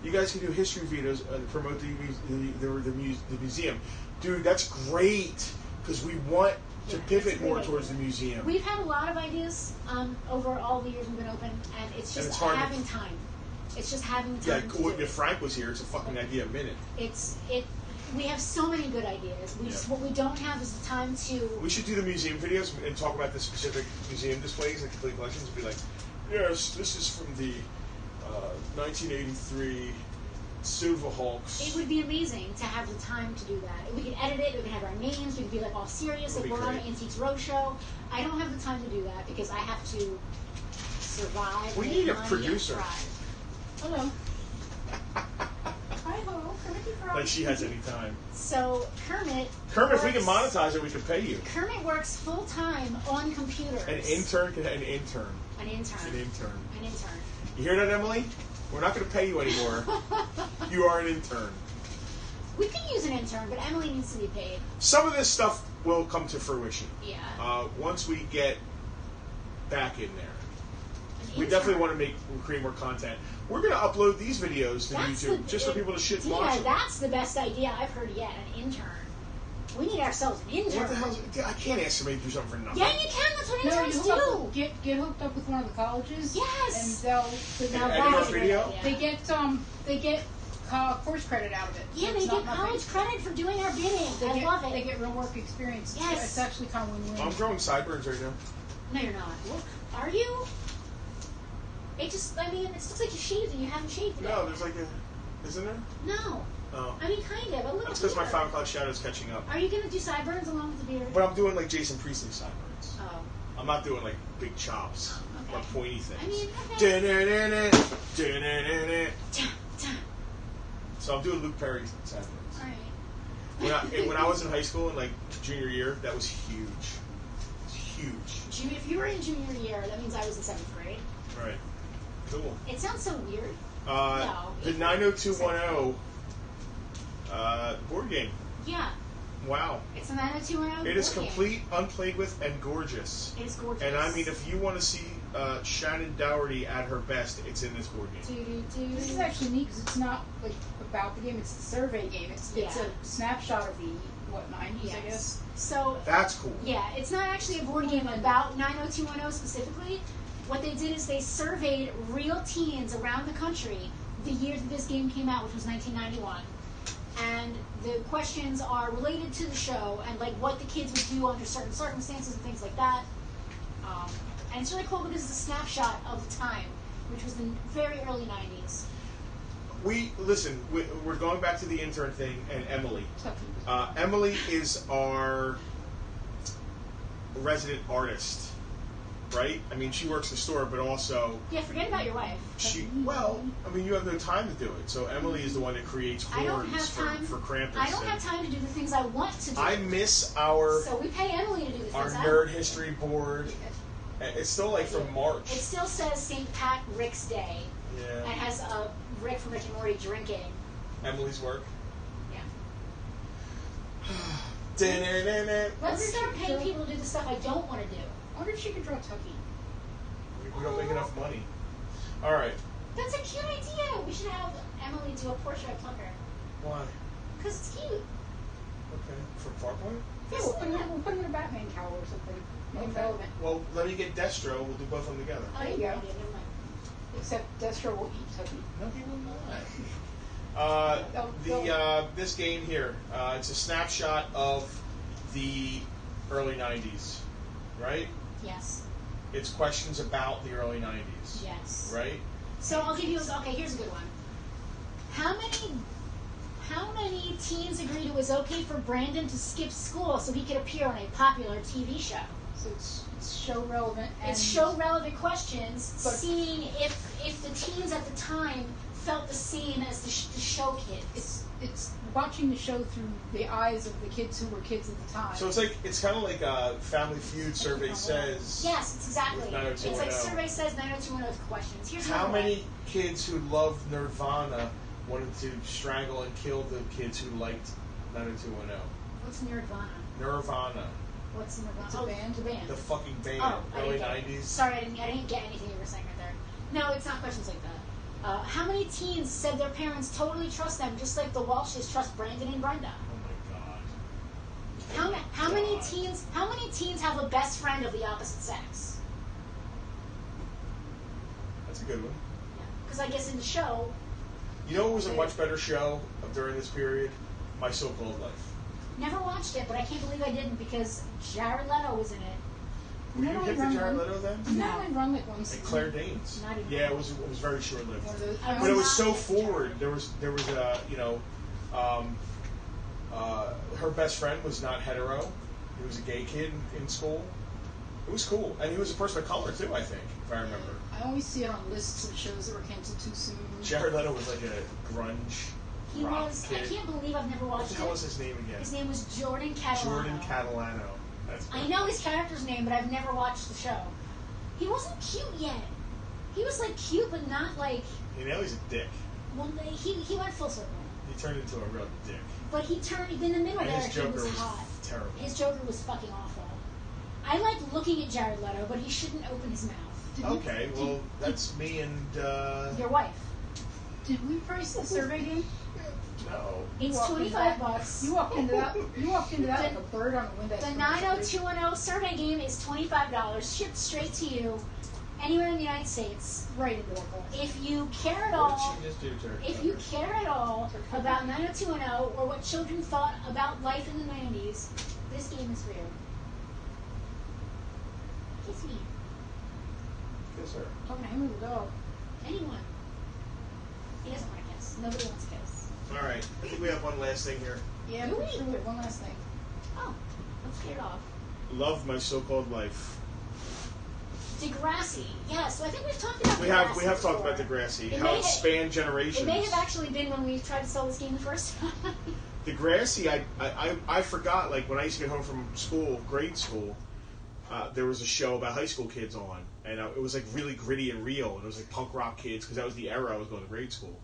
You guys can do history videos and promote the museum. Dude, that's great. Because we want to pivot more towards the museum. We've had a lot of ideas over all the years we've been open, and it's just having time. It's just having time. Yeah, if Frank was here, it's a fucking idea a minute. We have so many good ideas. What we don't have is the time to. We should do the museum videos and talk about the specific museum displays and complete collections and be like, yes, this is from the 1983 Silverhawks. It would be amazing to have the time to do that. We could edit it, we could have our names, we could be like all serious, like we're on an Antiques Roadshow. I don't have the time to do that because I have to survive. We need a producer. Hello. Hi, ho. Kermit Like she has any time. So Kermit, if we can monetize it, we can pay you. Kermit works full time on computers. An intern. An intern. You hear that, Emily? We're not going to pay you anymore. You are an intern. We could use an intern, but Emily needs to be paid. Some of this stuff will come to fruition. Yeah. Once we get back in there. We definitely want to create more content. We're going to upload these videos to YouTube just for people to shit and watch them. That's the best idea I've heard yet, an intern. We need ourselves an intern. What the hell? I can't ask somebody to do something for nothing. Yeah, you can. That's what interns do. Get hooked up with one of the colleges. Yes. And they'll edit our video. They get course credit out of it. Yeah, they get college credit for doing our bidding. I love it. They get real work experience. Yes. It's actually kind of win-win. I'm growing sideburns right now. No, you're not. Look, are you? It just, I mean, it looks like you shaved and you haven't shaved yet. No, there's like a, isn't there? No. Oh. I mean, kind of. A little. That's because my 5 o'clock shadow is catching up. Are you going to do sideburns along with the beard? But I'm doing like Jason Priestley sideburns. Oh. I'm not doing like big chops or pointy things. I mean, So I'm doing Luke Perry sideburns. All right. When I was in high school in like junior year, that was huge. It's huge. If you were in junior year, that means I was in 7th grade. Right. Cool. It sounds so weird. The 90210 board game. Yeah. Wow. It's a 90210 It is board complete, game. unplayed with, and gorgeous. It is gorgeous. And I mean, if you want to see Shannon Dougherty at her best, it's in this board game. This is actually neat because it's not like about the game; it's the survey game. It's a snapshot of the 90s, I guess. So that's cool. Yeah, it's not actually a board game about 90210 specifically. what they did is they surveyed real teens around the country the year that this game came out, which was 1991. And the questions are related to the show and like what the kids would do under certain circumstances and things like that. And it's really cool because it's a snapshot of the time, which was the very early 90s. We're going back to the intern thing and Emily. Emily is our resident artist, right? I mean, she works the store, but also... Yeah, forget about your wife. You have no time to do it. So Emily is the one that creates horns for Krampus. I don't have time to do the things I want to do. I miss our... So we pay Emily to do the things our nerd history board. It's still like from March. It still says St. Pat Rick's Day. Yeah. And has Rick from Rick and Morty drinking. Emily's work. Yeah. Let's start paying people to do the stuff I don't want to do. I wonder if she could draw Tucky. We don't make enough money. All right. That's a cute idea. We should have Emily do a portrait of Tucker. Why? Because it's cute. Okay. From Farpoint? Yeah, we'll put him in a Batman cowl or something. Make it relevant. Well, let me get Destro. We'll do both of them together. Oh, there you go. Never mind. Except Destro will eat Tucky. No, he will not. This game here, it's a snapshot of the early 90s, right? Yes. It's questions about the early 90s. Yes. Right? So I'll give you here's a good one. How many teens agreed it was okay for Brandon to skip school so he could appear on a popular TV show? So it's show relevant. And it's show relevant questions, seeing if the teens at the time felt the same as the show kids. It's watching the show through the eyes of the kids who were kids at the time. So it's kind of like a Family Feud survey says. Yes, it's exactly. It's like survey says 90210 questions. Here's how many kids who loved Nirvana wanted to strangle and kill the kids who liked 90210? What's Nirvana? Nirvana. What's Nirvana? It's a band. The band. The fucking band. Early 90s. Sorry, I didn't get anything you were saying right there. No, it's not questions like that. How many teens said their parents totally trust them, just like the Walshes trust Brandon and Brenda? Oh my God. How many teens have a best friend of the opposite sex? That's a good one. Because I guess in the show... You know what was a much better show during this period? My So-Called Life. Never watched it, but I can't believe I didn't because Jared Leto was in it. Were you hip to Jared Leto then? No, I run like one season. And Claire Danes. Yeah, it was very short-lived. But it was so forward. There was a her best friend was not hetero. He was a gay kid in school. It was cool, and he was a person of color too. I think, if I remember. I always see it on lists of shows that were canceled too soon. Jared Leto was like a grunge. He was. Kid. I can't believe I've never watched it. What the hell was his name again? His name was Jordan Catalano. Jordan Catalano. I know his character's name, but I've never watched the show. He wasn't cute yet. He was like cute, but not like. You know, he's a dick. Well, he went full circle. He turned into a real dick. But he turned in the middle and there. His Joker he was hot. Terrible. His Joker was fucking awful. I like looking at Jared Leto, but he shouldn't open his mouth. Okay, well, that's me and your wife. Did we price the survey game? No. It's $25. You walked into that like a bird on a window. The 90210 survey game is $25, shipped straight to you, anywhere in the United States. Right into that glass. If you care at all, what did she just do to her? If you care at all about 90210 or what children thought about life in the 90s, this game is for you. Kiss me. Kiss her. Talking to him or the dog? Anyone. He doesn't want to kiss. Nobody wants to kiss. All right. I think we have one last thing here. Yeah, do we? Sure, we have one last thing. Oh, let's get it off. Love My So-Called Life. Degrassi. Yeah, so I think we've talked about We have talked about Degrassi. How it spanned generations. It may have actually been when we tried to sell this game the first time. Degrassi, I forgot, like, when I used to get home from school, grade school, there was a show about high school kids on, and it was, like, really gritty and real, and it was, like, punk rock kids, because that was the era I was going to grade school.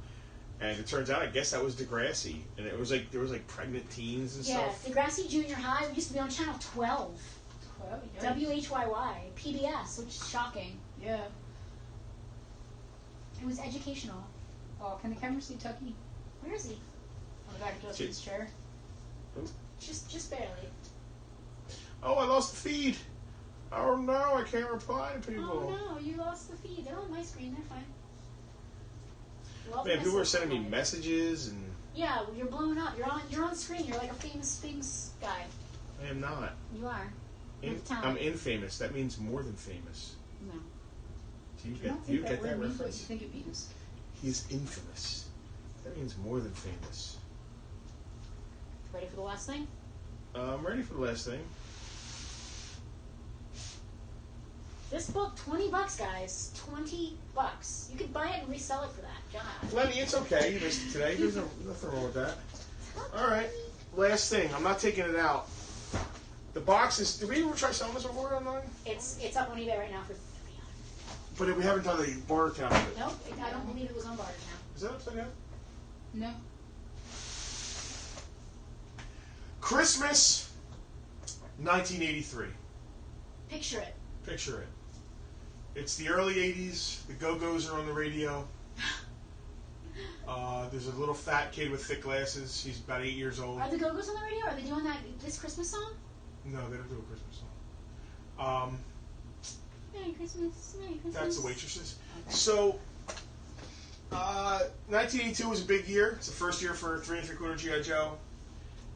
And it turns out, I guess that was Degrassi, and it was, like, there was, like, pregnant teens and stuff. Yeah, Degrassi Junior High used to be on Channel 12. WHYY, PBS, which is shocking. Yeah. It was educational. Oh, can the camera see Tucky? Where is he? On the back of Justin's chair. Just barely. Oh, I lost the feed. Oh no, I can't reply to people. Oh no, you lost the feed. They're on my screen. They're fine. Well, Man, people are sending me messages and. Yeah, you're blowing up. You're on screen. You're like a famous guy. I am not. You are. I'm infamous. That means more than famous. No. Do you get that reference? What you think it means. He's infamous. That means more than famous. Ready for the last thing? I'm ready for the last thing. This book, $20, guys. $20. You could buy it and resell it for that, John. Lenny, it's okay. You missed it today. There's nothing wrong with that. All right. Last thing. I'm not taking it out. The box is. Did we ever try selling this before online? It's up on eBay right now for $300. But we haven't done the Bartertown of it. Nope, I don't believe it was on Bartertown. Is that upside down? No. Christmas, 1983. Picture it. Picture it. It's the early 80s. The Go-Go's are on the radio. There's a little fat kid with thick glasses. He's about 8 years old. Are the Go-Go's on the radio? Are they doing this Christmas song? No, they don't do a Christmas song. Merry Christmas, Merry Christmas. That's the waitresses. Okay. So, 1982 was a big year. It's the first year for 3 3/4 G.I. Joe.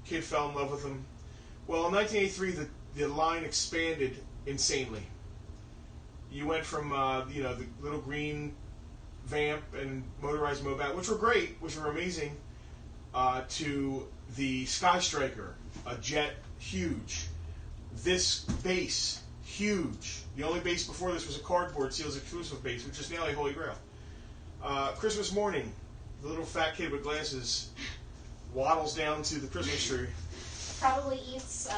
Kid fell in love with him. Well, in 1983, the line expanded insanely. You went from the little green Vamp and motorized Mobat, which were great, which were amazing, to the Sky Striker, a jet, huge. This base, huge. The only base before this was a cardboard Seals exclusive base, which is now a holy grail. Christmas morning, the little fat kid with glasses waddles down to the Christmas tree. Probably eats,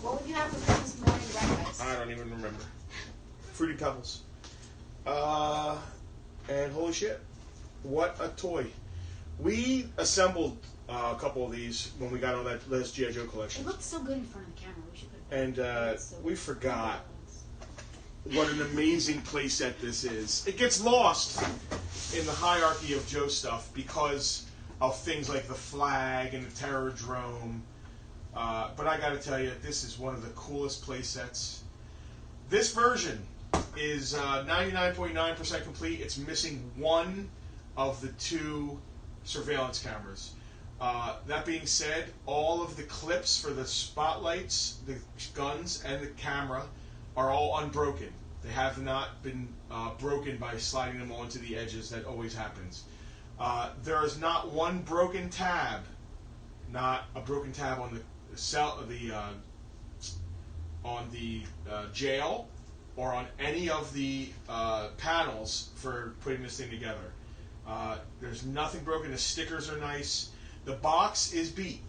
what would you have for Christmas morning breakfast? I don't even remember. Fruity Pebbles. And holy shit, what a toy. We assembled a couple of these when we got on that last G.I. Joe collection. It looked so good in front of the camera. We should put it back. And we forgot what an amazing playset this is. It gets lost in the hierarchy of Joe stuff because of things like the flag and the terror drone. But I gotta tell you, this is one of the coolest playsets. This version is 99.9% complete. It's missing one of the 2 surveillance cameras. That being said, all of the clips for the spotlights, the guns, and the camera are all unbroken. They have not been broken by sliding them onto the edges. That always happens. There is not one broken tab, not a broken tab on the cell, on the jail, or on any of the panels for putting this thing together. There's nothing broken. The stickers are nice. The box is beat.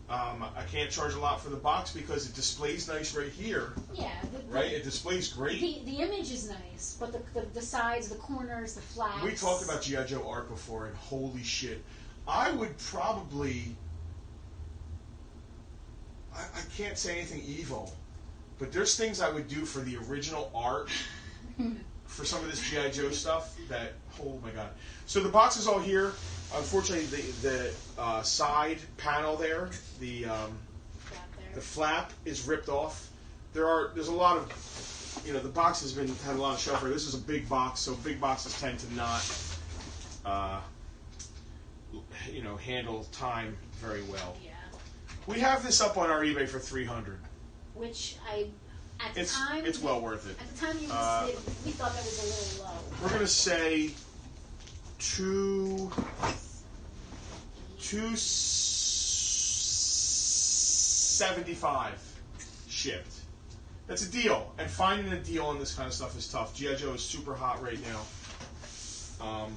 I can't charge a lot for the box because it displays nice right here. Yeah. Right? It displays great. The image is nice, but the sides, the corners, the flags. We talked about G.I. Joe art before, and holy shit. I would probably... I can't say anything evil, but there's things I would do for the original art for some of this G.I. Joe stuff that, oh my god. So the box is all here. Unfortunately, the side panel there, the flap is ripped off. There's a lot of, the box has had a lot of shelf wear. This is a big box, so big boxes tend to not, handle time very well. Yeah. We have this up on our eBay for $300. Which at the time... It's well worth it. At the time you listed, we thought that was a little low. We're going to say $275 shipped. That's a deal. And finding a deal on this kind of stuff is tough. G.I. Joe is super hot right now.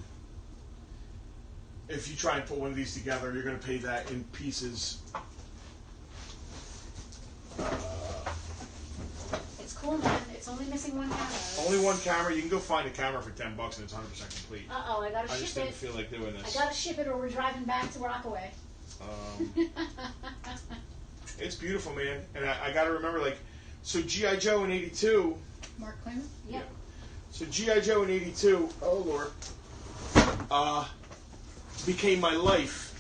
If you try and put one of these together, you're going to pay that in pieces. It's cool, man. It's only missing one camera. Only one camera. You can go find a camera for $10 and it's 100% complete. Uh-oh, I gotta ship it. I just didn't feel like doing this. I gotta ship it or we're driving back to Rockaway. It's beautiful, man. And I gotta remember, so G.I. Joe in 82... Mark Clayman? Yep. So G.I. Joe in 82, oh Lord, became my life.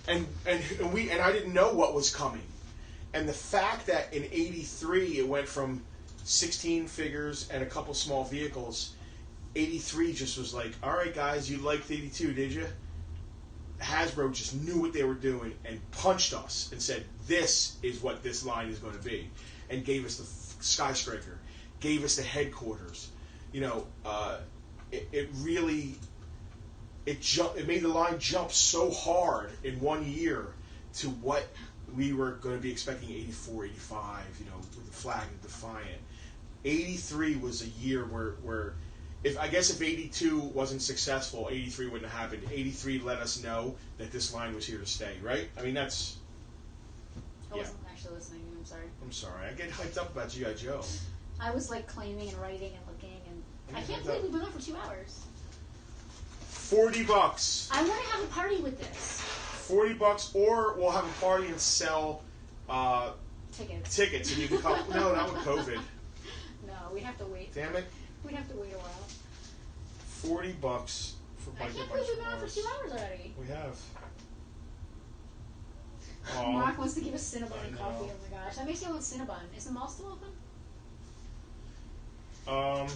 And I didn't know what was coming. And the fact that in '83 it went from 16 figures and a couple small vehicles, '83 just was like, all right, guys, you liked '82, did you? Hasbro just knew what they were doing and punched us and said, this is what this line is going to be, and gave us the skyscraper, gave us the headquarters. You know, it really it made the line jump so hard in 1 year to what we were going to be expecting 84, 85, you know, with the flag and Defiant. 83 was a year where if 82 wasn't successful, 83 wouldn't have happened. 83 let us know that this line was here to stay, right? I mean, that's... I wasn't actually listening. I'm sorry. I'm sorry. I get hyped up about G.I. Joe. I was like claiming and writing and looking, and I can't believe we've been on for 2 hours. $40. I want to have a party with this. $40, or we'll have a party and sell Tickets, and you can come. No, not with COVID. No, we'd have to wait. Damn it. We'd have to wait a while. $40 for I can't believe we've been on for 2 hours already. We have. Mark wants to give us Cinnabon and coffee. know. Oh my gosh, that makes me want Cinnabon. Is the mall still open? All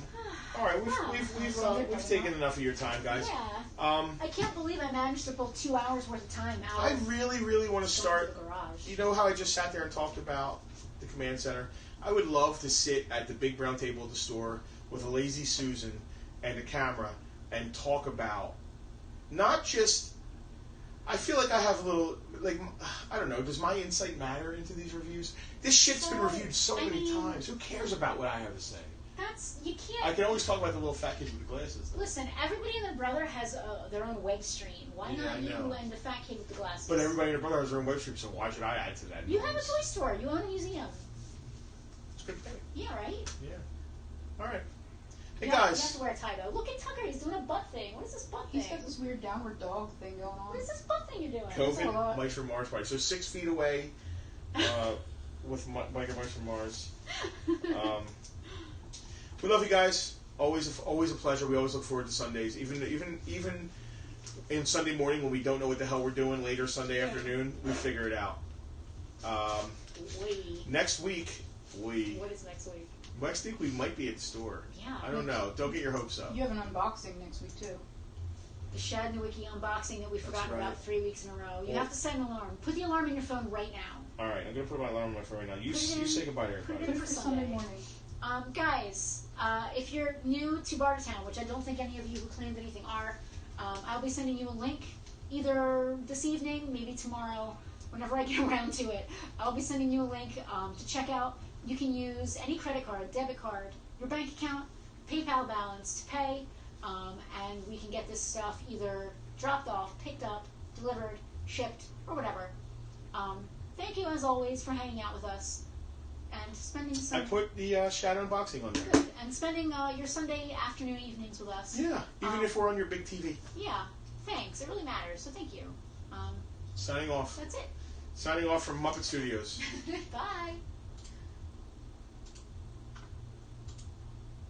right, we've taken enough of your time, guys. Yeah. I can't believe I managed to pull 2 hours worth of time out. I really want to start. The garage. You know how I just sat there and talked about the command center? I would love to sit at the big brown table at the store with a lazy Susan and a camera and talk about not just. I feel like I have a little, like, I don't know, does my insight matter into these reviews? This shit's been reviewed so many times. Who cares about what I have to say? You can't. I can always talk about the little fat kid with the glasses, though. Listen, everybody and their brother has their own web stream. Why not you and the fat kid with the glasses? But everybody and their brother has their own web stream, so why should I add to that? You have a toy store. You own a museum. It's a good thing. Yeah, right? Yeah. All right. Hey, You guys. have to wear a tie, though. Look at Tucker. He's doing a butt thing. What is this butt thing? He's got this weird downward dog thing going on. What is this butt thing you're doing? COVID, Mike from Mars party. So 6 feet away with Mike and Mike from Mars. We love you guys. Always a pleasure. We always look forward to Sundays. Even in Sunday morning when we don't know what the hell we're doing later Sunday afternoon, we figure it out. Next week, What is next week? Next week we might be at the store. Yeah. I don't know. Don't get your hopes up. You have an unboxing next week, too. The Shad and the Wiki unboxing that we forgot right. about 3 weeks in a row. You have to set an alarm. Put the alarm in your phone right now. All right, I'm going to put my alarm on my phone right now. You say goodbye to everybody. Put it in for Sunday morning. Guys, if you're new to Bartertown, which I don't think any of you who claimed anything are, I'll be sending you a link either this evening, maybe tomorrow, whenever I get around to it. I'll be sending you a link to check out. You can use any credit card, debit card, your bank account, PayPal balance to pay, and we can get this stuff either dropped off, picked up, delivered, shipped, or whatever. Thank you, as always, for hanging out with us and spending some... I put the Shadow unboxing on there. Good. And spending your Sunday afternoon evenings with us. Yeah, even if we're on your big TV. Yeah, thanks. It really matters, so thank you. Signing off. That's it. Signing off from Muppet Studios. Bye.